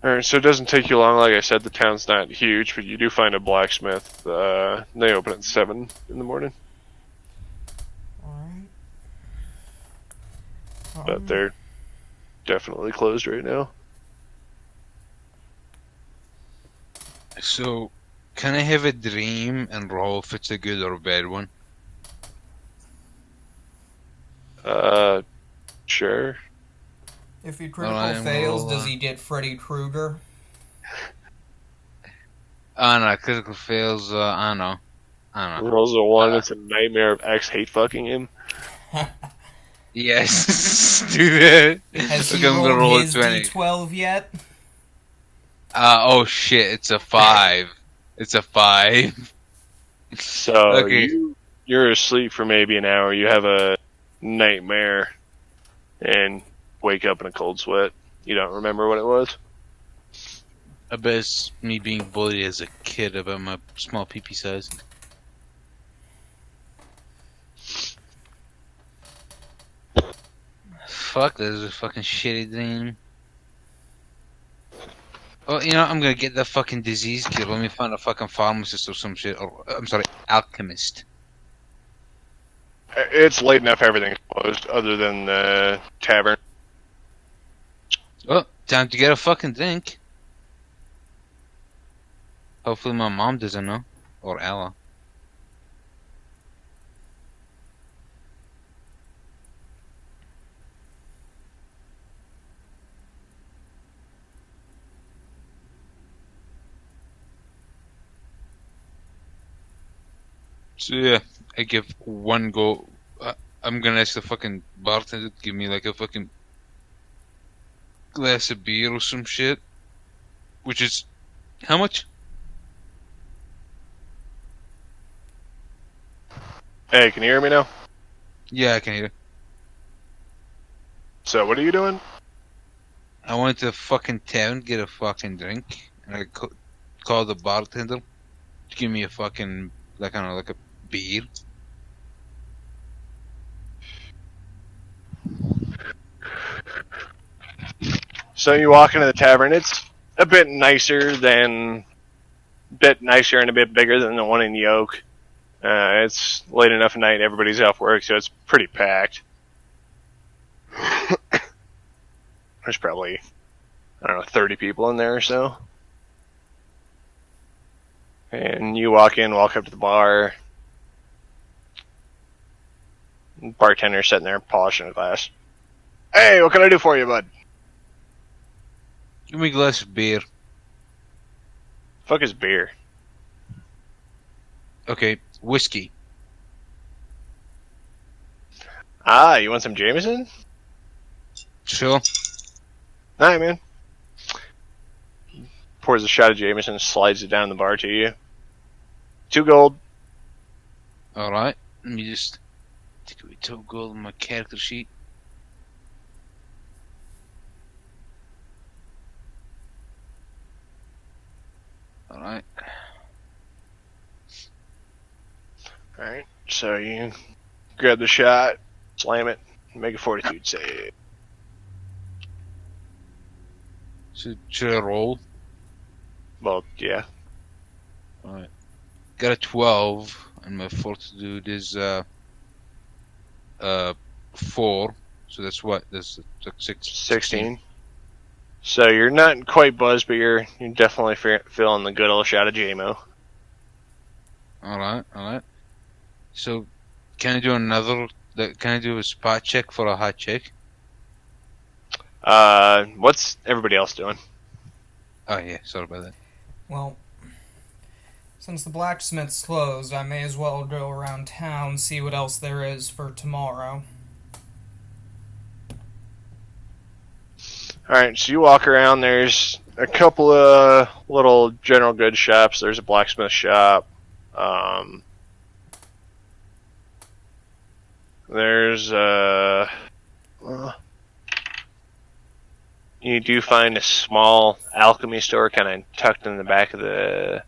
Alright, so it doesn't take you long. Like I said, the town's not huge, but you do find a blacksmith. They open at 7 in the morning, Alright. but they're definitely closed right now. So, can I have a dream and roll if it's a good or a bad one? Sure. If your critical Alright, fails, well, does he get Freddy Krueger? Oh no, critical fails, I know. Rolls a 1, it's a nightmare of X hate fucking him. Yes, do that. Has Okay, he I'm gonna rolled roll a his 20. D12 yet? Oh shit, it's a 5. It's a 5. So Okay. you're asleep for maybe an hour. You have a nightmare and wake up in a cold sweat. You don't remember what it was? I bet it's me being bullied as a kid about my small pee-pee size. Fuck, this is a fucking shitty dream. Well, you know, I'm gonna get the fucking disease cure. Let me find a fucking pharmacist or some shit. Or, I'm sorry, alchemist. It's late enough. Everything's closed other than the tavern. Well, time to get a fucking drink. Hopefully my mom doesn't know. Or Ella. So yeah, I give one go. I'm gonna ask the fucking bartender to give me like a fucking glass of beer or some shit. Which is how much? Hey, can you hear me now? Yeah, I can hear. So what are you doing? I went to the fucking town get a fucking drink, and I called the bartender to give me a fucking like I don't know like a beer. So you walk into the tavern. It's a bit nicer and a bit bigger than the one in Yoke. It's late enough at night, everybody's off work, so it's pretty packed. There's probably, 30 people in there or so. And you walk up to the bar. Bartender's sitting there polishing a glass. Hey, what can I do for you, bud? Give me a glass of beer. Fuck is beer? Okay, whiskey. Ah, you want some Jameson? Sure. Alright, man. Pours a shot of Jameson, slides it down the bar to you. 2 gold. Alright. Let me just take away 2 gold on my character sheet. Alright. Alright, so you grab the shot, slam it, make a fortitude save. Should I roll? Well, yeah. Alright. Got a 12, and my fortitude is 4. So that's what? That's like 16. So you're not quite buzzed, but you're definitely feeling the good old shot of JMO. Alright. So, can I do can I do a spot check for a hot check? What's everybody else doing? Oh yeah, sorry about that. Well, since the blacksmith's closed, I may as well go around town, see what else there is for tomorrow. Alright, so you walk around, there's a couple of little general goods shops, there's a blacksmith shop, there's you do find a small alchemy store kind of tucked in the back of the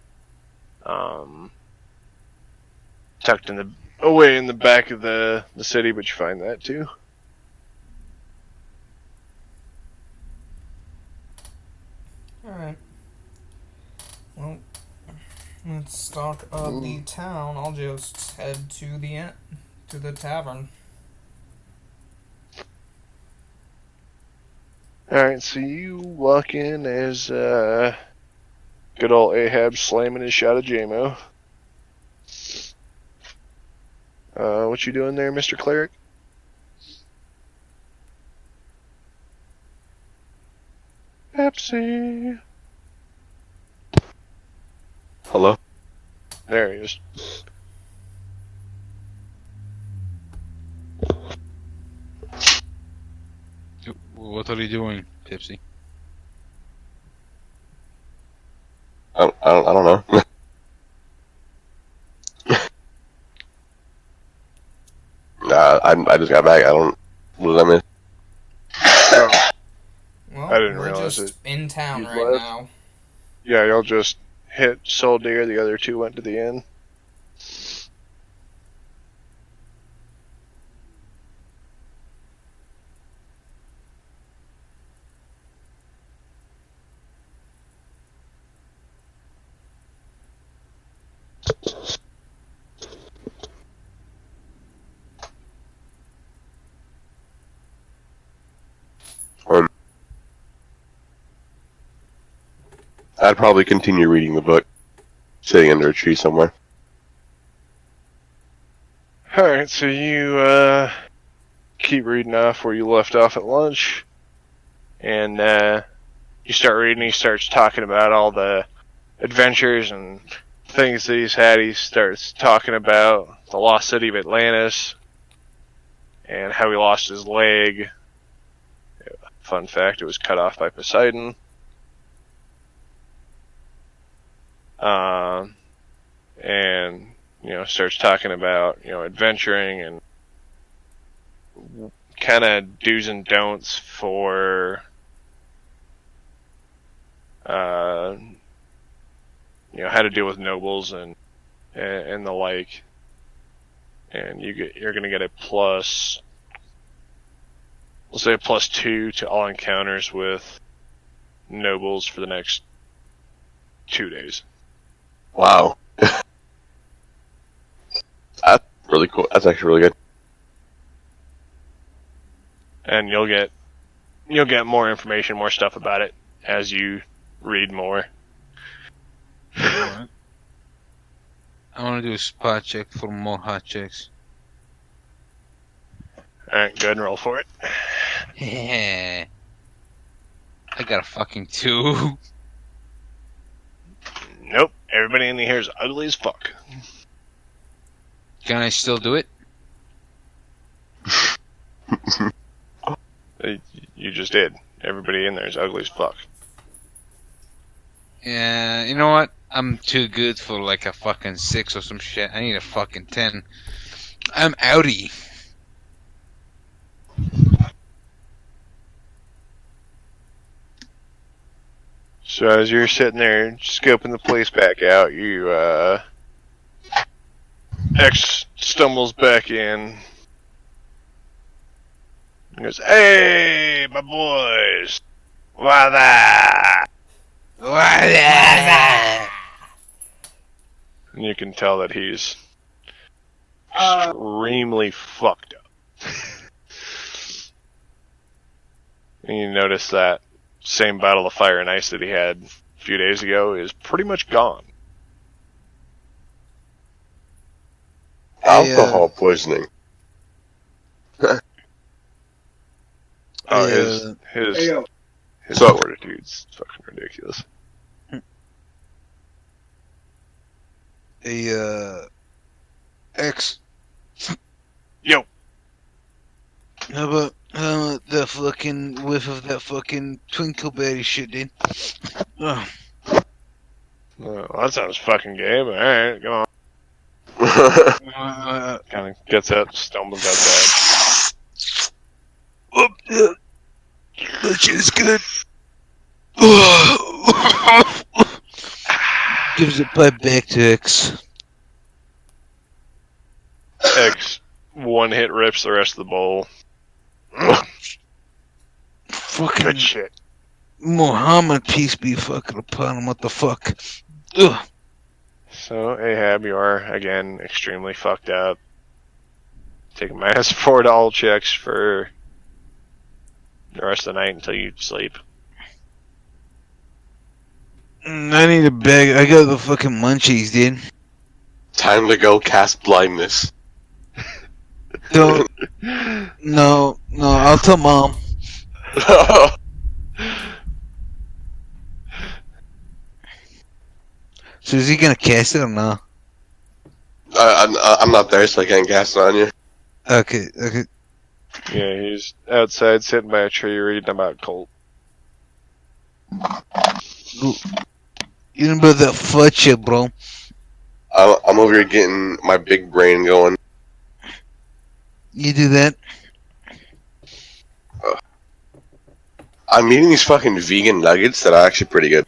away in the back of the city, but you find that too. Alright. Well, let's stock up the town. I'll just head to the tavern. Alright, so you walk in as good old Ahab slamming his shot of JMO. What you doing there, Mr. Cleric? Pepsi. Hello? There he is. What are you doing, Pepsi? I don't know. I just got back. What did I miss? Well, I didn't we're realize just in town you've right left. now. Yeah, y'all just hit Soul Deer, the other two went to the inn. I'd probably continue reading the book, sitting under a tree somewhere. Alright, so you keep reading off where you left off at lunch, and you start reading, he starts talking about all the adventures and things that he's had. He starts talking about the lost city of Atlantis, and how he lost his leg. Fun fact, it was cut off by Poseidon. And starts talking about adventuring and kind of do's and don'ts for how to deal with nobles and the like. And you're gonna get a plus, we'll say a +2 to all encounters with nobles for the next 2 days. Wow. That's really cool. That's actually really good. And you'll get more information, more stuff about it as you read more. Alright. I want to do a spot check for more hot chicks. Alright, go ahead and roll for it. I got a fucking 2. Nope, everybody in here is ugly as fuck. Can I still do it? You just did. Everybody in there is ugly as fuck. Yeah, you know what? I'm too good for like a fucking 6 or some shit. I need a fucking 10. I'm outie. So as you're sitting there scoping the place back out, you X stumbles back in. He goes, "Hey, my boys, why that?" And you can tell that he's extremely fucked up. And you notice that same bottle of fire and ice that he had a few days ago is pretty much gone. Alcohol poisoning. Oh, his So- fortitude's fucking ridiculous. X. Yo, How about the fucking whiff of that fucking twinkleberry shit, dude? Oh, well, that sounds fucking gay, but alright, go on. Kind of gets out, stumbles outside. that shit's good. Gives it back to X. X, one hit rips the rest of the bowl. Fucking Good shit. Muhammad, peace be fucking upon him. What the fuck? Ugh. So, Ahab, you are, again, extremely fucked up. Take a -4 to all checks for the rest of the night until you sleep. I need a bag. I got the fucking munchies, dude. Time to go cast blindness. Don't. No, I'll tell mom. So is he gonna cast it or no? I'm not there, so I can't cast it on you. Okay. Yeah, he's outside sitting by a tree reading about Colt. You know about that fudge shit, bro. I'm over here getting my big brain going. You do that? I'm eating these fucking vegan nuggets that are actually pretty good.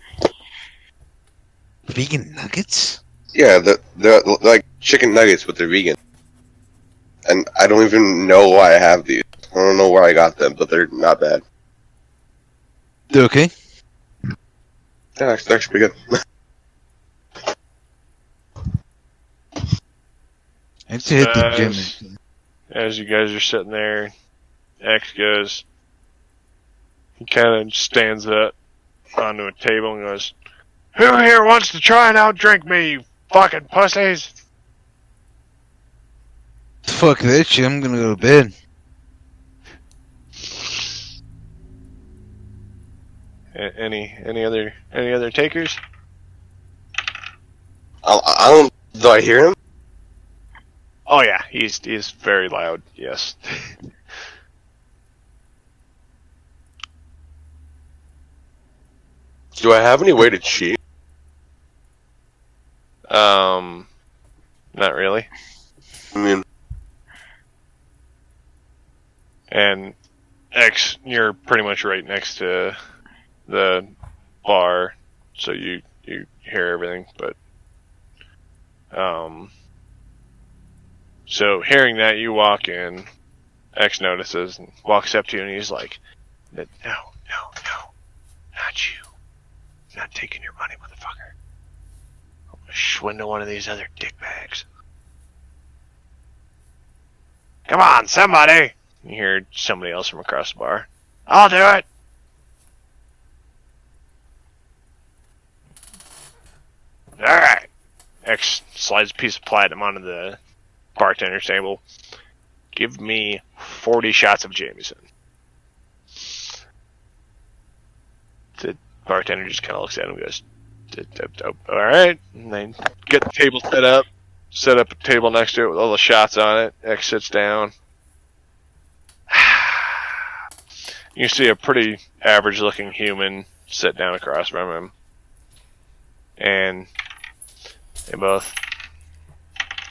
Vegan nuggets? Yeah, they're like chicken nuggets, but they're vegan. And I don't even know why I have these. I don't know where I got them, but they're not bad. They're okay? Yeah, they're actually pretty good. I have to hit the gym. As you guys are sitting there, X goes, he kind of stands up onto a table and goes, "Who here wants to try and outdrink me, you fucking pussies?" Fuck that shit, I'm gonna go to bed. Any other takers? I don't. Do I hear him? Oh yeah, he's very loud. Yes. Do I have any way to cheat? Not really. I mean, And X, you're pretty much right next to the bar, so you hear everything. But so hearing that, you walk in. X notices and walks up to you, and he's like, "No, not you. taking your money, motherfucker. I'm gonna swindle one of these other dickbags. Come on, somebody! You hear somebody else from across the bar. I'll do it! Alright. X slides a piece of platinum onto the bartender's table. Give me 40 shots of Jameson. The bartender just kind of looks at him and goes, alright. And they get the table set up a table next to it with all the shots on it. X sits down. You see a pretty average looking human sit down across from him. And they both,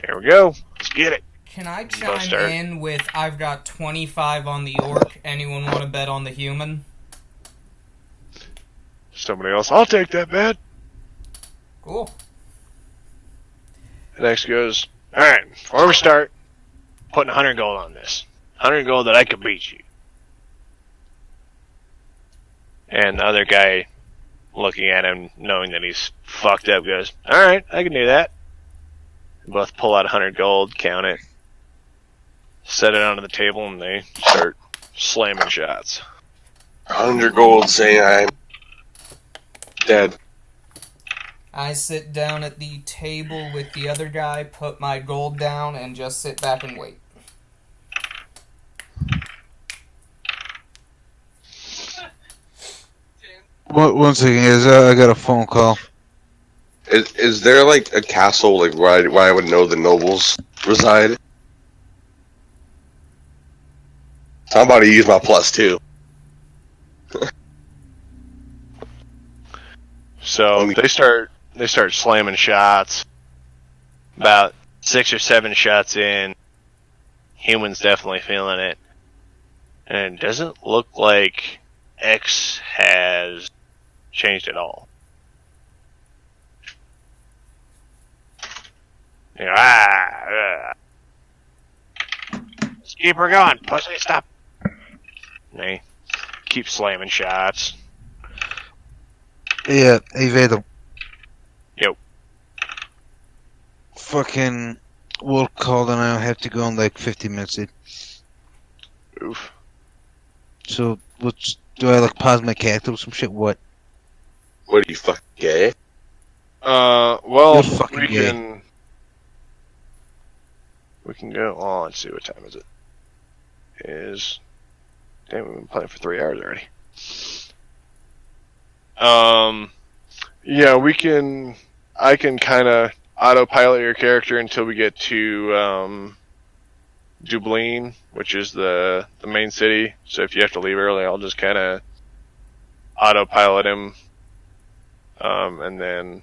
there we go, let's get it. Can I Both chime start. in with I've got 25 on the orc? Anyone want to bet on the human? Somebody else, I'll take that bet. Cool. The next goes, alright, before we start, putting 100 gold on this. 100 gold that I could beat you. And the other guy, looking at him, knowing that he's fucked up, goes, alright, I can do that. They both pull out 100 gold, count it, set it onto the table, and they start slamming shots. 100 gold saying I'm dead. I sit down at the table with the other guy, put my gold down, and just sit back and wait. One second, guys. I got a phone call. Is there like a castle like where I would know the nobles reside? So I'm about to use my +2. So they start slamming shots. About 6 or 7 shots in, human's definitely feeling it. And it doesn't look like X has changed at all. You know, let's keep her going, pussy, stop. And they keep slamming shots. Yeah, hey Vader. Yo. Fucking work called and I have to go in like 50 minutes. Oof. So, do I like pause my character or some shit? What? What are you, fucking gay? Well, You're fucking we gay. can go on. Let's see, what time is it? Damn, we've been playing for 3 hours already. Yeah, I can kind of autopilot your character until we get to, Dublin, which is the main city. So if you have to leave early, I'll just kind of autopilot him. And then,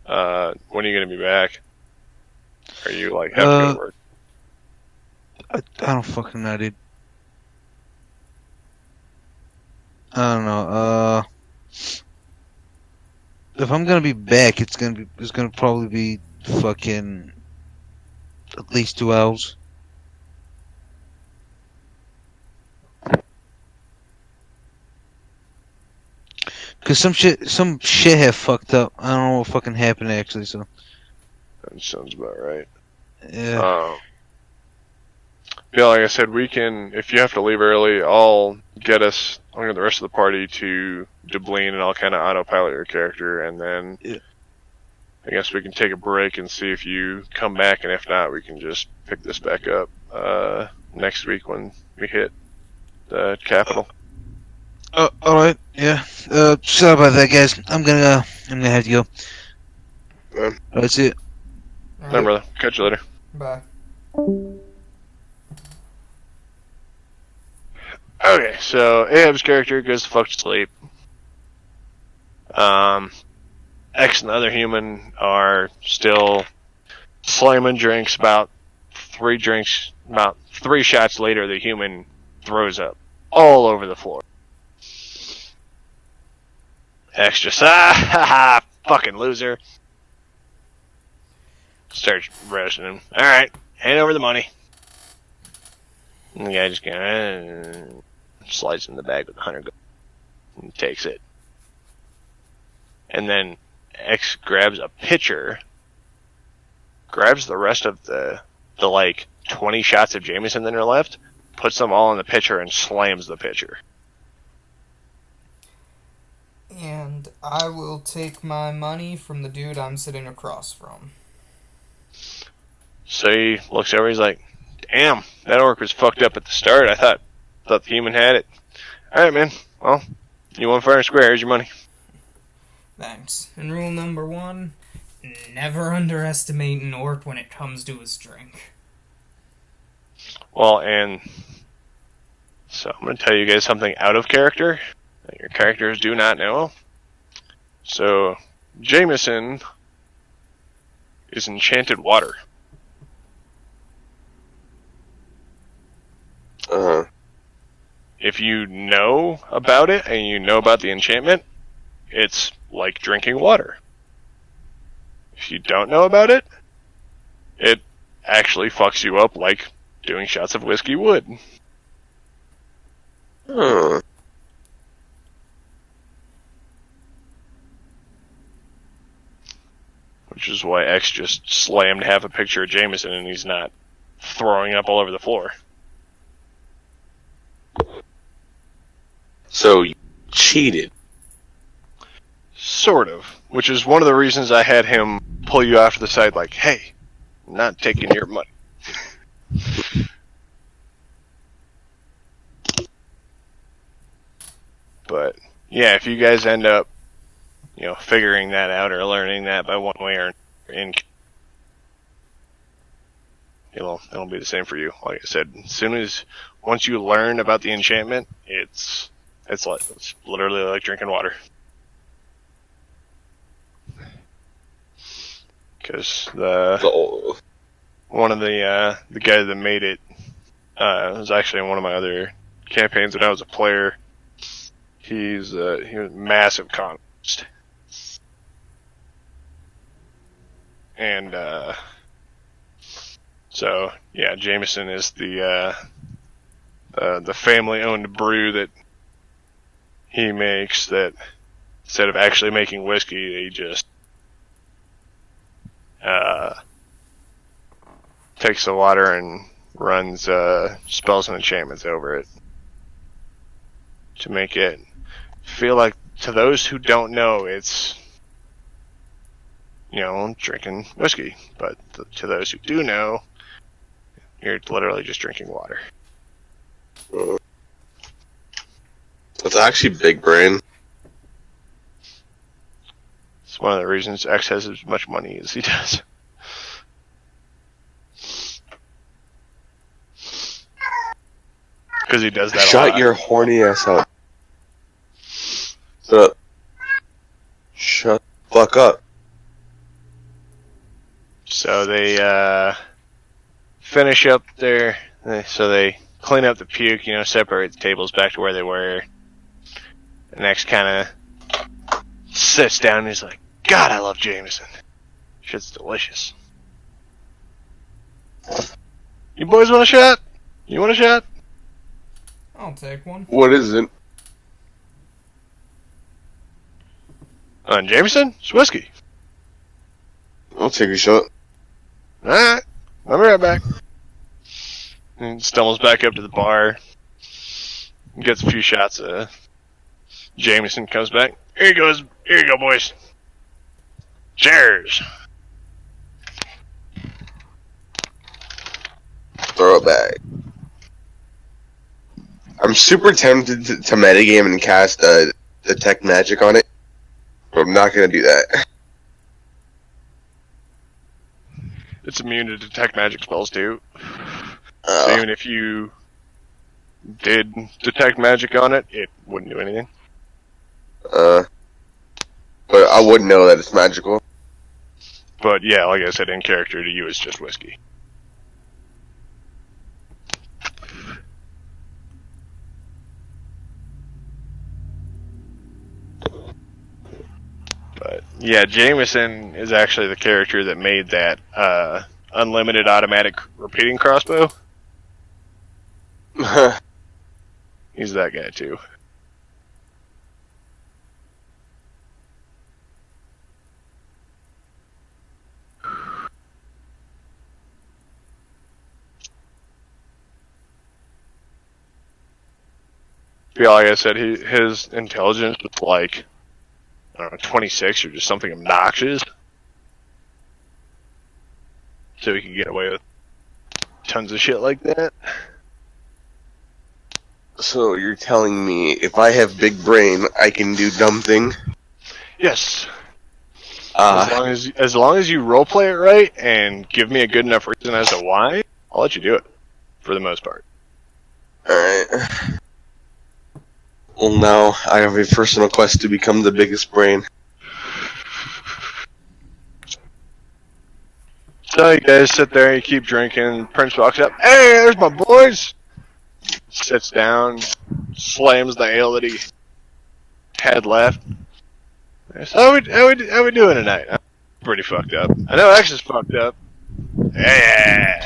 when are you going to be back? Are you, like, have to go to work? I don't fucking know, dude. I don't know. If I'm gonna be back, it's gonna probably be fucking at least 2 hours. Cause some shit have fucked up. I don't know what fucking happened actually. So That sounds about right. yeah. Yeah, like I said, we can, if you have to leave early, I'll get the rest of the party to Dublin, and I'll kind of autopilot your character, and then Yeah. I guess we can take a break and see if you come back, and if not, we can just pick this back up next week when we hit the capital. Oh, all right. Yeah. Sorry about that, guys. I'm gonna have to go. That's it. Alright, brother. Catch you later. Bye. Okay, so Ahab's character goes the fuck to sleep. X and the other human are still slamming drinks. About 3 shots later, the human throws up all over the floor. X just, fucking loser. Starts roasting him. Alright, hand over the money. And the guy just slides in the bag with 100 gold and takes it. and then X grabs a pitcher, grabs the rest of the like 20 shots of Jameson that are left, puts them all in the pitcher, and slams the pitcher. And I will take my money from the dude I'm sitting across from. So he looks over, he's like, damn, that orc was fucked up at the start. I thought the human had it. Alright, man. Well, you won fair and square. Here's your money. Thanks. And rule number 1, never underestimate an orc when it comes to his drink. Well, and so I'm going to tell you guys something out of character that your characters do not know. So, Jameson is enchanted water. If you know about it and you know about the enchantment, it's like drinking water. If you don't know about it, it actually fucks you up like doing shots of whiskey would. Huh. Which is why X just slammed half a picture of Jameson and he's not throwing up all over the floor. So you cheated. Sort of. Which is one of the reasons I had him pull you off to the side like, hey, I'm not taking your money. But, yeah, if you guys end up, figuring that out or learning that by one way or in, it'll be the same for you. Like I said, once you learn about the enchantment, it's literally like drinking water. Because one of the guy that made it was actually in one of my other campaigns when I was a player. He was a massive conquest, and so yeah, Jameson is the family-owned brew that he makes. That instead of actually making whiskey, they just takes the water and runs spells and enchantments over it to make it feel like, to those who don't know, it's drinking whiskey, but to those who do know, you're literally just drinking water. That's actually big brain. It's one of the reasons X has as much money as he does. Because he does that a lot. Shut your horny ass up. Shut the fuck up. So they finish up so they clean up the puke, separate the tables back to where they were. The next kind of sits down and he's like, God, I love Jameson. Shit's delicious. You boys want a shot? You want a shot? I'll take one. What is it? Jameson? It's whiskey. I'll take a shot. Alright, I'll be right back. And stumbles back up to the bar. Gets a few shots. Jameson comes back. Here you go, boys. Cheers. Throw it back. I'm super tempted to metagame and cast detect magic on it, but I'm not gonna do that. It's immune to detect magic spells too. So even if you did detect magic on it, it wouldn't do anything. But I wouldn't know that it's magical. But yeah, like I said, in character to you, it's just whiskey. But yeah, Jameson is actually the character that made that unlimited automatic repeating crossbow. He's that guy too. Yeah, like I said, his intelligence was like, I don't know, 26 or just something obnoxious. So he could get away with tons of shit like that. So you're telling me if I have big brain, I can do dumb thing? Yes. As long as you roleplay it right and give me a good enough reason as to why, I'll let you do it. For the most part. Alright. Well, now I have a personal quest to become the biggest brain. So you guys sit there, you keep drinking. Prince walks up. Hey, there's my boys. Sits down, slams the ale that he had left. How we doing tonight? I'm pretty fucked up. I know X is fucked up. Yeah.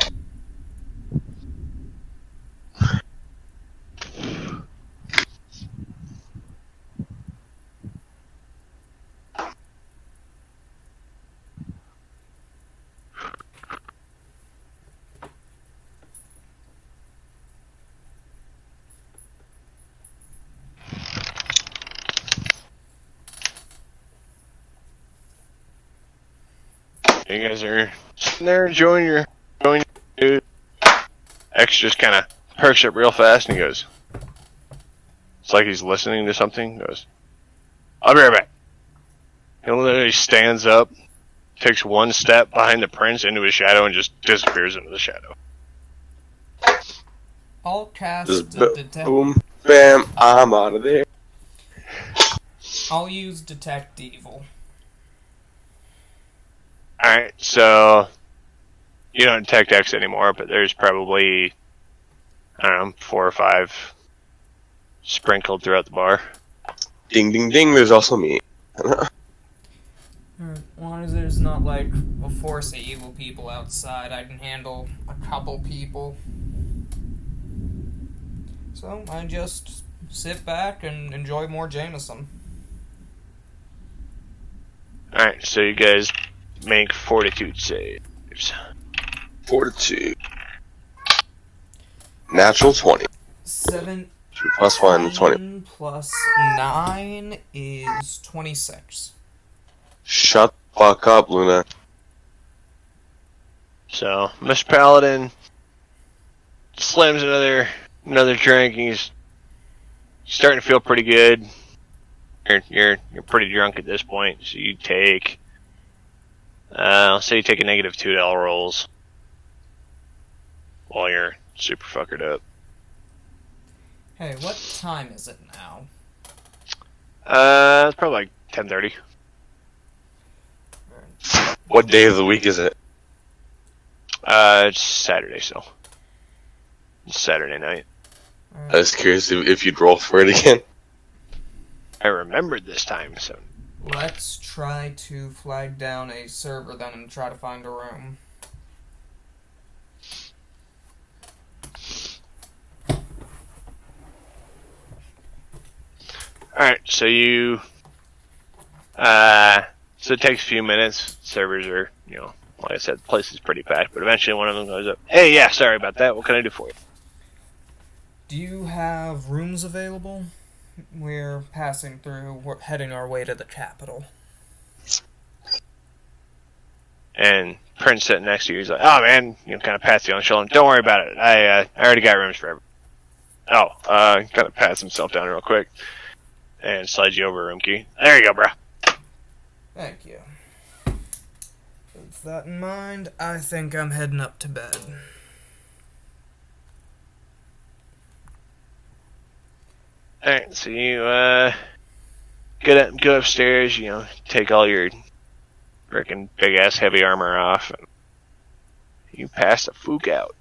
You guys are sitting there enjoying your food. X just kind of perks up real fast and he goes, it's like he's listening to something. He goes, I'll be right back. He literally stands up, takes one step behind the prince into his shadow and just disappears into the shadow. I'll cast Just detect. boom, bam, I'm out of there. I'll use detect evil. Alright, so you don't detect X anymore, but there's probably, I don't know, 4 or 5 sprinkled throughout the bar. Ding, ding, ding, there's also me. As long as there's not like a force of evil people outside, I can handle a couple people. So I just sit back and enjoy more Jameson. Alright, so you guys make fortitude saves. Fortitude. Natural 20. 7 2 plus 1, 20. plus 9 is 26. Shut the fuck up, Luna. So, Mr. Paladin slams another drink and he's starting to feel pretty good. You're pretty drunk at this point, so you take I'll say you take a negative 2 to all rolls while you're super fuckered up. Hey, what time is it now? It's probably like 10:30. What day of the week is it? It's Saturday, so it's Saturday night. I was curious if you'd roll for it again. I remembered this time, so Let's try to flag down a server then and try to find a room. alright, so you so it takes a few minutes. Servers are, like I said, the place is pretty packed, but eventually one of them goes up, hey, yeah, sorry about that, what can I do for you? Do you have rooms available? We're passing through, we're heading our way to the capital. And Prince sitting next to you, he's like, oh man, kind of pats you on the shoulder, don't worry about it, I already got rooms for everyone. Kind of pats himself down real quick and slides you over a room key. There you go, bro. Thank you. With that in mind, I think I'm heading up to bed. Alright, so you go upstairs, take all your frickin' big ass heavy armor off, and you pass the fook out.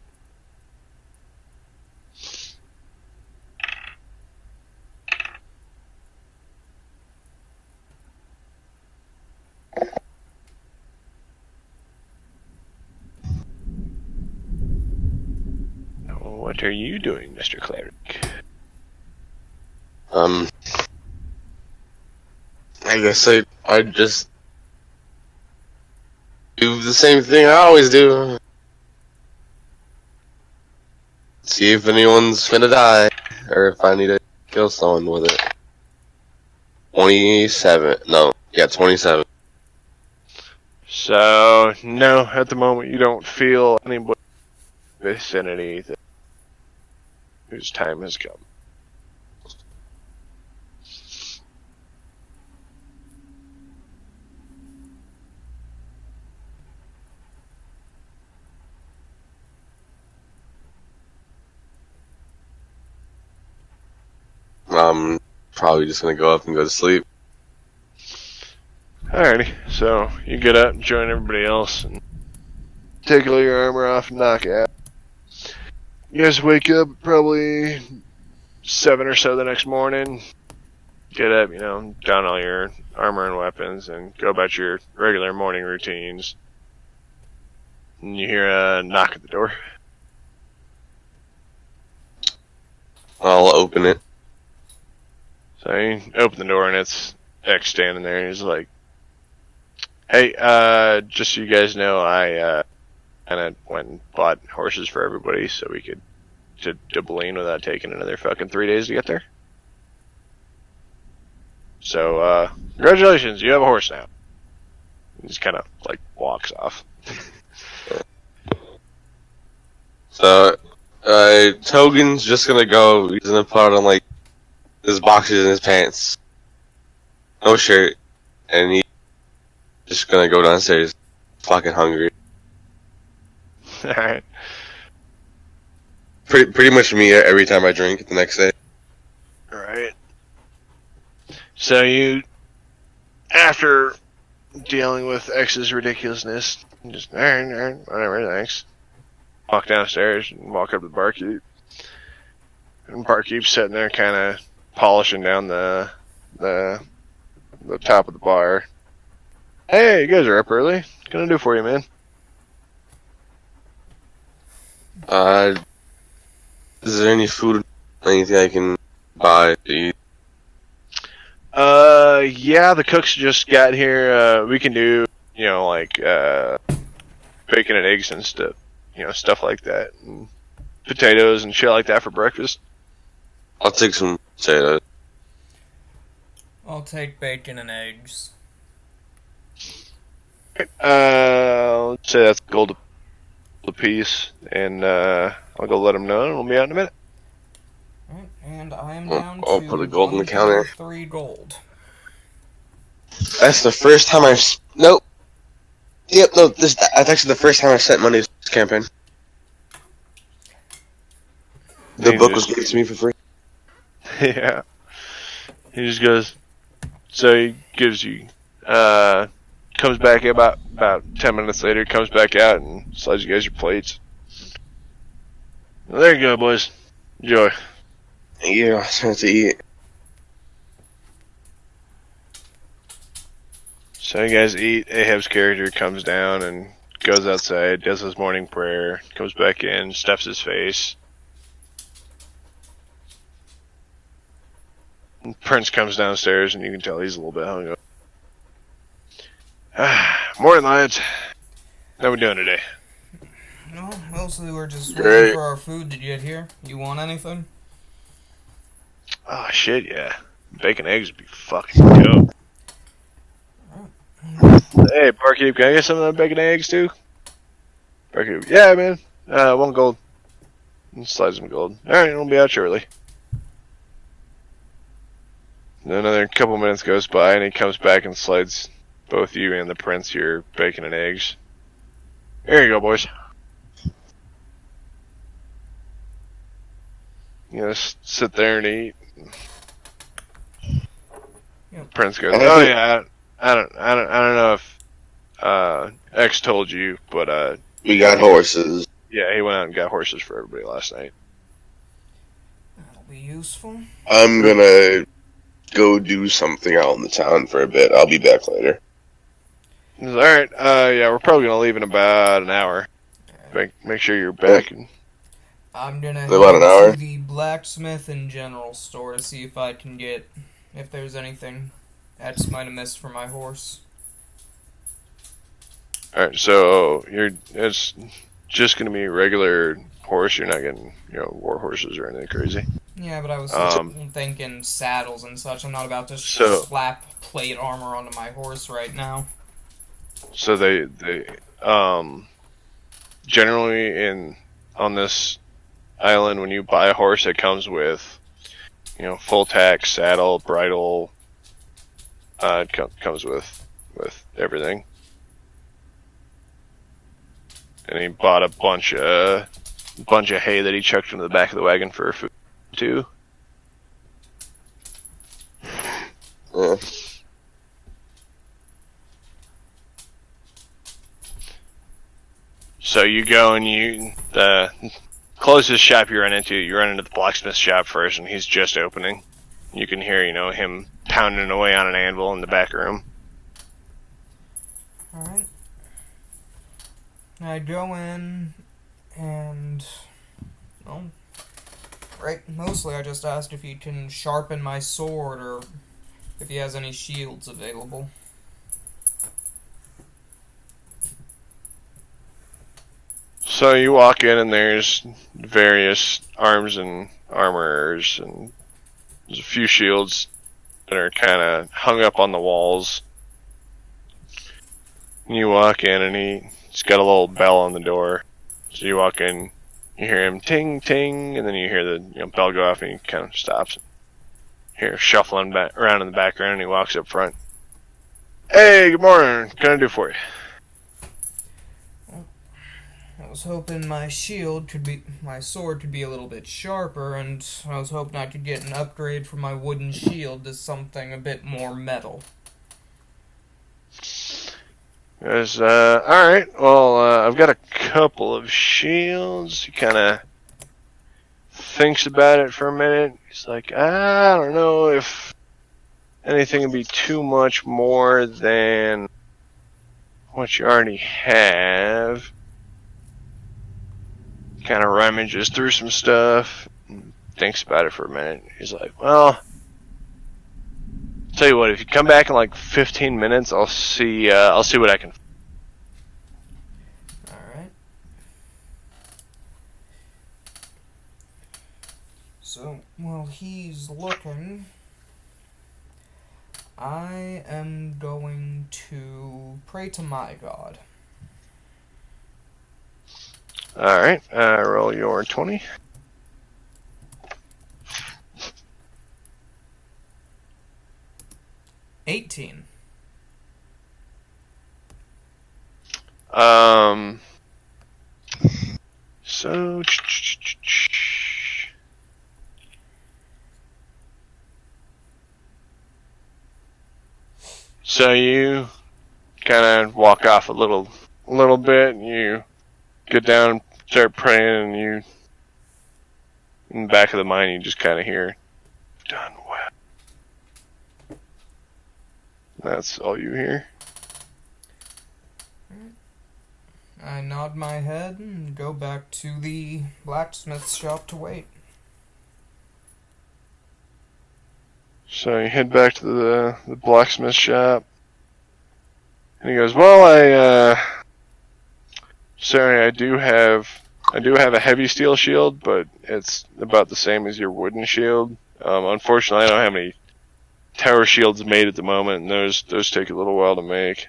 What are you doing, Mr. Cleric? I guess I just do the same thing I always do. See if anyone's gonna die, or if I need to Kill someone with it. 27. No. Yeah, 27. So, no, at the moment you don't feel anybody in the vicinity whose time has come. I'm probably just gonna go up and go to sleep. Alrighty, so you get up and join everybody else and take all your armor off and knock out. You guys wake up probably 7 or so the next morning. Get up, don all your armor and weapons and go about your regular morning routines. And you hear a knock at the door. I'll open it. So you open the door and it's X standing there. He's like, "Hey, just so you guys know, I kind of went and bought horses for everybody so we could to Dublin without taking another fucking 3 days to get there. So, congratulations, you have a horse now." He just kind of like walks off. So, Togen's just gonna go. He's gonna put on like his boxers and his pants, no shirt, and he's just gonna go downstairs. Fucking hungry. Alright. Pretty much me every time I drink the next day. Alright. So you, after dealing with X's ridiculousness, just, alright, whatever, thanks. Walk downstairs and walk up to the barkeep. And barkeep's sitting there kind of polishing down the top of the bar. "Hey, you guys are up early. What can I do for you, man?" Is there any food, anything I can buy to eat? Yeah, the cooks just got here. We can do, like, bacon and eggs and stuff. Stuff like that. And potatoes and shit like that for breakfast. I'll take some potatoes. I'll take bacon and eggs. Let's say that's gold a piece, and I'll go let them know, and we'll be out in a minute. Alright, and I am down I'll to put a gold on the counter. 3 gold. That's the first time I've... Nope. Yep, no, that's actually the first time I've sent money to this campaign. The book was given to me for free. Yeah. He just goes, so he gives you, comes back about 10 minutes later, comes back out and slides you guys your plates. Well, there you go, boys. Enjoy. Yeah, it's time to eat. So you guys eat. Ahab's character comes down and goes outside, does his morning prayer, comes back in, stuffs his face. And Prince comes downstairs and you can tell he's a little bit hungover. Morning, lads. How we doing today? No, mostly we're just Great. waiting for our food to get here. You want anything? Oh shit, yeah. Bacon eggs would be fucking dope. Hey, barkeep, can I get some of the bacon eggs too? Barkeep, yeah, man. 1 gold. And slides him gold. Alright, we'll be out shortly. Then another couple minutes goes by and he comes back and slides both you and the prince your bacon and eggs. Here you go, boys. You just sit there and eat. Yep. Prince goes, "Oh yeah, I don't know if X told you, but We got horses. yeah, he went out and got horses for everybody last night." That'll be useful. I'm gonna go do something out in the town for a bit. I'll be back later. He goes, "Alright, yeah, we're probably gonna leave in about an hour. Make sure you're back." And I'm gonna About an head hour? to the blacksmith and general store to see if I can get, if there's anything I just might have missed for my horse. Alright, so it's just gonna be a regular horse. You're not getting, war horses or anything crazy. Yeah, but I was thinking saddles and such. I'm not about to So- slap plate armor onto my horse right now. So they generally on this island, when you buy a horse, it comes with, full tax, saddle, bridle. It comes with everything. And he bought a bunch of hay that he chucked into the back of the wagon for food too. Yeah. So you go and the closest shop you run into the blacksmith shop first, and he's just opening. You can hear, him pounding away on an anvil in the back room. Alright. I go in and... well, right, mostly I just asked if he can sharpen my sword or if he has any shields available. So you walk in and there's various arms and armors, and there's a few shields that are kind of hung up on the walls. And you walk in and he's got a little bell on the door. So you walk in, you hear him ting ting, and then you hear the bell go off and he kind of stops. You hear shuffling around in the background, and he walks up front. Hey, good morning. What can I do for you? I was hoping my sword could be a little bit sharper, and I was hoping I could get an upgrade from my wooden shield to something a bit more metal. Alright, well, I've got a couple of shields. He kind of thinks about it for a minute. He's like, I don't know if anything would be too much more than what you already have. Kind of rummages through some stuff, and thinks about it for a minute. He's like, well, tell you what, if you come back in like 15 minutes, I'll see what I can. Alright. So, while he's looking, I am going to pray to my god. Alright, roll your 20. $18. So you kind of walk off a little bit, and you get down and start praying, and you, in the back of the mind, you just kind of hear, done well. That's all you hear. I nod my head and go back to the blacksmith shop to wait. So you head back to the blacksmith shop, and he goes, well, sorry, I do have a heavy steel shield, but it's about the same as your wooden shield. Unfortunately, I don't have any tower shields made at the moment, and those take a little while to make.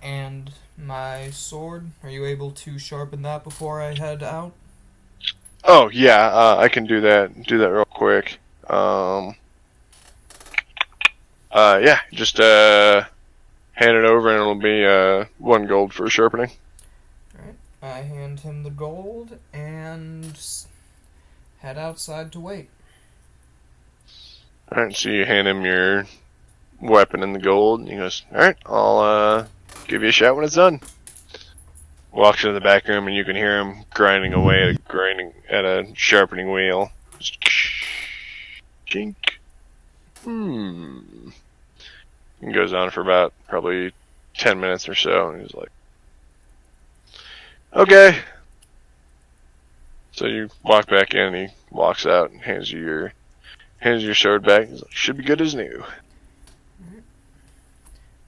And my sword, are you able to sharpen that before I head out? Oh yeah, I can do that real quick. Yeah, just hand it over and it'll be 1 gold for sharpening. Alright, I hand him the gold and head outside to wait. Alright, so you hand him your weapon and the gold, and he goes, alright, I'll give you a shout when it's done. Walks into the back room, and you can hear him grinding away at a sharpening wheel. Just chink. And goes on for about probably 10 minutes or so, and he's like, okay. So you walk back in, and he walks out and hands you your sword back. He's like, should be good as new.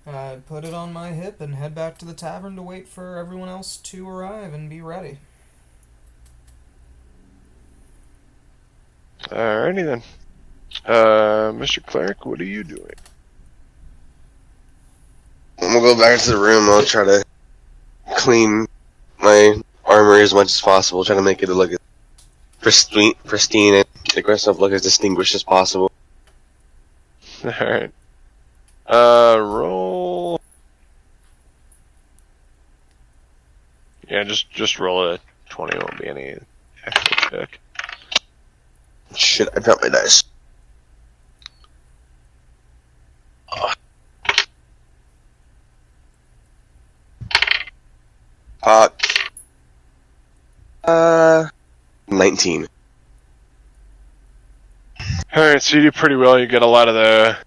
I put it on my hip and head back to the tavern to wait for everyone else to arrive and be ready. Alrighty then. Mr. Cleric, what are you doing? I'm gonna go back to the room. I'll try to clean my armor as much as possible. Try to make it look as pristine and make myself look as distinguished as possible. Alright. Roll. Yeah, just roll a 20. Won't be any extra check. Shit, I dropped my dice. Uh, 19. Alright, so you do pretty well. You get a lot of the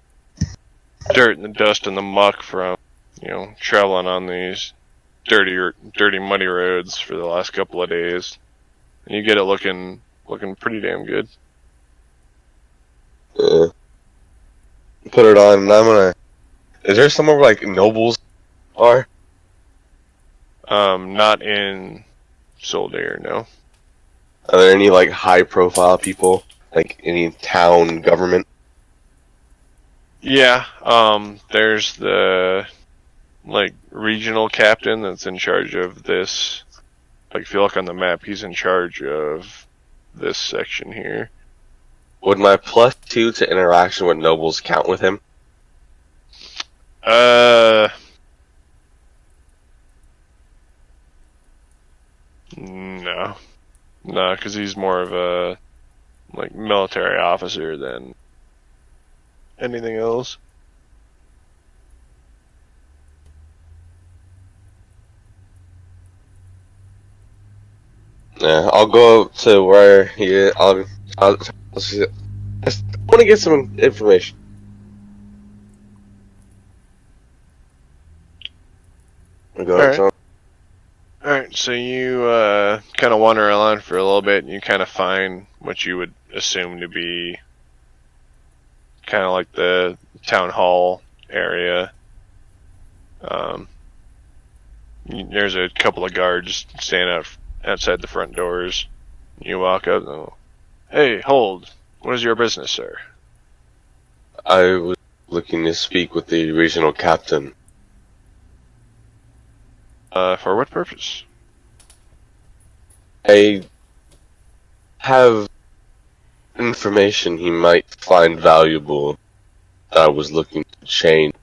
dirt and the dust and the muck from, traveling on these dirty, muddy roads for the last couple of days. And you get it looking pretty damn good. Put it on, and I'm gonna. Is there somewhere where, like, nobles are? Not in Soldier, no. Are there any, like, high-profile people? Like, any town government? Yeah, there's the, regional captain that's in charge of this. Like, if you look on the map, he's in charge of this section here. Would my +2 to interaction with nobles count with him? No. No, because he's more of a, military officer than anything else. Yeah, I'll go to where he is. Let's see. I want to get some information. Alright, so you kind of wander around for a little bit, and you kind of find what you would assume to be kind of like the town hall area. There's a couple of guards standing outside the front doors. You walk up and, hey, hold. What is your business, sir? I was looking to speak with the regional captain. For what purpose? I have information he might find valuable that I was looking to change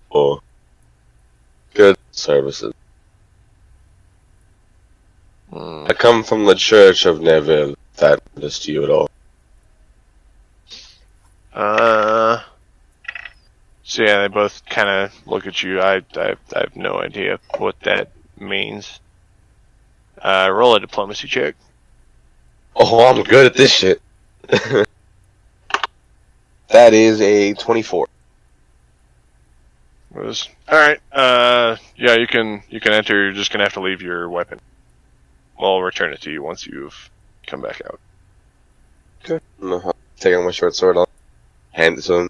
for good services. I come from the Church of Neville, if that matters to you at all. So yeah, they both kind of look at you. I have no idea what that means. Roll a diplomacy check. Oh, I'm good at this shit. That is a 24. Alright, yeah, you can enter. You're just gonna have to leave your weapon. I'll return it to you once you've come back out. Okay. I'll take out my short sword, I'll hand it to him.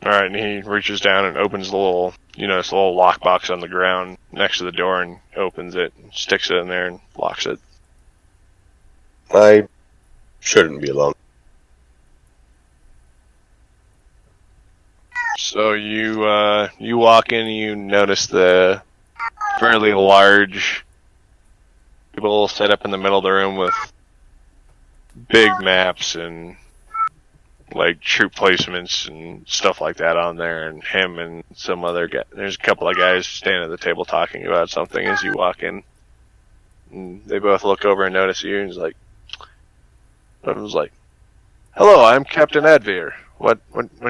Alright, and he reaches down and opens the little, this little lockbox on the ground next to the door and opens it, and sticks it in there and locks it. I shouldn't be alone. So you walk in and you notice the fairly large people set up in the middle of the room with big maps and troop placements and stuff like that on there, and him and some other guy. There's a couple of guys standing at the table talking about something as you walk in. And they both look over and notice you, and one of them's like, "Hello, I'm Captain Advir. What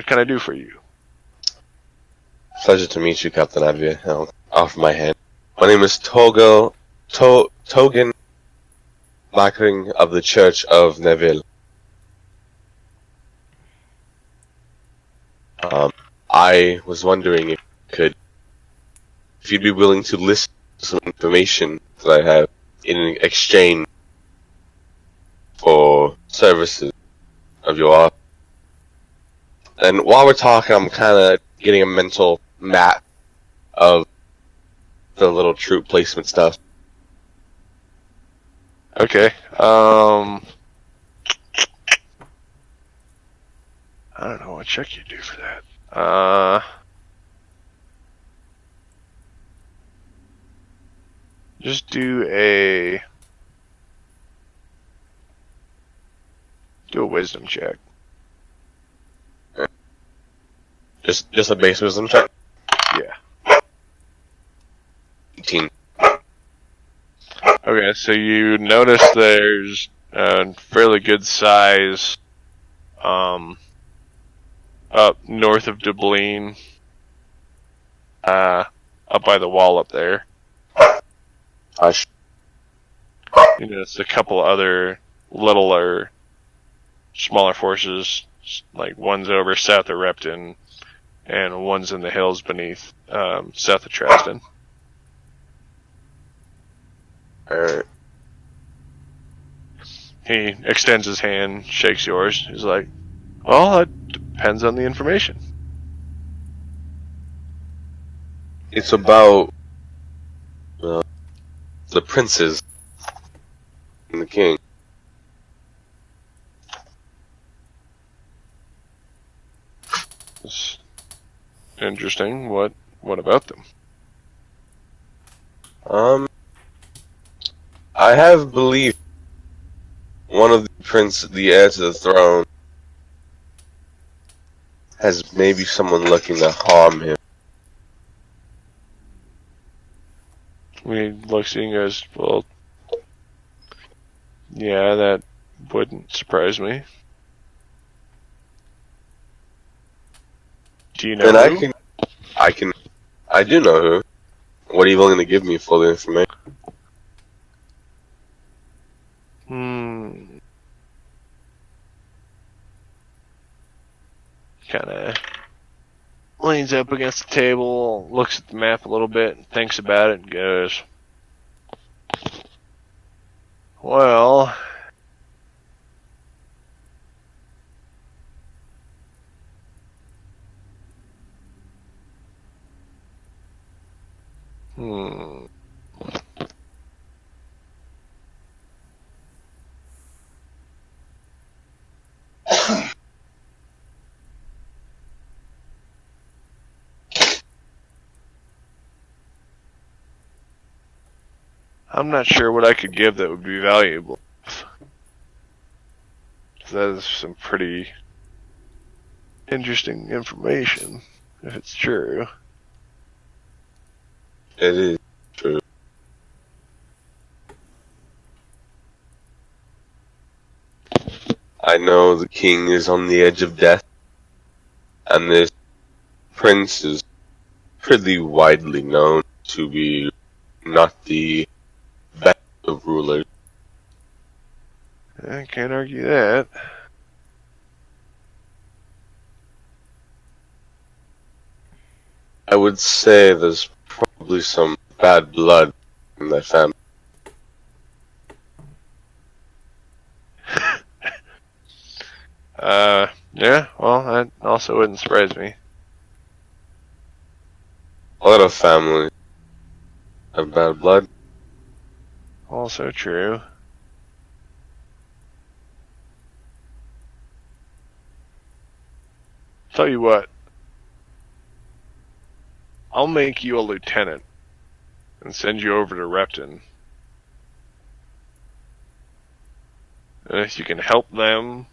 can I do for you?" Pleasure to meet you, Captain Advir. I'll offer my hand. My name is Togan Blackring of the Church of Neville. I was wondering if you'd be willing to list some information that I have in exchange for services of your art. And while we're talking, I'm kind of getting a mental map of the little troop placement stuff. Okay. I don't know what check you do for that. Just do a wisdom check. Just a base wisdom check. Yeah. 18. Okay, so you notice there's a fairly good size up north of Dublin, up by the wall up there. You notice a couple other littler, smaller forces, like one's over south of Repton, and one's in the hills beneath south of Traston. Alright. He extends his hand, shakes yours. He's like, well, it depends on the information. It's about the princes and the king. It's interesting. What about them? I have believed one of the heir to the throne, has maybe someone looking to harm him. He looks at you and goes, well, yeah, that wouldn't surprise me. Do you know And who? I do know who. What are you willing to give me for the information? Kind of leans up against the table, looks at the map a little bit, thinks about it, and goes, well, I'm not sure what I could give that would be valuable. That is some pretty interesting information, if it's true. It is true. I know the king is on the edge of death, and this prince is pretty widely known to be not the best of rulers. I can't argue that. I would say there's probably some bad blood in that family. Yeah, well, that also wouldn't surprise me. A lot of families have bad blood. Also true. Tell you what, I'll make you a lieutenant and send you over to Repton. And if you can help them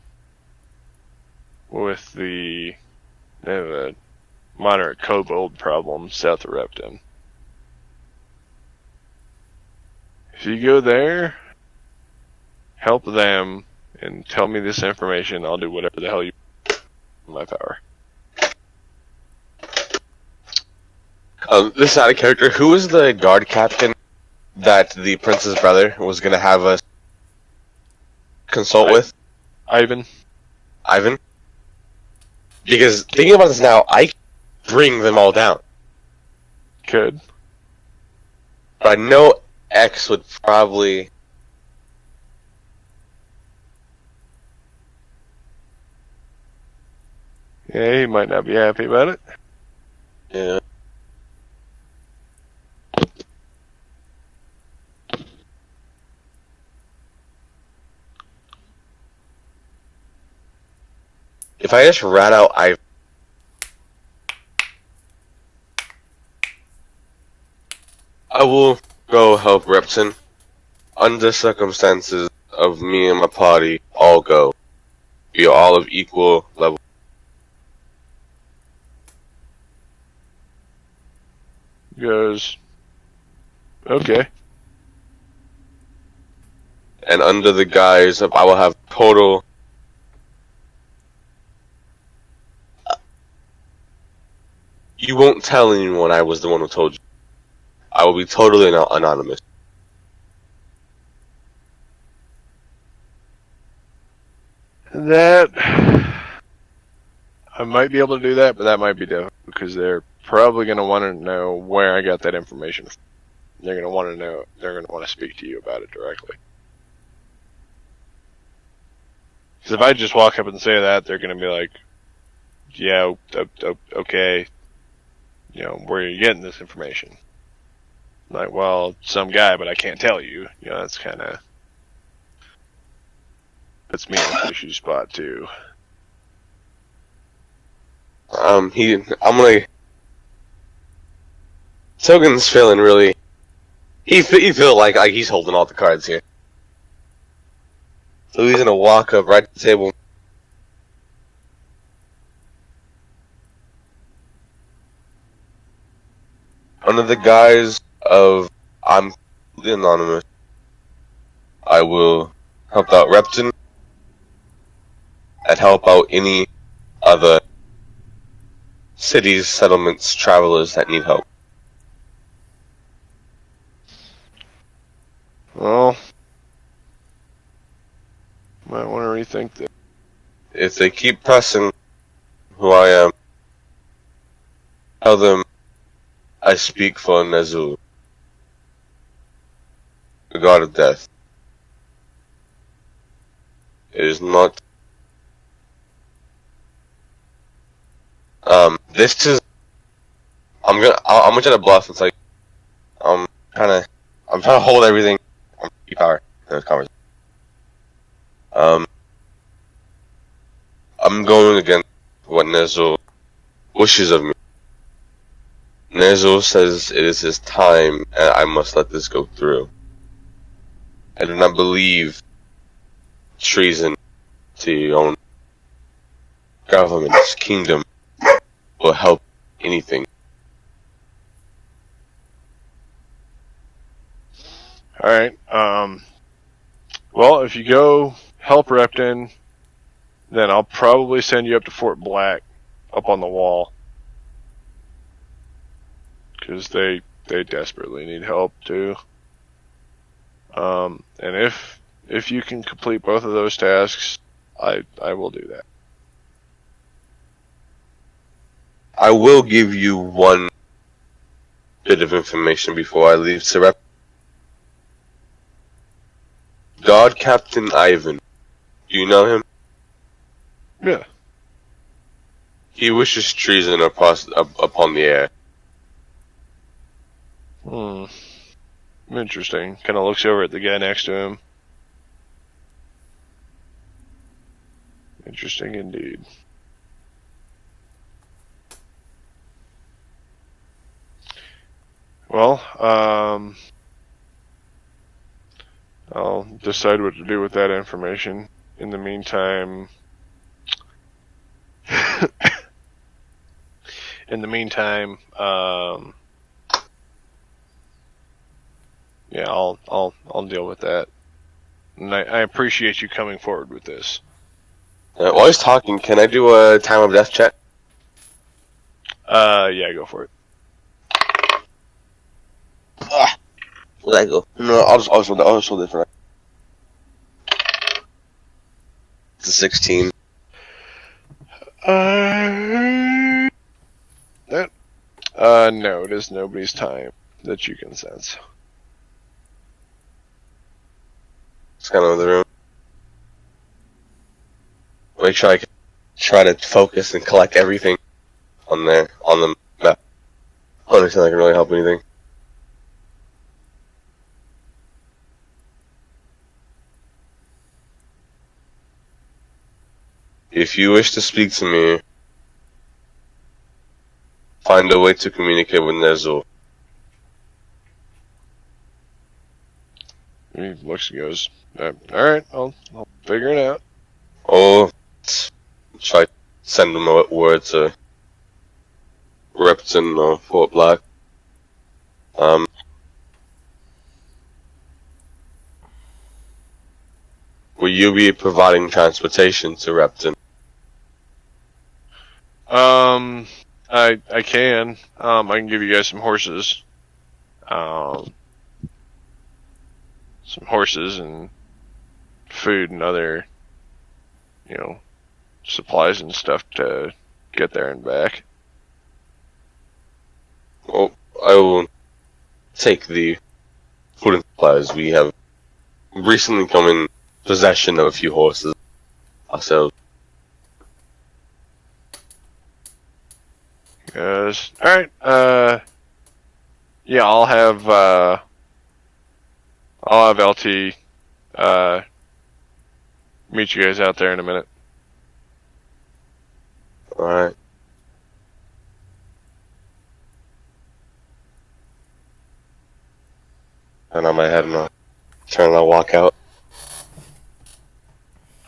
with they have a moderate kobold problem south of Repton. If you go there, help them, and tell me this information, I'll do whatever the hell you in my power. This is out of character. Who was the guard captain that the prince's brother was going to have us consult with? Ivan? Ivan? Because thinking about this now, I can bring them all down. Could. But I know X would probably... Yeah, he might not be happy about it. Yeah. If if I just rat out I will go help Repton. Under circumstances of me and my party all go. We are all of equal level. He goes, okay. And under the guise of I will have total you won't tell anyone I was the one who told you. I will be totally anonymous. That I might be able to do that, but that might be difficult because they're probably going to want to know where I got that information. They're going to want to know. They're going to want to speak to you about it directly. Because if I just walk up and say that, they're going to be like, "Yeah, okay, you know, where are you getting this information?" I'm like, well, some guy, but I can't tell you. You know, that's kind of puts me in a issue spot too. I'm gonna. Togen's feeling really. He feel like he's holding all the cards here. So he's gonna walk up right to the table. Under the guise of I'm completely anonymous, I will help out Repton and help out any other cities, settlements, travelers that need help. Well, might want to rethink that. If they keep pressing who I am, tell them I speak for Nezul, the god of death. It is not. This is. I'm gonna try to bluff and say, I'm trying to hold everything on keep power in this conversation. I'm going against what Nezul wishes of me. Nezul says it is his time and I must let this go through. I do not believe treason to your own government's kingdom will help anything. Alright, well, if you go help Repton, then I'll probably send you up to Fort Black, up on the wall. Because they desperately need help, too. And if you can complete both of those tasks, I will do that. I will give you one bit of information before I leave, Sir. God Captain Ivan. Do you know him? Yeah. He wishes treason upon the air. Interesting. Kind of looks over at the guy next to him. Interesting indeed. Well, I'll decide what to do with that information. In the meantime, yeah, I'll deal with that. And I appreciate you coming forward with this. While he's talking, can I do a time of death check? Yeah, go for it. Where'd I go? No, I'll just hold it for now. It's a 16. No, it is nobody's time that you can sense. It's kind of in the room. Make sure I can try to focus and collect everything on the map. I don't understand I can really help anything. If you wish to speak to me, find a way to communicate with Nezu. He looks and goes, alright, I'll figure it out. Or try to send him a word to Repton or Fort Black. Will you be providing transportation to Repton? I can. I can give you guys some horses. Some horses and food and other, supplies and stuff to get there and back. Well, I will take the food and supplies. We have recently come in possession of a few horses ourselves. Yes. Alright, yeah, I'll have LT, meet you guys out there in a minute. Alright. And on my head and I'll turn and I'll walk out.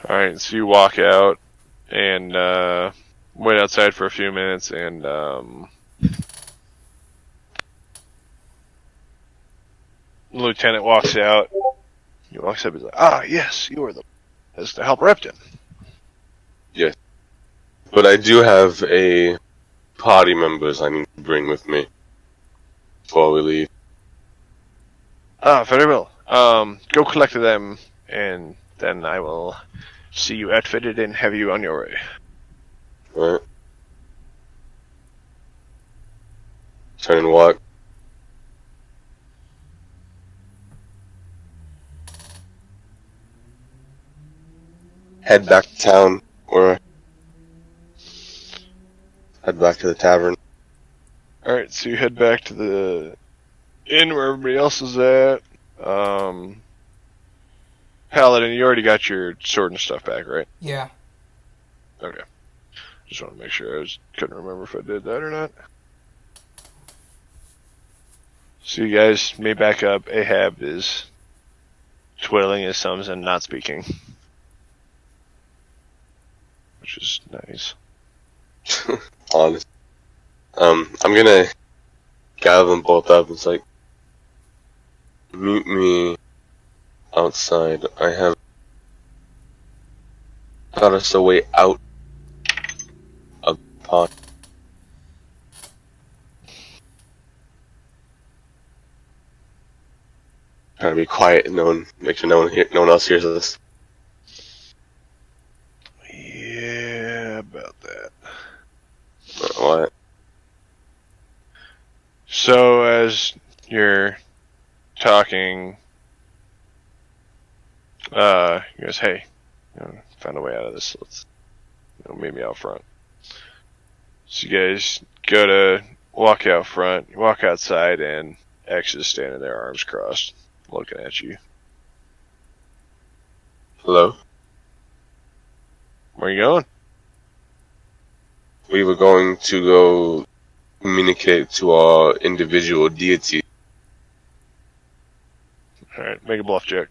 Alright, so you walk out and wait outside for a few minutes and the lieutenant walks out. He walks up and he's like, yes, you are the is to help Repton. Yes. But I do have a party members I need to bring with me before we leave. Very well. Go collect them and then I will see you outfitted and have you on your way. Alright. Turn and walk. Head back to town, or head back to the tavern. Alright, so you head back to the inn where everybody else is at. Paladin, you already got your sword and stuff back, right? Yeah. Okay. Just want to make sure. Couldn't remember if I did that or not. So you guys meet back up. Ahab is twiddling his thumbs and not speaking. Which is nice. Honest. I'm gonna gather them both up. It's like, meet me outside. I have got us a way out of the pod. Trying to be quiet and make sure no one else hears us. Yeah, about that. What? So as you're talking, he goes, "Hey, found a way out of this. Let's, meet me out front." So you guys go to walk out front. You walk outside, and X is standing there, arms crossed, looking at you. Hello? Where you going? We were going to go communicate to our individual deity. Alright, make a bluff check.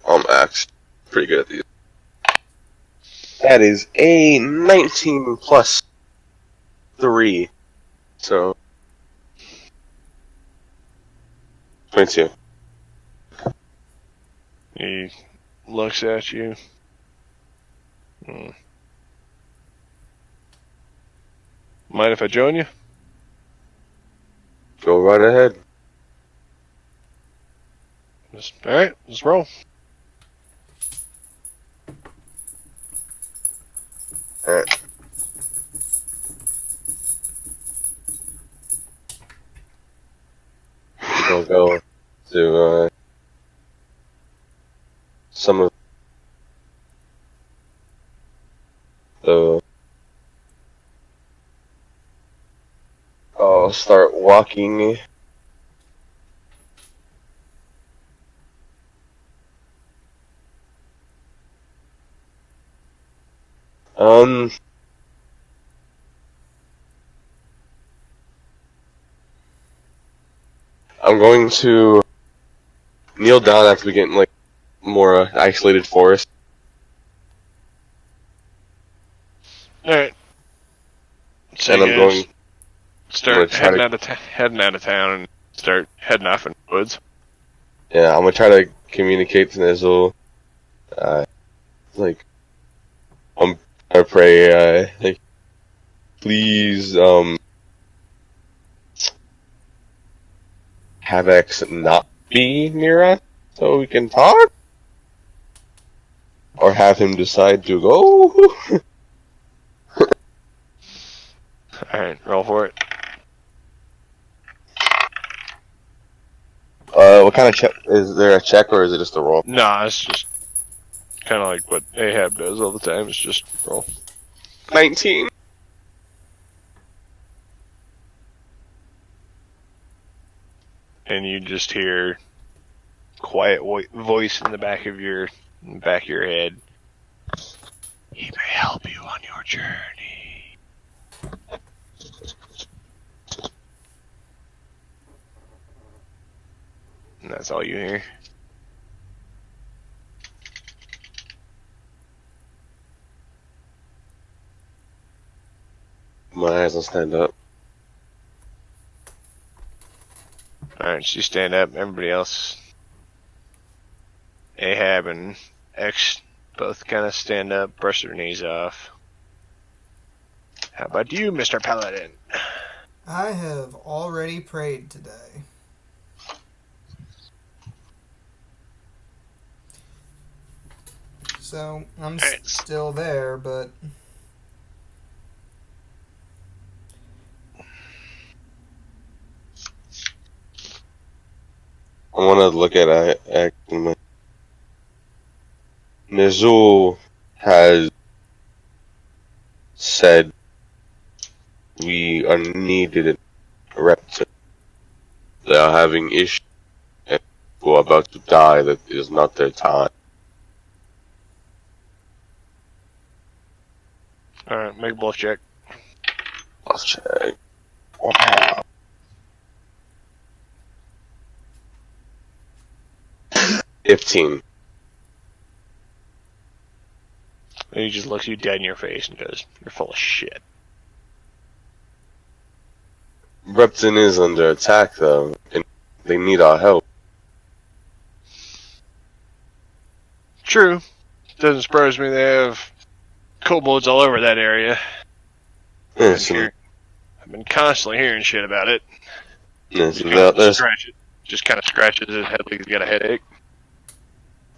I'm Axe. Pretty good at these. That is a 19 plus 3. So 22. He looks at you. Mind if I join you? Go right ahead. Alright, let's roll. Alright. We'll go to some of the. I'll start walking. I'm going to kneel down after we get in, like, more isolated forest. Alright. So And you I'm guys going. I'm start gonna try heading out of town and start heading off in the woods. Yeah, I'm gonna try to communicate to Nizzle. Like, I'm gonna pray, like, please, have X not be near us so we can talk? Or have him decide to go? Alright, roll for it. What kind of check? Is there a check or is it just a roll? Nah, it's just kind of like what Ahab does all the time. It's just roll. 19. And you just hear quiet voice in the back of your head. He may help you on your journey. And that's all you hear. My eyes will stand up. Alright, so you stand up, everybody else, Ahab and X, both kind of stand up, brush their knees off. How about you, Mr. Paladin? I have already prayed today. So, I'm Alright. still there, but... I want to look at Nizul has said we are needed in Repton. They are having issues and people are about to die that it is not their time. Alright, make a bluff check. Let's check. Wow. 15. And he just looks you dead in your face and goes, "You're full of shit." Repton is under attack though, and they need our help. True. Doesn't surprise me they have kobolds all over that area. Yes, I've been constantly hearing shit about it. yes, Just kind of there's scratches his head like he's got a headache.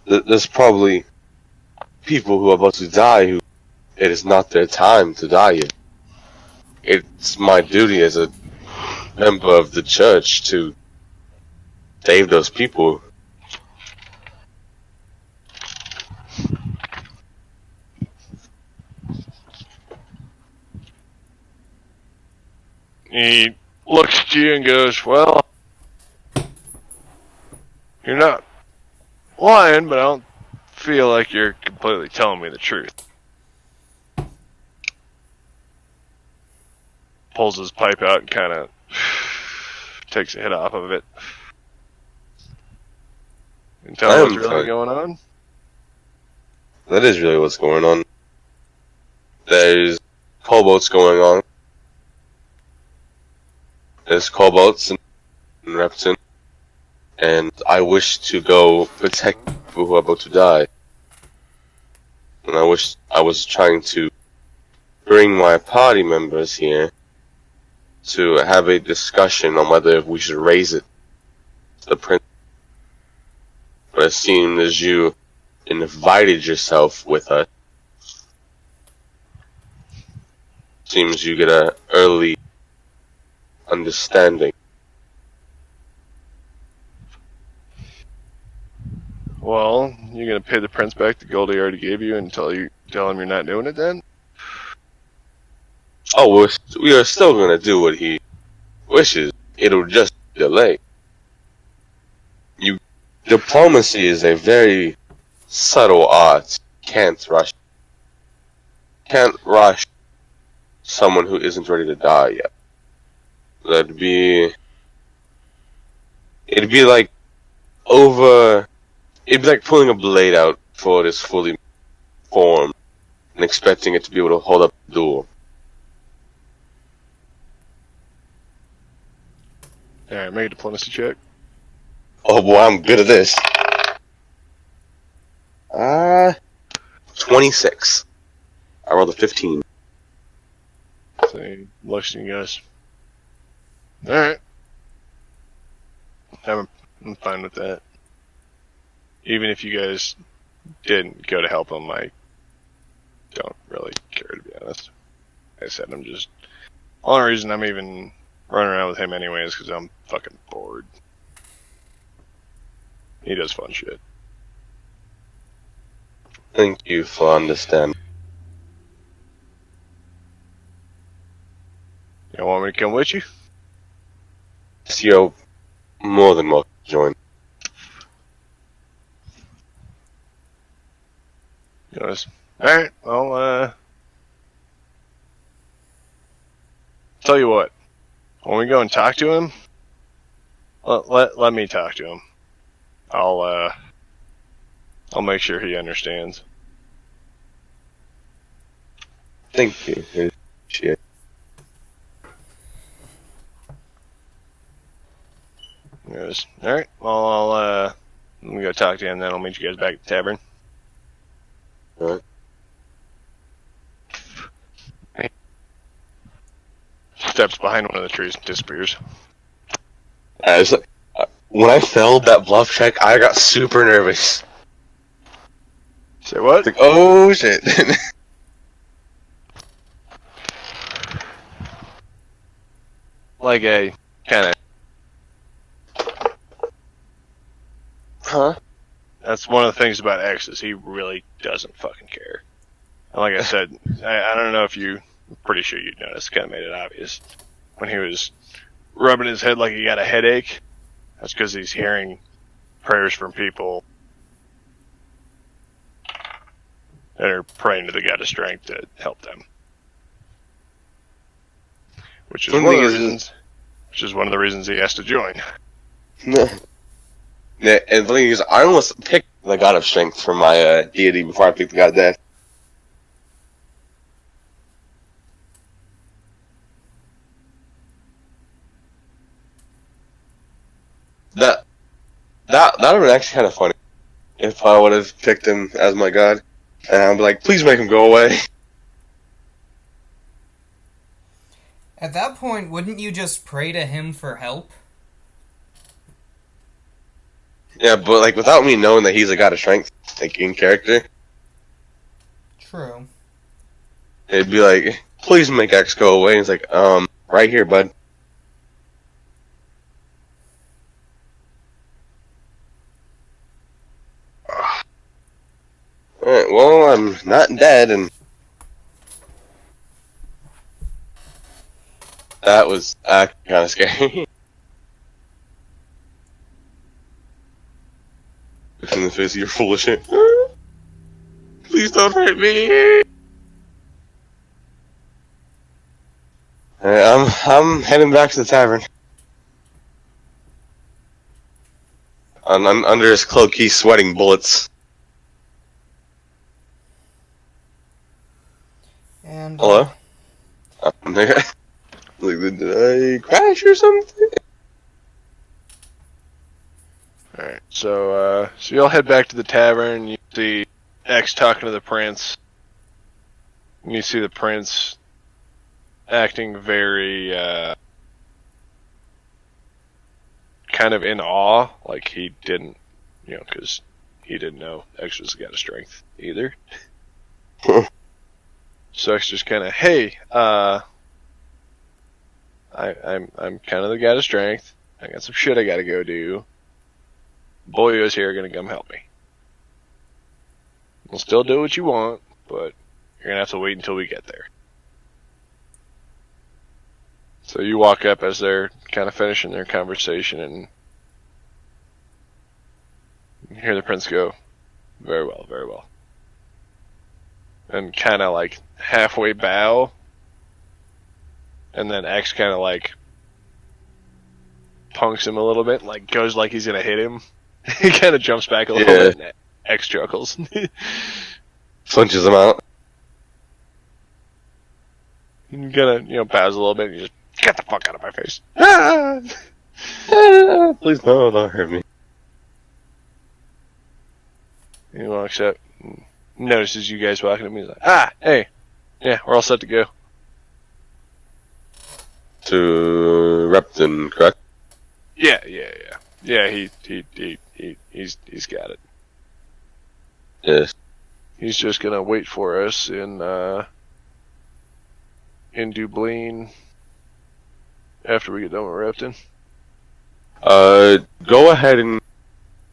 there's probably people who are about to die who it is not their time to die yet. It's my duty as a member of the church to save those people. He looks at you and goes, "Well, you're not lying, but I don't feel like you're completely telling me the truth." Pulls his pipe out and kind of takes a hit off of it. And tell me what's really fine. going on? That is really what's going on. There's kobolds going on. There's kobolds in Repton. And I wish to go protect people who are about to die. And I wish I was trying to bring my party members here to have a discussion on whether we should raise it to the prince. But it seemed as you invited yourself with us, seems you get an early understanding. Well, you're gonna pay the prince back the gold he already gave you and tell him you're not doing it then? Oh, we are still gonna do what he wishes. It'll just delay. Diplomacy is a very subtle art. Can't rush. can't rush someone who isn't ready to die yet. It'd be like it'd be like pulling a blade out before it is fully formed and expecting it to be able to hold up the duel. Alright, make a diplomacy check. Oh boy, I'm good at this. 26. I rolled a 15. So, looks at you guys. Alright. I'm fine with that. Even if you guys didn't go to help him, I don't really care, to be honest. Like I said, I'm just... The only reason I'm even running around with him anyway is because I'm fucking bored. He does fun shit. Thank you for understanding. You want me to come with you? You're more than welcome to join. He goes, alright, well, tell you what. When we go and talk to him, let me talk to him. I'll make sure he understands. Thank you. Appreciate it. He goes, alright, well, let me go talk to him, then I'll meet you guys back at the tavern. Alright. Steps behind one of the trees and disappears. When I failed that bluff check, I got super nervous. Say what? It's like, oh shit. Like a kind of. Huh? That's one of the things about X is he really doesn't fucking care. And like I said, I don't know if you. I'm pretty sure you'd notice. Kind of made it obvious when he was rubbing his head like he got a headache. That's because he's hearing prayers from people that are praying to the God of Strength to help them. Which is one of the reasons. Which is one of the reasons he has to join. Yeah, and the thing is, I almost picked the God of Strength for my deity before I picked the God of Death. That would have been actually kind of funny if I would have picked him as my god, and I'd be like, please make him go away. At that point, wouldn't you just pray to him for help? Yeah, but like without me knowing that he's a God of Strength, like in character, True. it'd be like, please make X go away. And it's like, right here, bud. Alright, well, I'm not dead, and that was kind of scary. In the face, you're full of shit. Please don't hurt me. I'm heading back to the tavern. Under his cloak, he's sweating bullets. And Hello? I'm there. Like, did I crash or something? Alright, so y'all head back to the tavern. You see X talking to the prince. You see the prince acting very, kind of in awe, like he didn't, because he didn't know X was the God of Strength either. So X just kind of, hey, I'm kind of the God of Strength. I got some shit I gotta go do. Boyo's here, gonna come help me. We'll still do what you want, but you're gonna have to wait until we get there. So you walk up as they're kind of finishing their conversation, and you hear the prince go, very well, very well. and kind of like halfway bow, and then X kind of like punks him a little bit, like goes like he's gonna hit him. He kind of jumps back a little bit, and X chuckles. Punches him out. He kind of bows a little bit, and he just get the fuck out of my face. Ah! Please no, don't hurt me. He walks up, and notices you guys walking at me. He's like, hey, yeah, we're all set to go. To Repton, correct? Yeah. He's got it. Yes. He's just gonna wait for us in Dublin after we get done with Repton. Go ahead and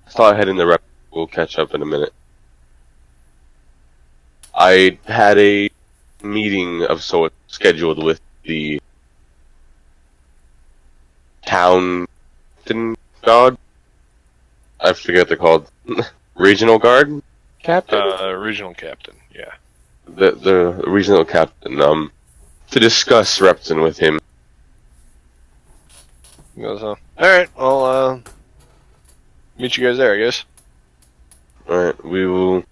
start heading to Repton. We'll catch up in a minute. I had a meeting of sorts scheduled with the town guard. I forget what they're called. Regional guard captain. Regional captain. Yeah. The regional captain. To discuss Repton with him. He goes, all right. I'll meet you guys there, I guess. All right. We will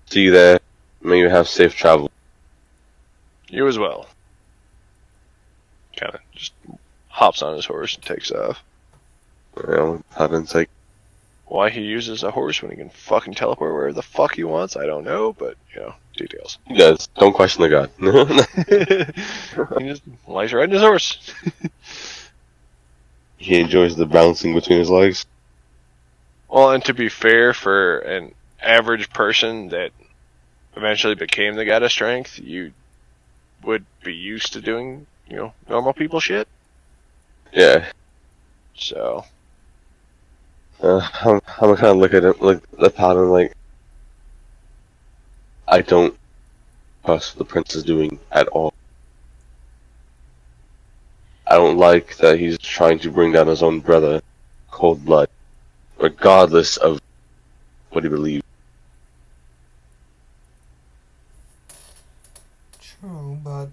see you there. May you have safe travel. You as well. Kind of just hops on his horse and takes off. Well, Pavin's like, Why he uses a horse when he can fucking teleport wherever the fuck he wants, I don't know, but, details. he does. Don't question the god. He just likes riding his horse. He enjoys the bouncing between his legs. Well, and to be fair, for an average person that eventually became the god of strength, you would be used to doing, normal people shit. Yeah. So, I'm kind of look at him, like the pattern, like I don't trust what the prince is doing at all. I don't like that he's trying to bring down his own brother, cold blood, regardless of what he believes. True, but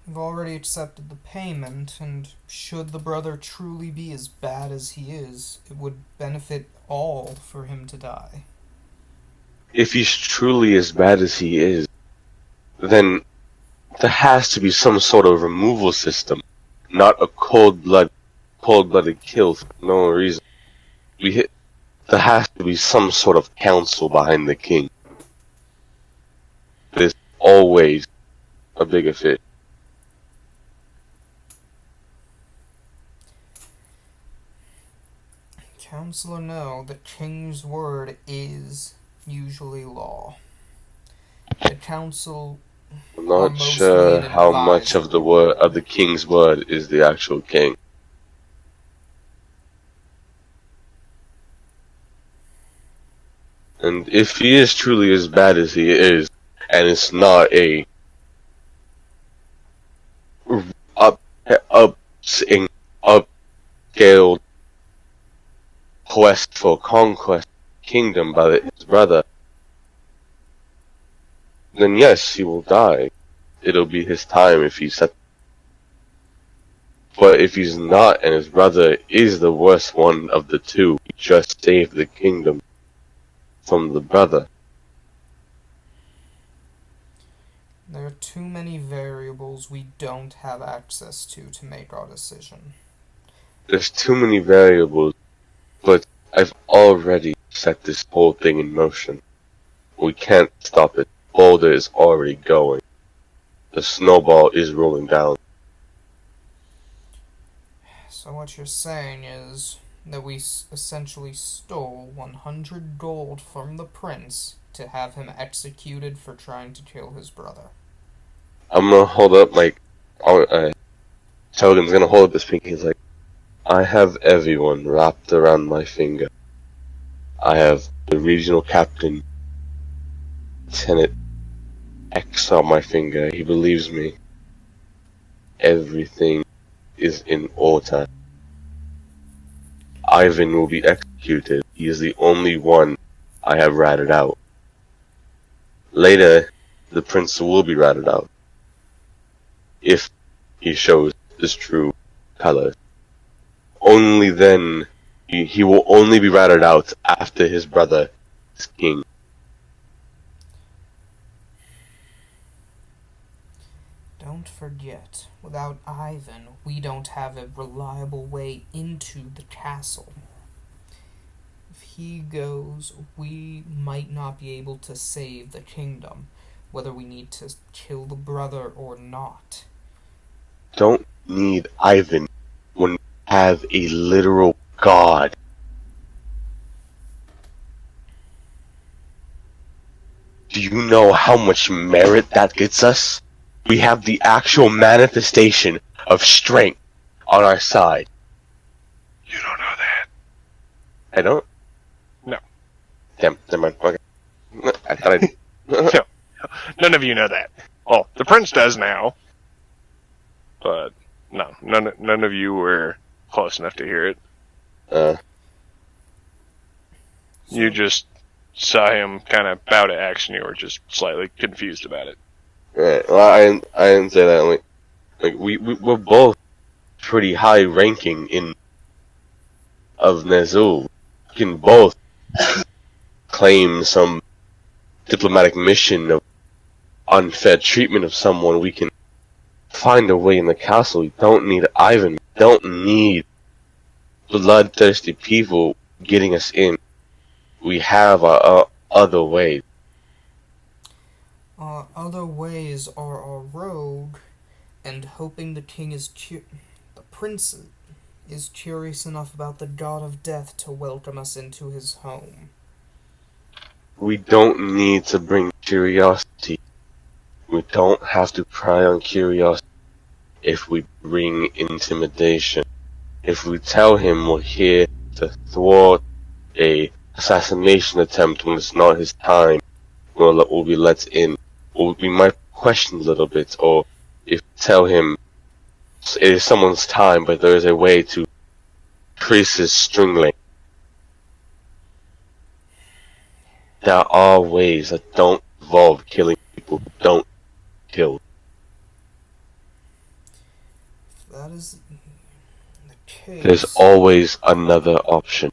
you've already accepted the payment, and should the brother truly be as bad as he is, it would benefit all for him to die. If he's truly as bad as he is, then there has to be some sort of removal system, not a cold-blooded kill for no reason. There has to be some sort of council behind the king. There's always a bigger fish. Counselor, know the king's word is usually law. The council I'm not sure how much of the king's word is the actual king. And if he is truly as bad as he is, and it's not a upscaled quest for conquest kingdom by his brother, then yes, he will die. It'll be his time if he's set. But if he's not, and his brother is the worst one of the two, he just saved the kingdom from the brother. There are too many variables we don't have access to make our decision. There's too many variables, but I've already set this whole thing in motion. We can't stop it. Boulder is already going. The snowball is rolling down. So what you're saying is that we essentially stole 100 gold from the prince to have him executed for trying to kill his brother. I'm gonna hold up, Sheldon's gonna hold up his pinky. He's like, I have everyone wrapped around my finger. I have the regional captain, Lieutenant X on my finger. He believes me. Everything is in order. Ivan will be executed. He is the only one I have ratted out. Later, the prince will be ratted out. If he shows his true colors. Only then, he will only be ratted out after his brother is king. Don't forget, without Ivan, we don't have a reliable way into the castle. If he goes, we might not be able to save the kingdom, whether we need to kill the brother or not. Don't need Ivan when we have a literal god. Do you know how much merit that gets us? We have the actual manifestation of strength on our side. You don't know that. I don't? No. Damn, never mind. Okay. I thought I did. No. None of you know that. Well, the prince does now. But, no. None of you were close enough to hear it. You just saw him kind of bow to action. You were just slightly confused about it. Right. Well, I didn't say that. Like we're both pretty high ranking of Ner'zhul. We can both claim some diplomatic mission of unfair treatment of someone. We can find a way in the castle. We don't need Ivan. We don't need bloodthirsty people getting us in. We have our other ways. Our other ways are our rogue, and hoping the prince is curious enough about the god of death to welcome us into his home. We don't need to bring curiosity. We don't have to pry on curiosity if we bring intimidation. If we tell him we're here to thwart a assassination attempt when it's not his time, we'll be let in. Or we might question a little bit, or if tell him it is someone's time, but there is a way to increase his string length. There are ways that don't involve killing people who don't kill. If that is the case, There's always another option.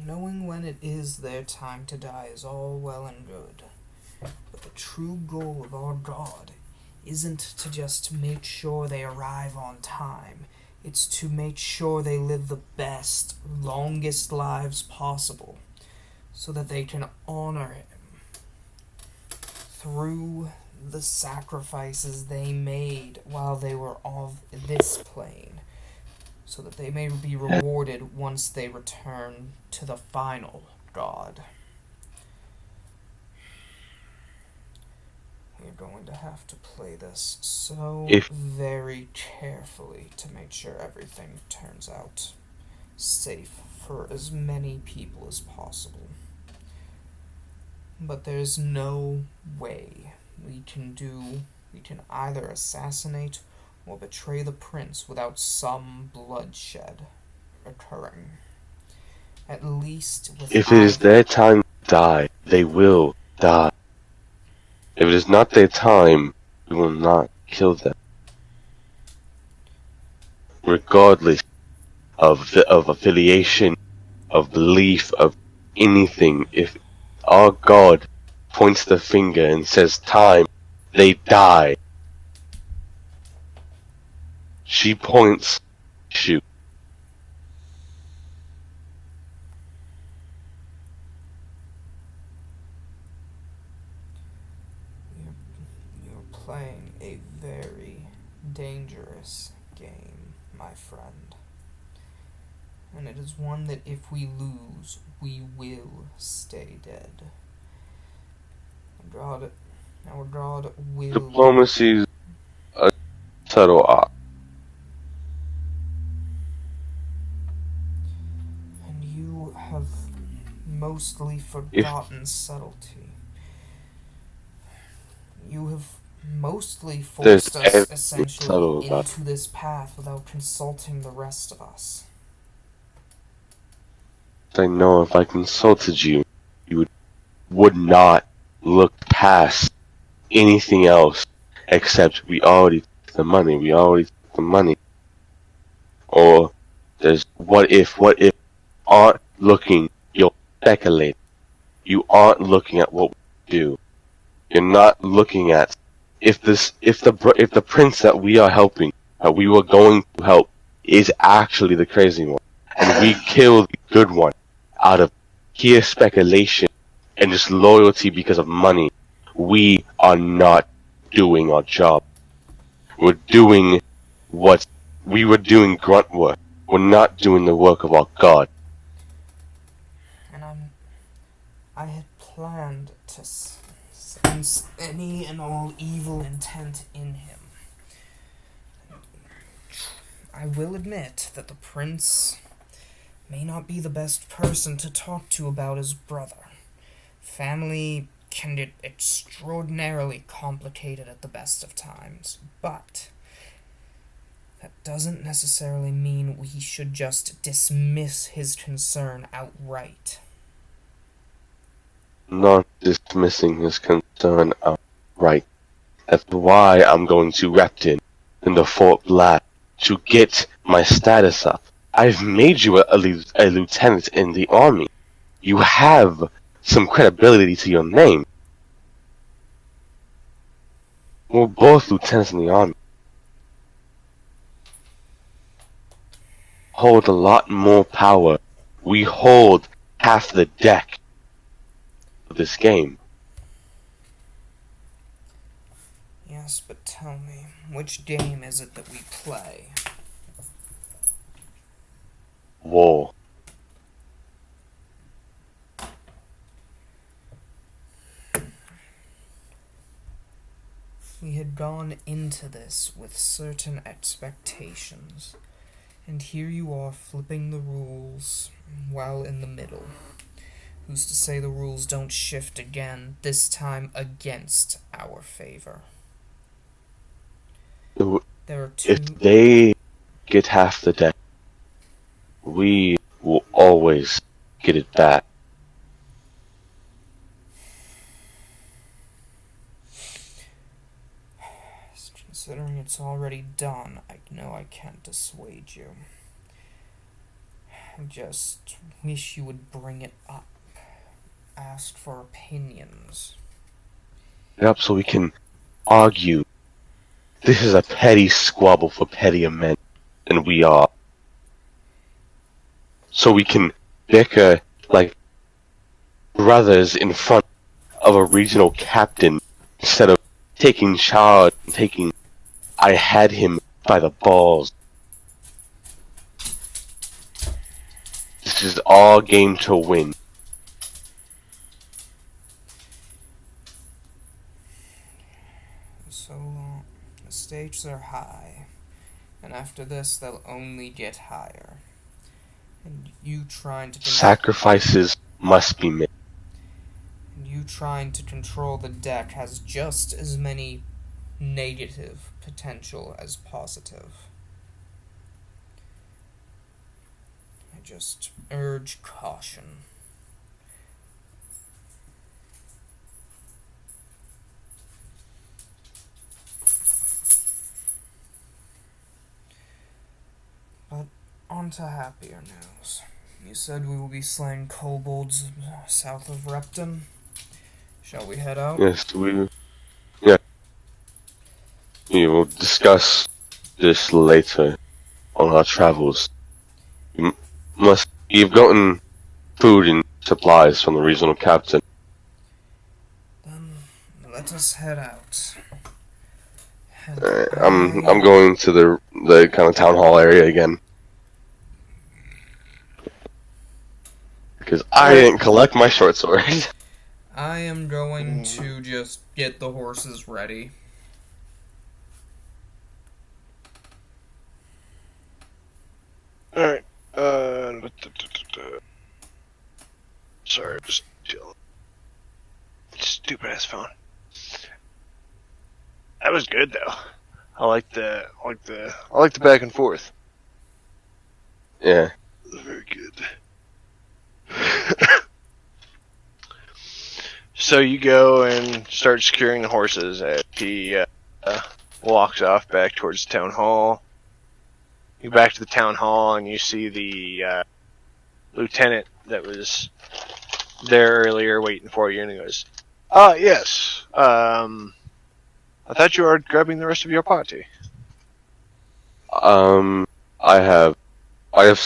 knowing when it is their time to die is all well and good. But the true goal of our God isn't to just make sure they arrive on time. It's to make sure they live the best, longest lives possible, so that they can honor him through the sacrifices they made while they were on this plane, so that they may be rewarded once they return to the final God. We're going to have to play this so very carefully to make sure everything turns out safe for as many people as possible. But there's no way we can either assassinate or betray the prince without some bloodshed occurring. At least with If it is their time to die, they will die. If it is not their time, we will not kill them. Regardless of affiliation, of belief, of anything, if our God points the finger and says time, they die. She points, shoot. You're playing a very dangerous game, my friend. And it is one that if we lose, we will stay dead. Our God will... Diplomacy is a subtle art. And you have mostly forgotten subtlety. You have mostly forced us essentially into this path without consulting the rest of us. I know if I consulted you, you would not look past anything else except we already took the money. Or there's what if aren't looking, you're speculating. You aren't looking at what we do. You're not looking at if the prince that we are helping, that we were going to help, is actually the crazy one, and we kill the good one out of sheer speculation and just loyalty because of money. We are not doing our job. We're doing what we were doing grunt work. We're not doing the work of our god. And I had planned to sense any and all evil intent in him. I will admit that the prince may not be the best person to talk to about his brother. Family can get extraordinarily complicated at the best of times, but that doesn't necessarily mean we should just dismiss his concern outright. Not dismissing his concern outright. That's why I'm going to Repton in the Fort Black to get my status up. I've made you a lieutenant in the army. You have some credibility to your name. We're both lieutenants in the army. Hold a lot more power. We hold half the deck of this game. Yes, but tell me, which game is it that we play? War. We had gone into this with certain expectations, and here you are flipping the rules while in the middle. Who's to say the rules don't shift again, this time against our favor? There are two... If they get half the deck, we will always get it back. Considering it's already done, I know I can't dissuade you. I just wish you would bring it up. Ask for opinions. Yep, so we can argue. This is a petty squabble for pettier men than we are. So we can bicker like brothers in front of a regional captain instead of taking charge and taking I had him by the balls. This is our game to win. So, the stakes are high, and after this they'll only get higher. And you trying to Sacrifices must be made. And you trying to control the deck has just as many negative potential as positive. I just urge caution. But on to happier news. You said we will be slaying kobolds south of Repton. Shall we head out? Yes, yeah. We will discuss this later on our travels. You've gotten food and supplies from the regional captain. Then let us head out. I'm going to the kind of town hall area again. Because I didn't collect my short sword. I am going to just get the horses ready. Alright, sorry, just chilling. Stupid ass phone. That was good though. I like the back and forth. Yeah. Very good. So you go and start securing the horses as he walks off back towards the town hall. You go back to the town hall and you see the lieutenant that was there earlier waiting for you, and he goes, yes. I thought you were grabbing the rest of your party. I have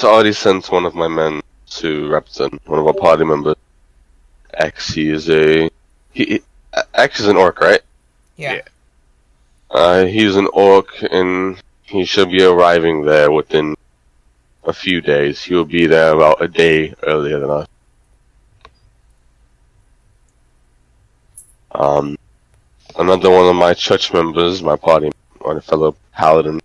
already sent one of my men to represent one of our party members. X, X is an orc, right? Yeah. He's an orc, and he should be arriving there within a few days. He will be there about a day earlier than us. Another one of my church members, my party, or a fellow paladin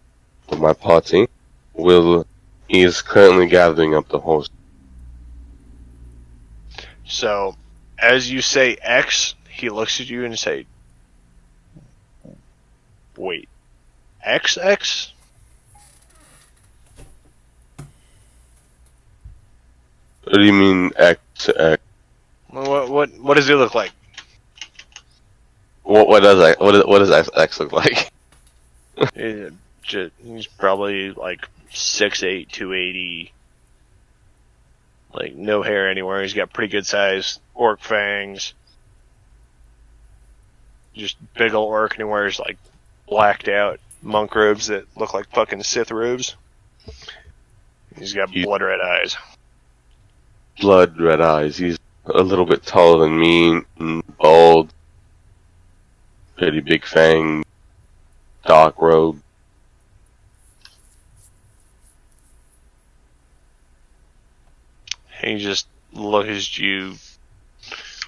of my party, he is currently gathering up the horse. So, as you say X, he looks at you and say, wait, XX? What do you mean X to X? What does he look like? What does X look like? He's probably like 6'8", 280. Like, no hair anywhere. He's got pretty good sized orc fangs. Just big ol' orc, and he wears like blacked out monk robes that look like fucking Sith robes. He's got blood red eyes. Blood red eyes. He's a little bit taller than me, and bald. Pretty big fang. Dark robe. He just looks at you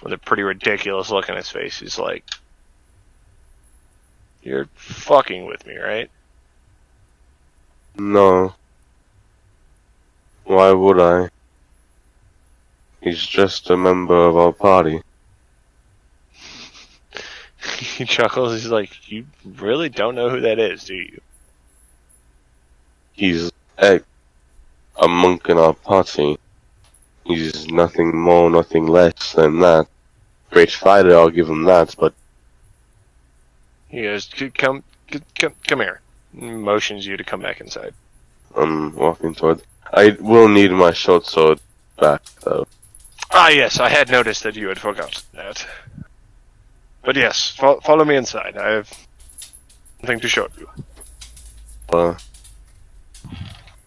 with a pretty ridiculous look on his face. He's like, "You're fucking with me, right?" No. Why would I? He's just a member of our party. He chuckles. He's like, "You really don't know who that is, do you?" He's a monk in our party. He's nothing more, nothing less than that. Great fighter, I'll give him that, but... He goes, come here. Motions you to come back inside. I'm walking toward... I will need my short sword back, though. Ah, yes, I had noticed that you had forgotten that. But yes, follow me inside. I have something to show you.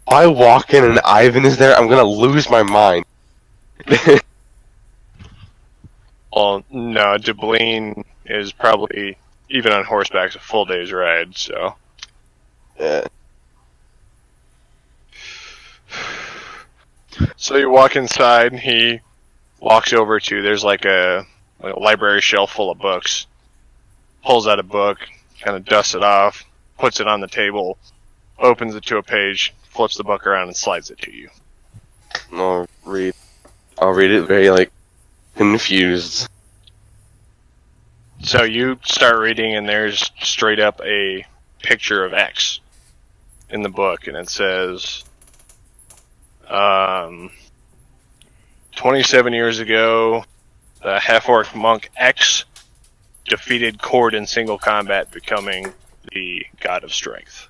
I walk in and Ivan is there, I'm gonna lose my mind. Well, no, Dublin is probably, even on horseback, a full day's ride, so... Yeah. So you walk inside, and he walks over to, there's like a library shelf full of books. Pulls out a book, kind of dusts it off, puts it on the table, opens it to a page, flips the book around, and slides it to you. I'll read it very, confused. So you start reading, and there's straight up a picture of X in the book, and it says, 27 years ago, the half-orc monk X defeated Cord in single combat, becoming the god of strength.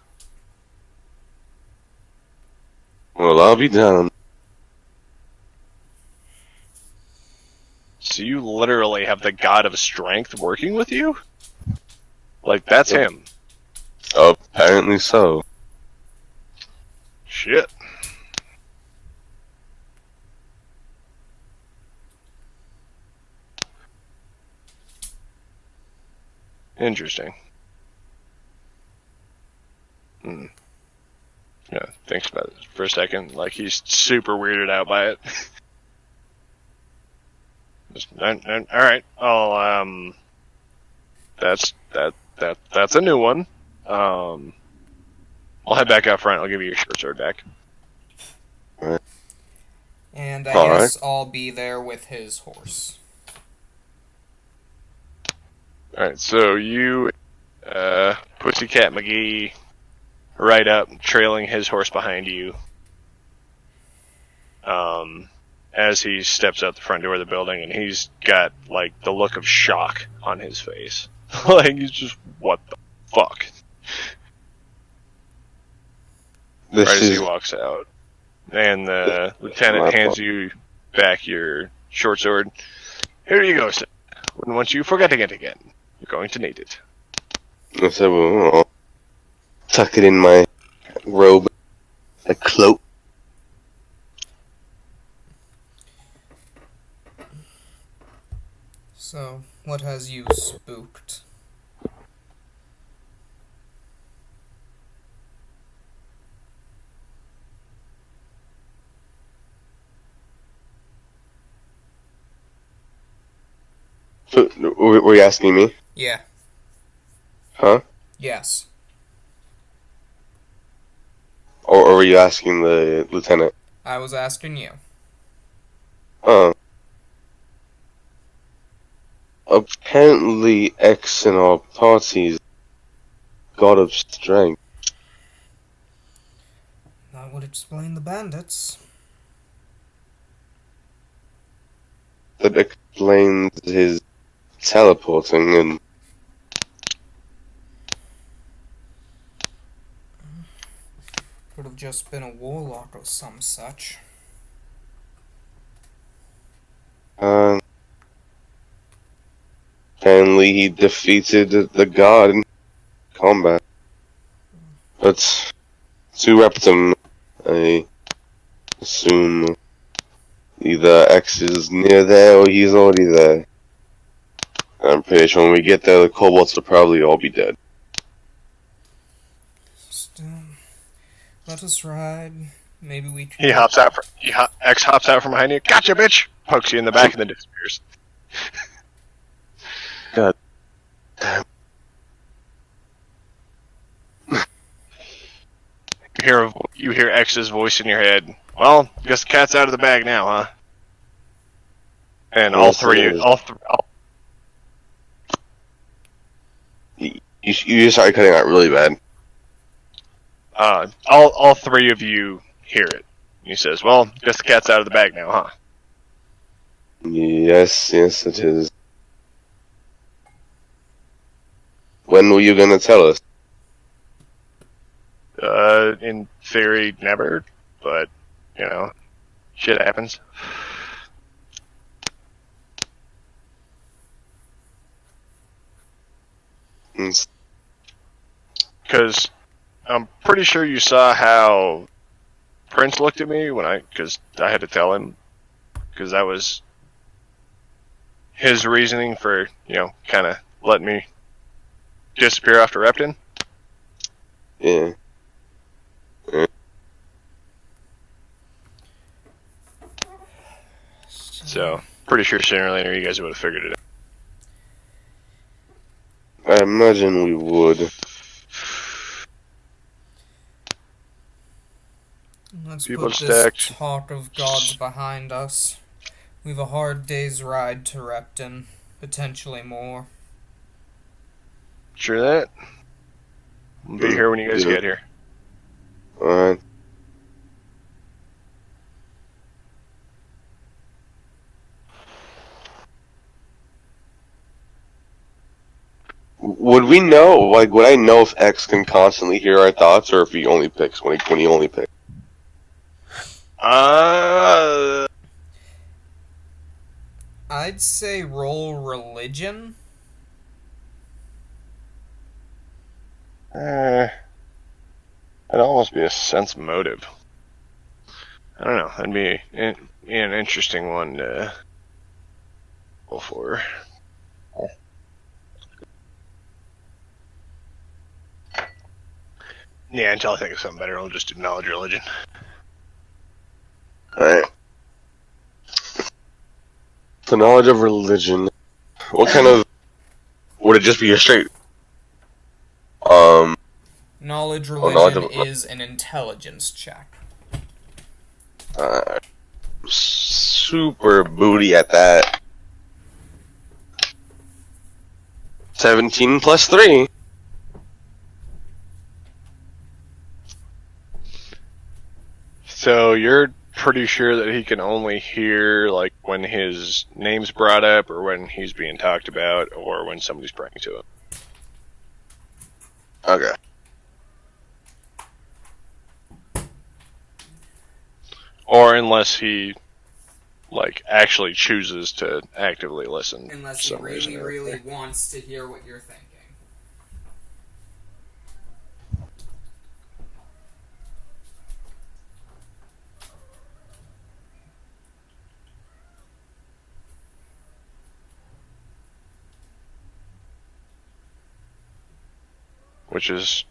Well, I'll be down. So you literally have the god of strength working with you? Like, that's him. Apparently so. Shit. Interesting. Yeah, thinks about it for a second, like he's super weirded out by it. Alright, that's a new one. I'll head back out front, I'll give you your short sword back. And I All guess I'll be there with his horse. Alright, so you, Pussycat McGee, right up, trailing his horse behind you. as he steps out the front door of the building, and he's got like the look of shock on his face. Like he's just, what the fuck? This Right as is he walks out, and the lieutenant my hands fault. you back your short sword. Here you go, sir. Wouldn't want you forgetting it again. You're going to need it. I said, well, I'll tuck it in my robe, a cloak. So, what has you spooked? So, were you asking me? Yeah. Huh? Yes. Or were you asking the lieutenant? I was asking you. Apparently X in our party's god of strength. That would explain the bandits. That explains his teleporting and Could have just been a warlock or some such. apparently he defeated the god in combat. But to Reptum, I assume either X is near there or he's already there. I'm pretty sure when we get there, the kobolds will probably all be dead. Just, let us ride. Maybe we can... He hops out. X hops out from behind you. Gotcha, bitch! Pokes you in the back and then disappears. God damn. You hear X's voice in your head. Well, guess the cat's out of the bag now, huh? And all Yes, three, it is. You started cutting out really bad. All three of you hear it. He says, "Well, guess the cat's out of the bag now, huh?" Yes, it is. When were you gonna tell us? In theory, never. But you know, shit happens. It's- Because I'm pretty sure you saw how Prince looked at me because I had to tell him, because that was his reasoning for, kind of letting me disappear after Repton. Yeah. So, pretty sure sooner or later you guys would have figured it out. I imagine we would. Let's People put stacked. this talk of gods behind us. We've a hard day's ride to Repton. Potentially more. Sure that? I'll be here when you guys Yeah. get here. Alright. Would we know, would I know if X can constantly hear our thoughts, or if he only picks when he only picks? I'd say roll religion. It'd almost be a sense motive. I don't know. That'd be an interesting one to go for. Yeah, until I think of something better, I'll just do knowledge religion. Alright. The knowledge of religion. What kind of... Would it just be a straight... Knowledge knowledge religion of- is an intelligence check. super booty at that. 17 plus 3. So you're pretty sure that he can only hear like when his name's brought up, or when he's being talked about, or when somebody's praying to him. Okay. Or unless he like actually chooses to actively listen. Unless for he some reason or really other. wants to hear what you're thinking. Which is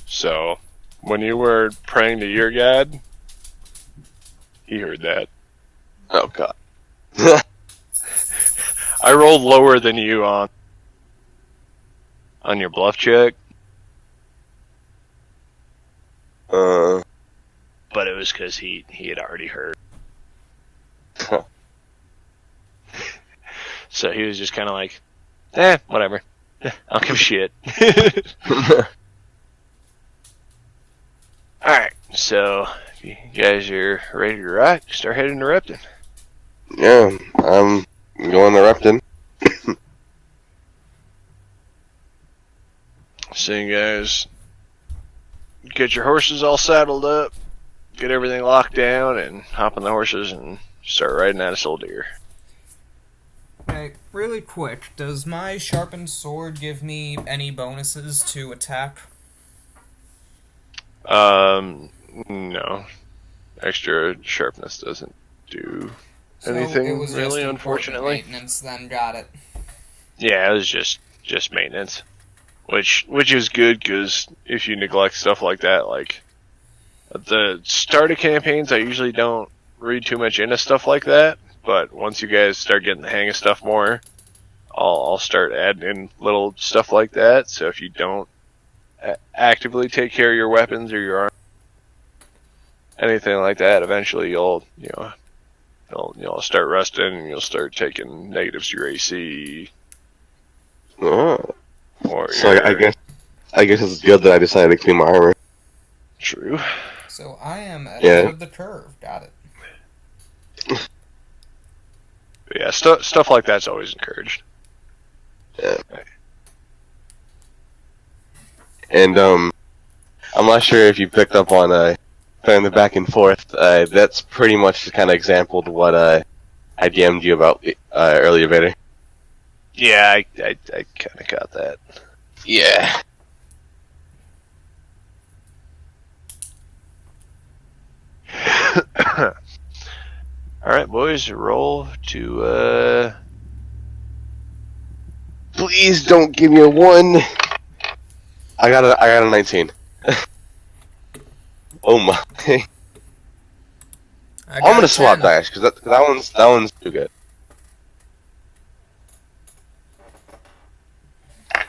so when you were praying to your God, he heard that. Oh god. I rolled lower than you on your bluff check, Uh. but it was because he had already heard. So he was just kind of like, whatever. I'll give a shit. Alright, so if you guys are ready to rock, start heading to Repton. Yeah, I'm going to Repton. So you guys get your horses all saddled up, get everything locked down, and hop on the horses and start riding out of Soldier. Okay, really quick, does my sharpened sword give me any bonuses to attack? No. Extra sharpness doesn't do So anything it was really, just unfortunately. maintenance, then got it. Yeah, it was just maintenance, which is good, because if you neglect stuff like that, like at the start of campaigns, I usually don't read too much into stuff like that. But once you guys start getting the hang of stuff more, I'll start adding in little stuff like that. So if you don't actively take care of your weapons or your armor, anything like that, eventually you'll start rusting, and you'll start taking negatives to your AC. Oh. Or So I guess it's good that I decided to clean my armor. True. So I am ahead Yeah. of the curve, got it. But yeah, stuff like that's always encouraged. Yeah. And I'm not sure if you picked up on playing the back and forth. That's pretty much kind of exampled what I DM'd you about earlier, Vader. Yeah, I kind of got that. Yeah. All right, boys, roll to. Please don't give me a 1. I got a 19. Oh my! I'm gonna swap 10. dice because that one's too good.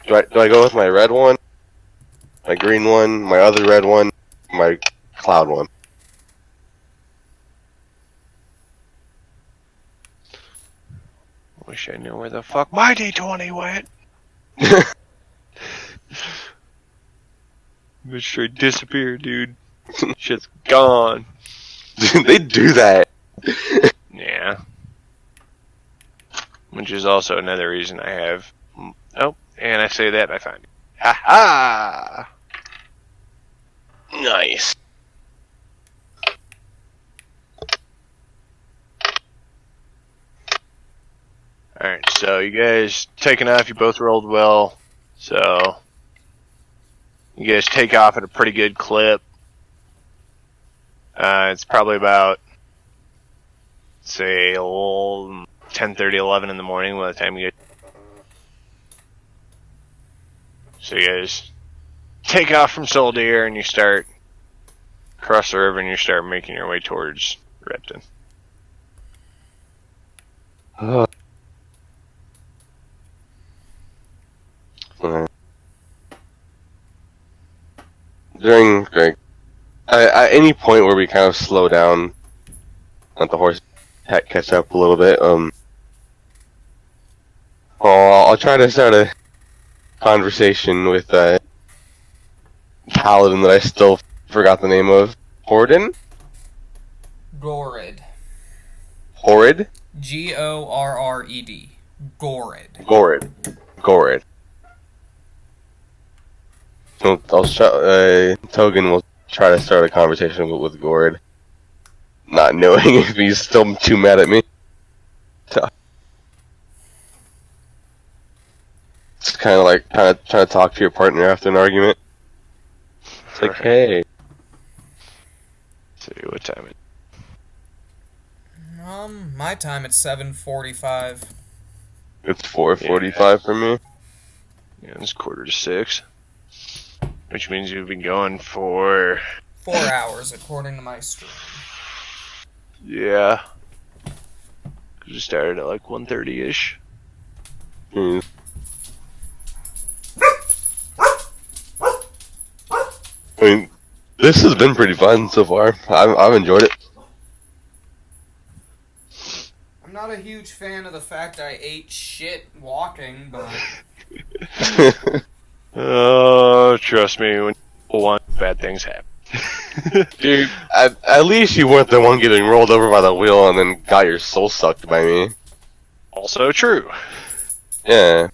Do I go with my red one, my green one, my other red one, my cloud one? Wish I knew where the fuck my D20 went. It straight disappeared, dude. Shit's gone. They do that. Yeah. Which is also another reason I have. Oh, and I say that by finding. Ha ha! Nice. Alright, so you guys taking off, you both rolled well. So you guys take off at a pretty good clip. It's probably about, say, 10:30, 11 in the morning by the time you get. So you guys take off from Soldier and you start cross the river and you start making your way towards Repton. During at any point where we kind of slow down, let the horse catch up a little bit. I'll try to start a conversation with Paladin that I still forgot the name of. Horden? Gorid. Horrid? Gorred. Gorid. Gorid. Togen will try to start a conversation with Gorid, not knowing if he's still too mad at me. It's kind of like trying to talk to your partner after an argument. It's like, hey. Let's see what time it. My time it's 7:45. It's 4:45 for me. Yeah, it's 5:45, which means you've been going for 4 hours according to my stream. yeah. You started at like 1:30ish. Hmm. I mean, this has been pretty fun so far. I've enjoyed it. I'm not a huge fan of the fact I ate shit walking, but Oh, trust me, when people want bad things happen. Dude, at least you weren't the one getting rolled over by the wheel and then got your soul sucked by me. Also true. Yeah.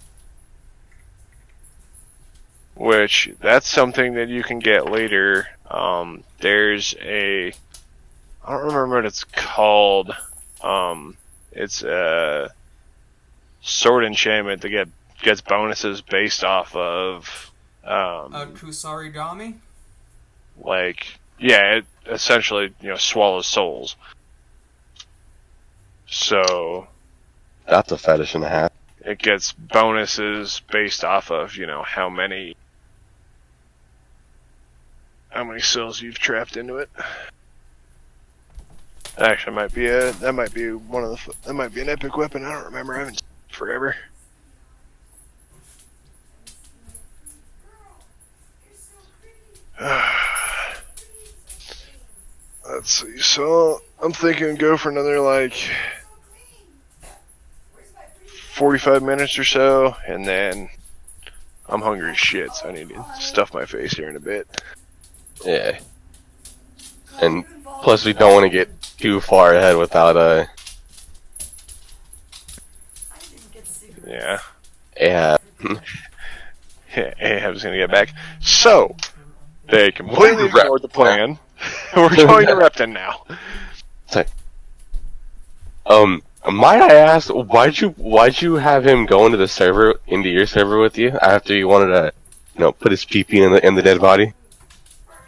Which, that's something that you can get later. There's I don't remember what it's called. It's a sword enchantment that gets bonuses based off of, Kusarigami? it essentially, swallows souls. So, That's a fetish and a half. it gets bonuses based off of, how many souls you've trapped into it. Actually, that might be an epic weapon. I don't remember. I haven't seen it forever. Let's see. So I'm thinking go for another 45 minutes or so, and then I'm hungry as shit, so I need to stuff my face here in a bit. Yeah. And plus, we don't want to get too far ahead without Yeah. Ahab. Ahab's gonna get back. So they completely ignored the plan. We're going to Repton now. Might I ask, why'd you have him go into your server with you after you wanted to, put his pee-pee in the dead body?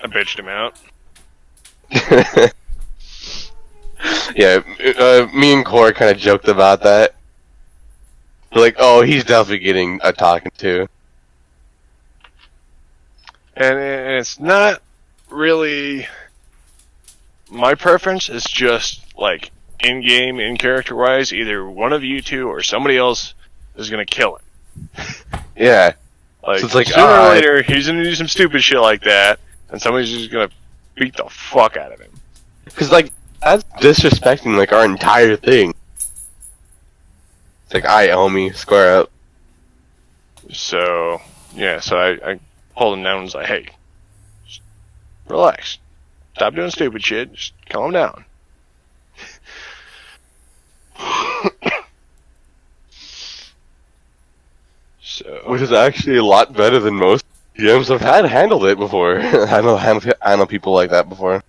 I bitched him out. Yeah, me and Core kind of joked about that. We're like, oh, he's definitely getting a talking to. And it's not really my preference. It's just in-game, in-character-wise, either one of you two or somebody else is gonna kill him. Yeah. So it's like, sooner or later, he's gonna do some stupid shit like that, and somebody's just gonna beat the fuck out of him. Because, that's disrespecting, our entire thing. It's like, alright, homie, square up. So, yeah, I pulled him down and was like, hey, just relax. Stop doing stupid shit. Just calm down. So, Which is actually a lot better than most GMs have handled it before. I know people like that before.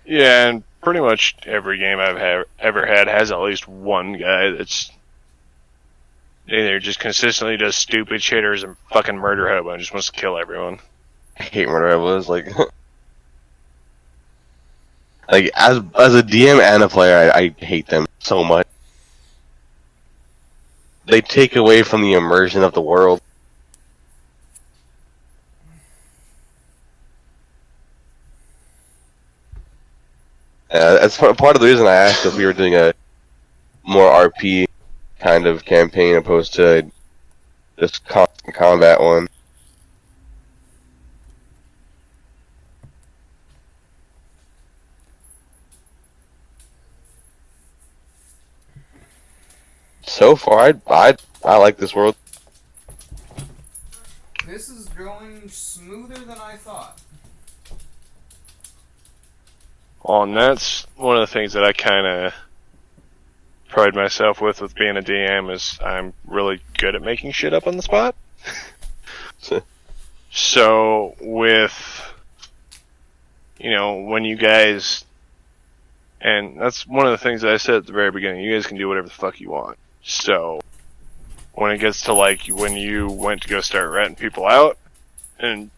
yeah, and pretty much every game I've ever had has at least one guy that's either just consistently does stupid shit or is a fucking murder hobo and just wants to kill everyone. I hate murder hobos. As a DM and a player, I hate them so much. They take away from the immersion of the world. That's part of the reason I asked if we were doing a more RP kind of campaign opposed to this constant combat one. So far, I like this world. This is going smoother than I thought. Well, and that's one of the things that I kind of pride myself with being a DM is I'm really good at making shit up on the spot. So with, when you guys, and that's one of the things that I said at the very beginning, you guys can do whatever the fuck you want. So when it gets to like when you went to go start ratting people out, and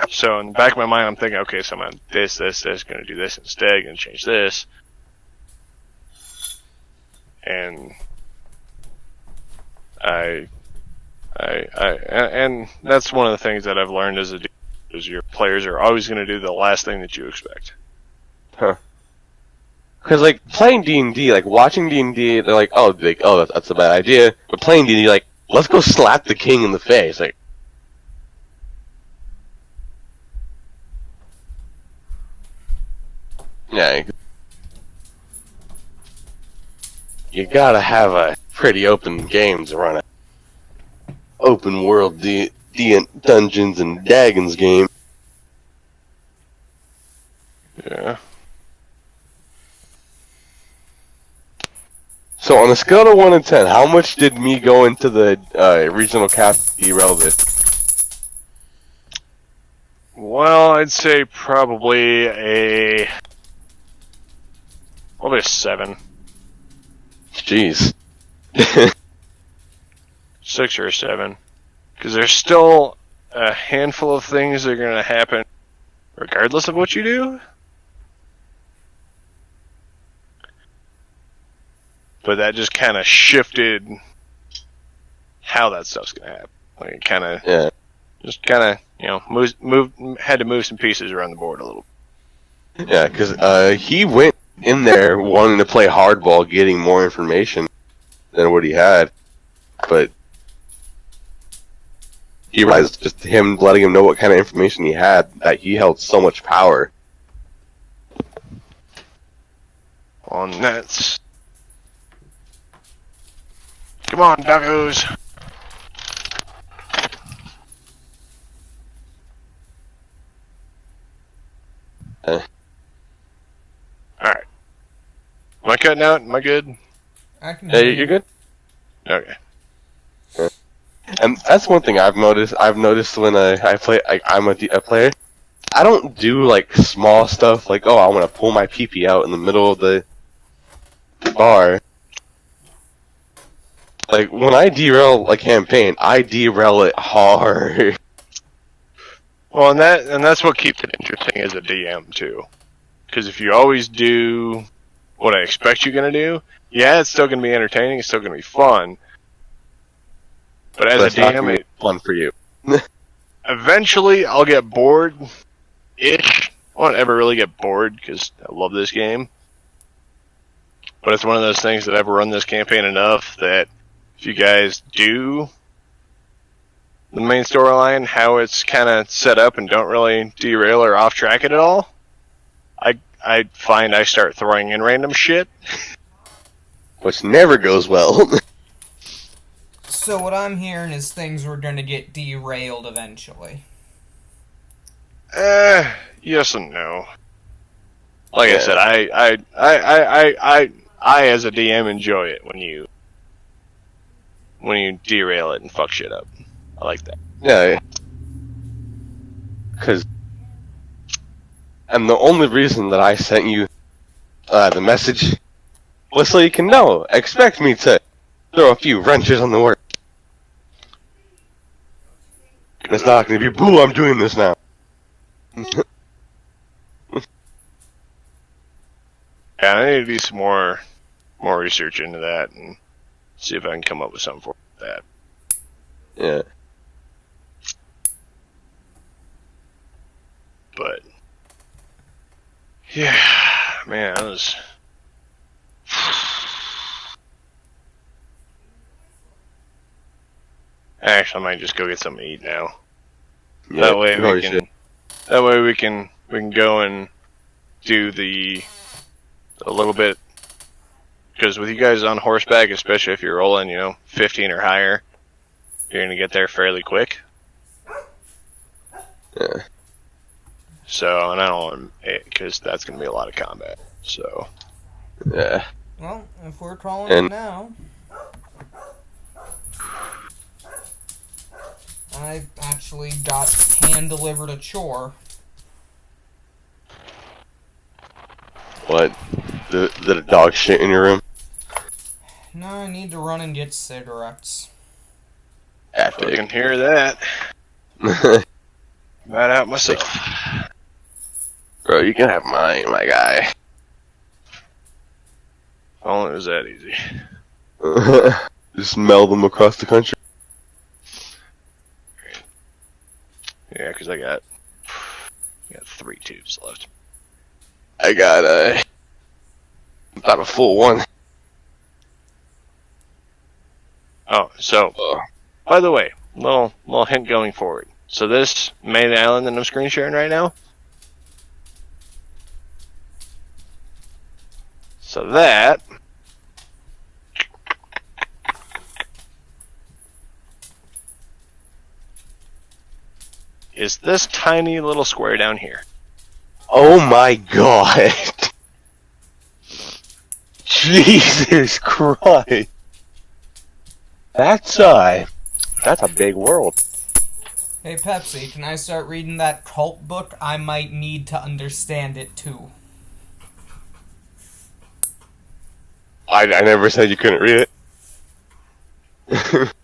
so in the back of my mind I'm thinking, okay, so I'm on this, gonna do this instead, gonna change this. And and that's one of the things that I've learned as a DM, is your players are always going to do the last thing that you expect. Huh. Because, like, playing D&D, like, watching D&D, they're like, that's a bad idea. But playing D&D, like, let's go slap the king in the face. Like, yeah. You gotta have a pretty open game to run an open world Dungeons and Dragons game. Yeah. So on a scale of 1 to 10, how much did me go into the regional cap derail this? Well, I'd say probably a 7. Jeez. 6 or a 7. Because there's still a handful of things that are going to happen regardless of what you do. But that just kind of shifted how that stuff's going to happen. Like, it kind of, had to move some pieces around the board a little. Yeah, because he went in there wanting to play hardball, getting more information than what he had. But he realized just him letting him know what kind of information he had, that he held so much power. On nets. Come on, doggos. Alright. Am I cutting out? Am I good? I can. Hey, you're good? Okay. And that's one thing I've noticed. I've noticed when I play, I'm a player. I don't do like small stuff like, I want to pull my pee out in the middle of the bar. Like when I derail a campaign, I derail it hard. Well, and that's what keeps it interesting as a DM too. Because if you always do what I expect you're gonna do, yeah, it's still gonna be entertaining. It's still gonna be fun. But as That's a not gonna DM, be fun for you. eventually I'll get bored. I won't ever really get bored because I love this game. But it's one of those things that I've run this campaign enough that if you guys do the main storyline, how it's kind of set up, and don't really derail or off track it at all, I find I start throwing in random shit. Which never goes well. So what I'm hearing is things were going to get derailed eventually. Yes and no. Like I said, I as a DM enjoy it when you derail it and fuck shit up. I like that. Yeah. Because, and the only reason that I sent you the message was so you can know. Expect me to throw a few wrenches on the work. It's not going to be, boo, I'm doing this now. Yeah, I need to do some more research into that and see if I can come up with something for that. Yeah. But yeah, man, I was. Actually, I might just go get something to eat now. Yeah, That way you probably we can. should. That way we can go and do a little bit. Because with you guys on horseback, especially if you're rolling, 15 or higher, you're gonna get there fairly quick. Yeah. So, and I don't want because that's going to be a lot of combat. So, Yeah. Well, if we're calling And- it now, I actually got hand-delivered a chore. What? The dog shit in your room? Now I need to run and get cigarettes. I can hear that. Right out myself. Bro, you can have mine, my guy. If only it was that easy. Just mail them across the country. Yeah, because I got 3 tubes left. I got about a full one. Oh, so by the way, little hint going forward. So this main island that I'm screen sharing right now. So that is this tiny little square down here. Oh my god. Jesus Christ. That's a big world. Hey Pepsi, can I start reading that cult book? I might need to understand it too. I never said you couldn't read it.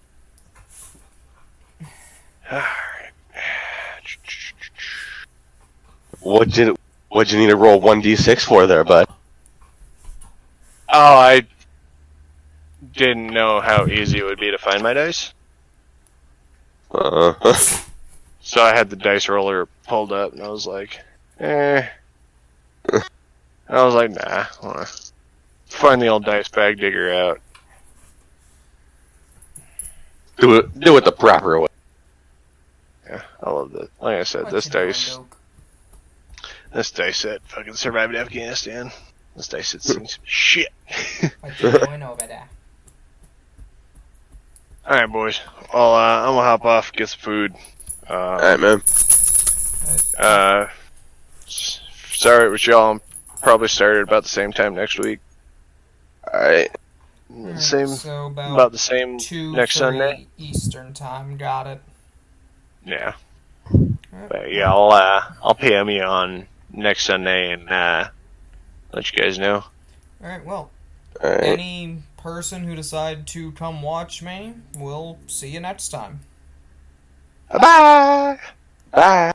What'd you need to roll 1d6 for there, bud? Oh, I didn't know how easy it would be to find my dice. So I had the dice roller pulled up, and I was like, I was like, nah, I wanna find the old dice bag digger out. Do it the proper way. Yeah, I love that. Like I said, this dice said fucking survived Afghanistan. This dice said seen some shit. What you doing over there? Alright, boys. Well, I'm gonna hop off, get some food. Alright, man. Sorry with y'all. I'm probably started about the same time next week. Alright. Same, So about the same 2, next 3 Sunday. Eastern time. Got it. Yeah. But yeah, I'll PM you on next Sunday and let you guys know. Alright, well, Alright. any person who decide to come watch me, we'll see you next time. Bye! Bye!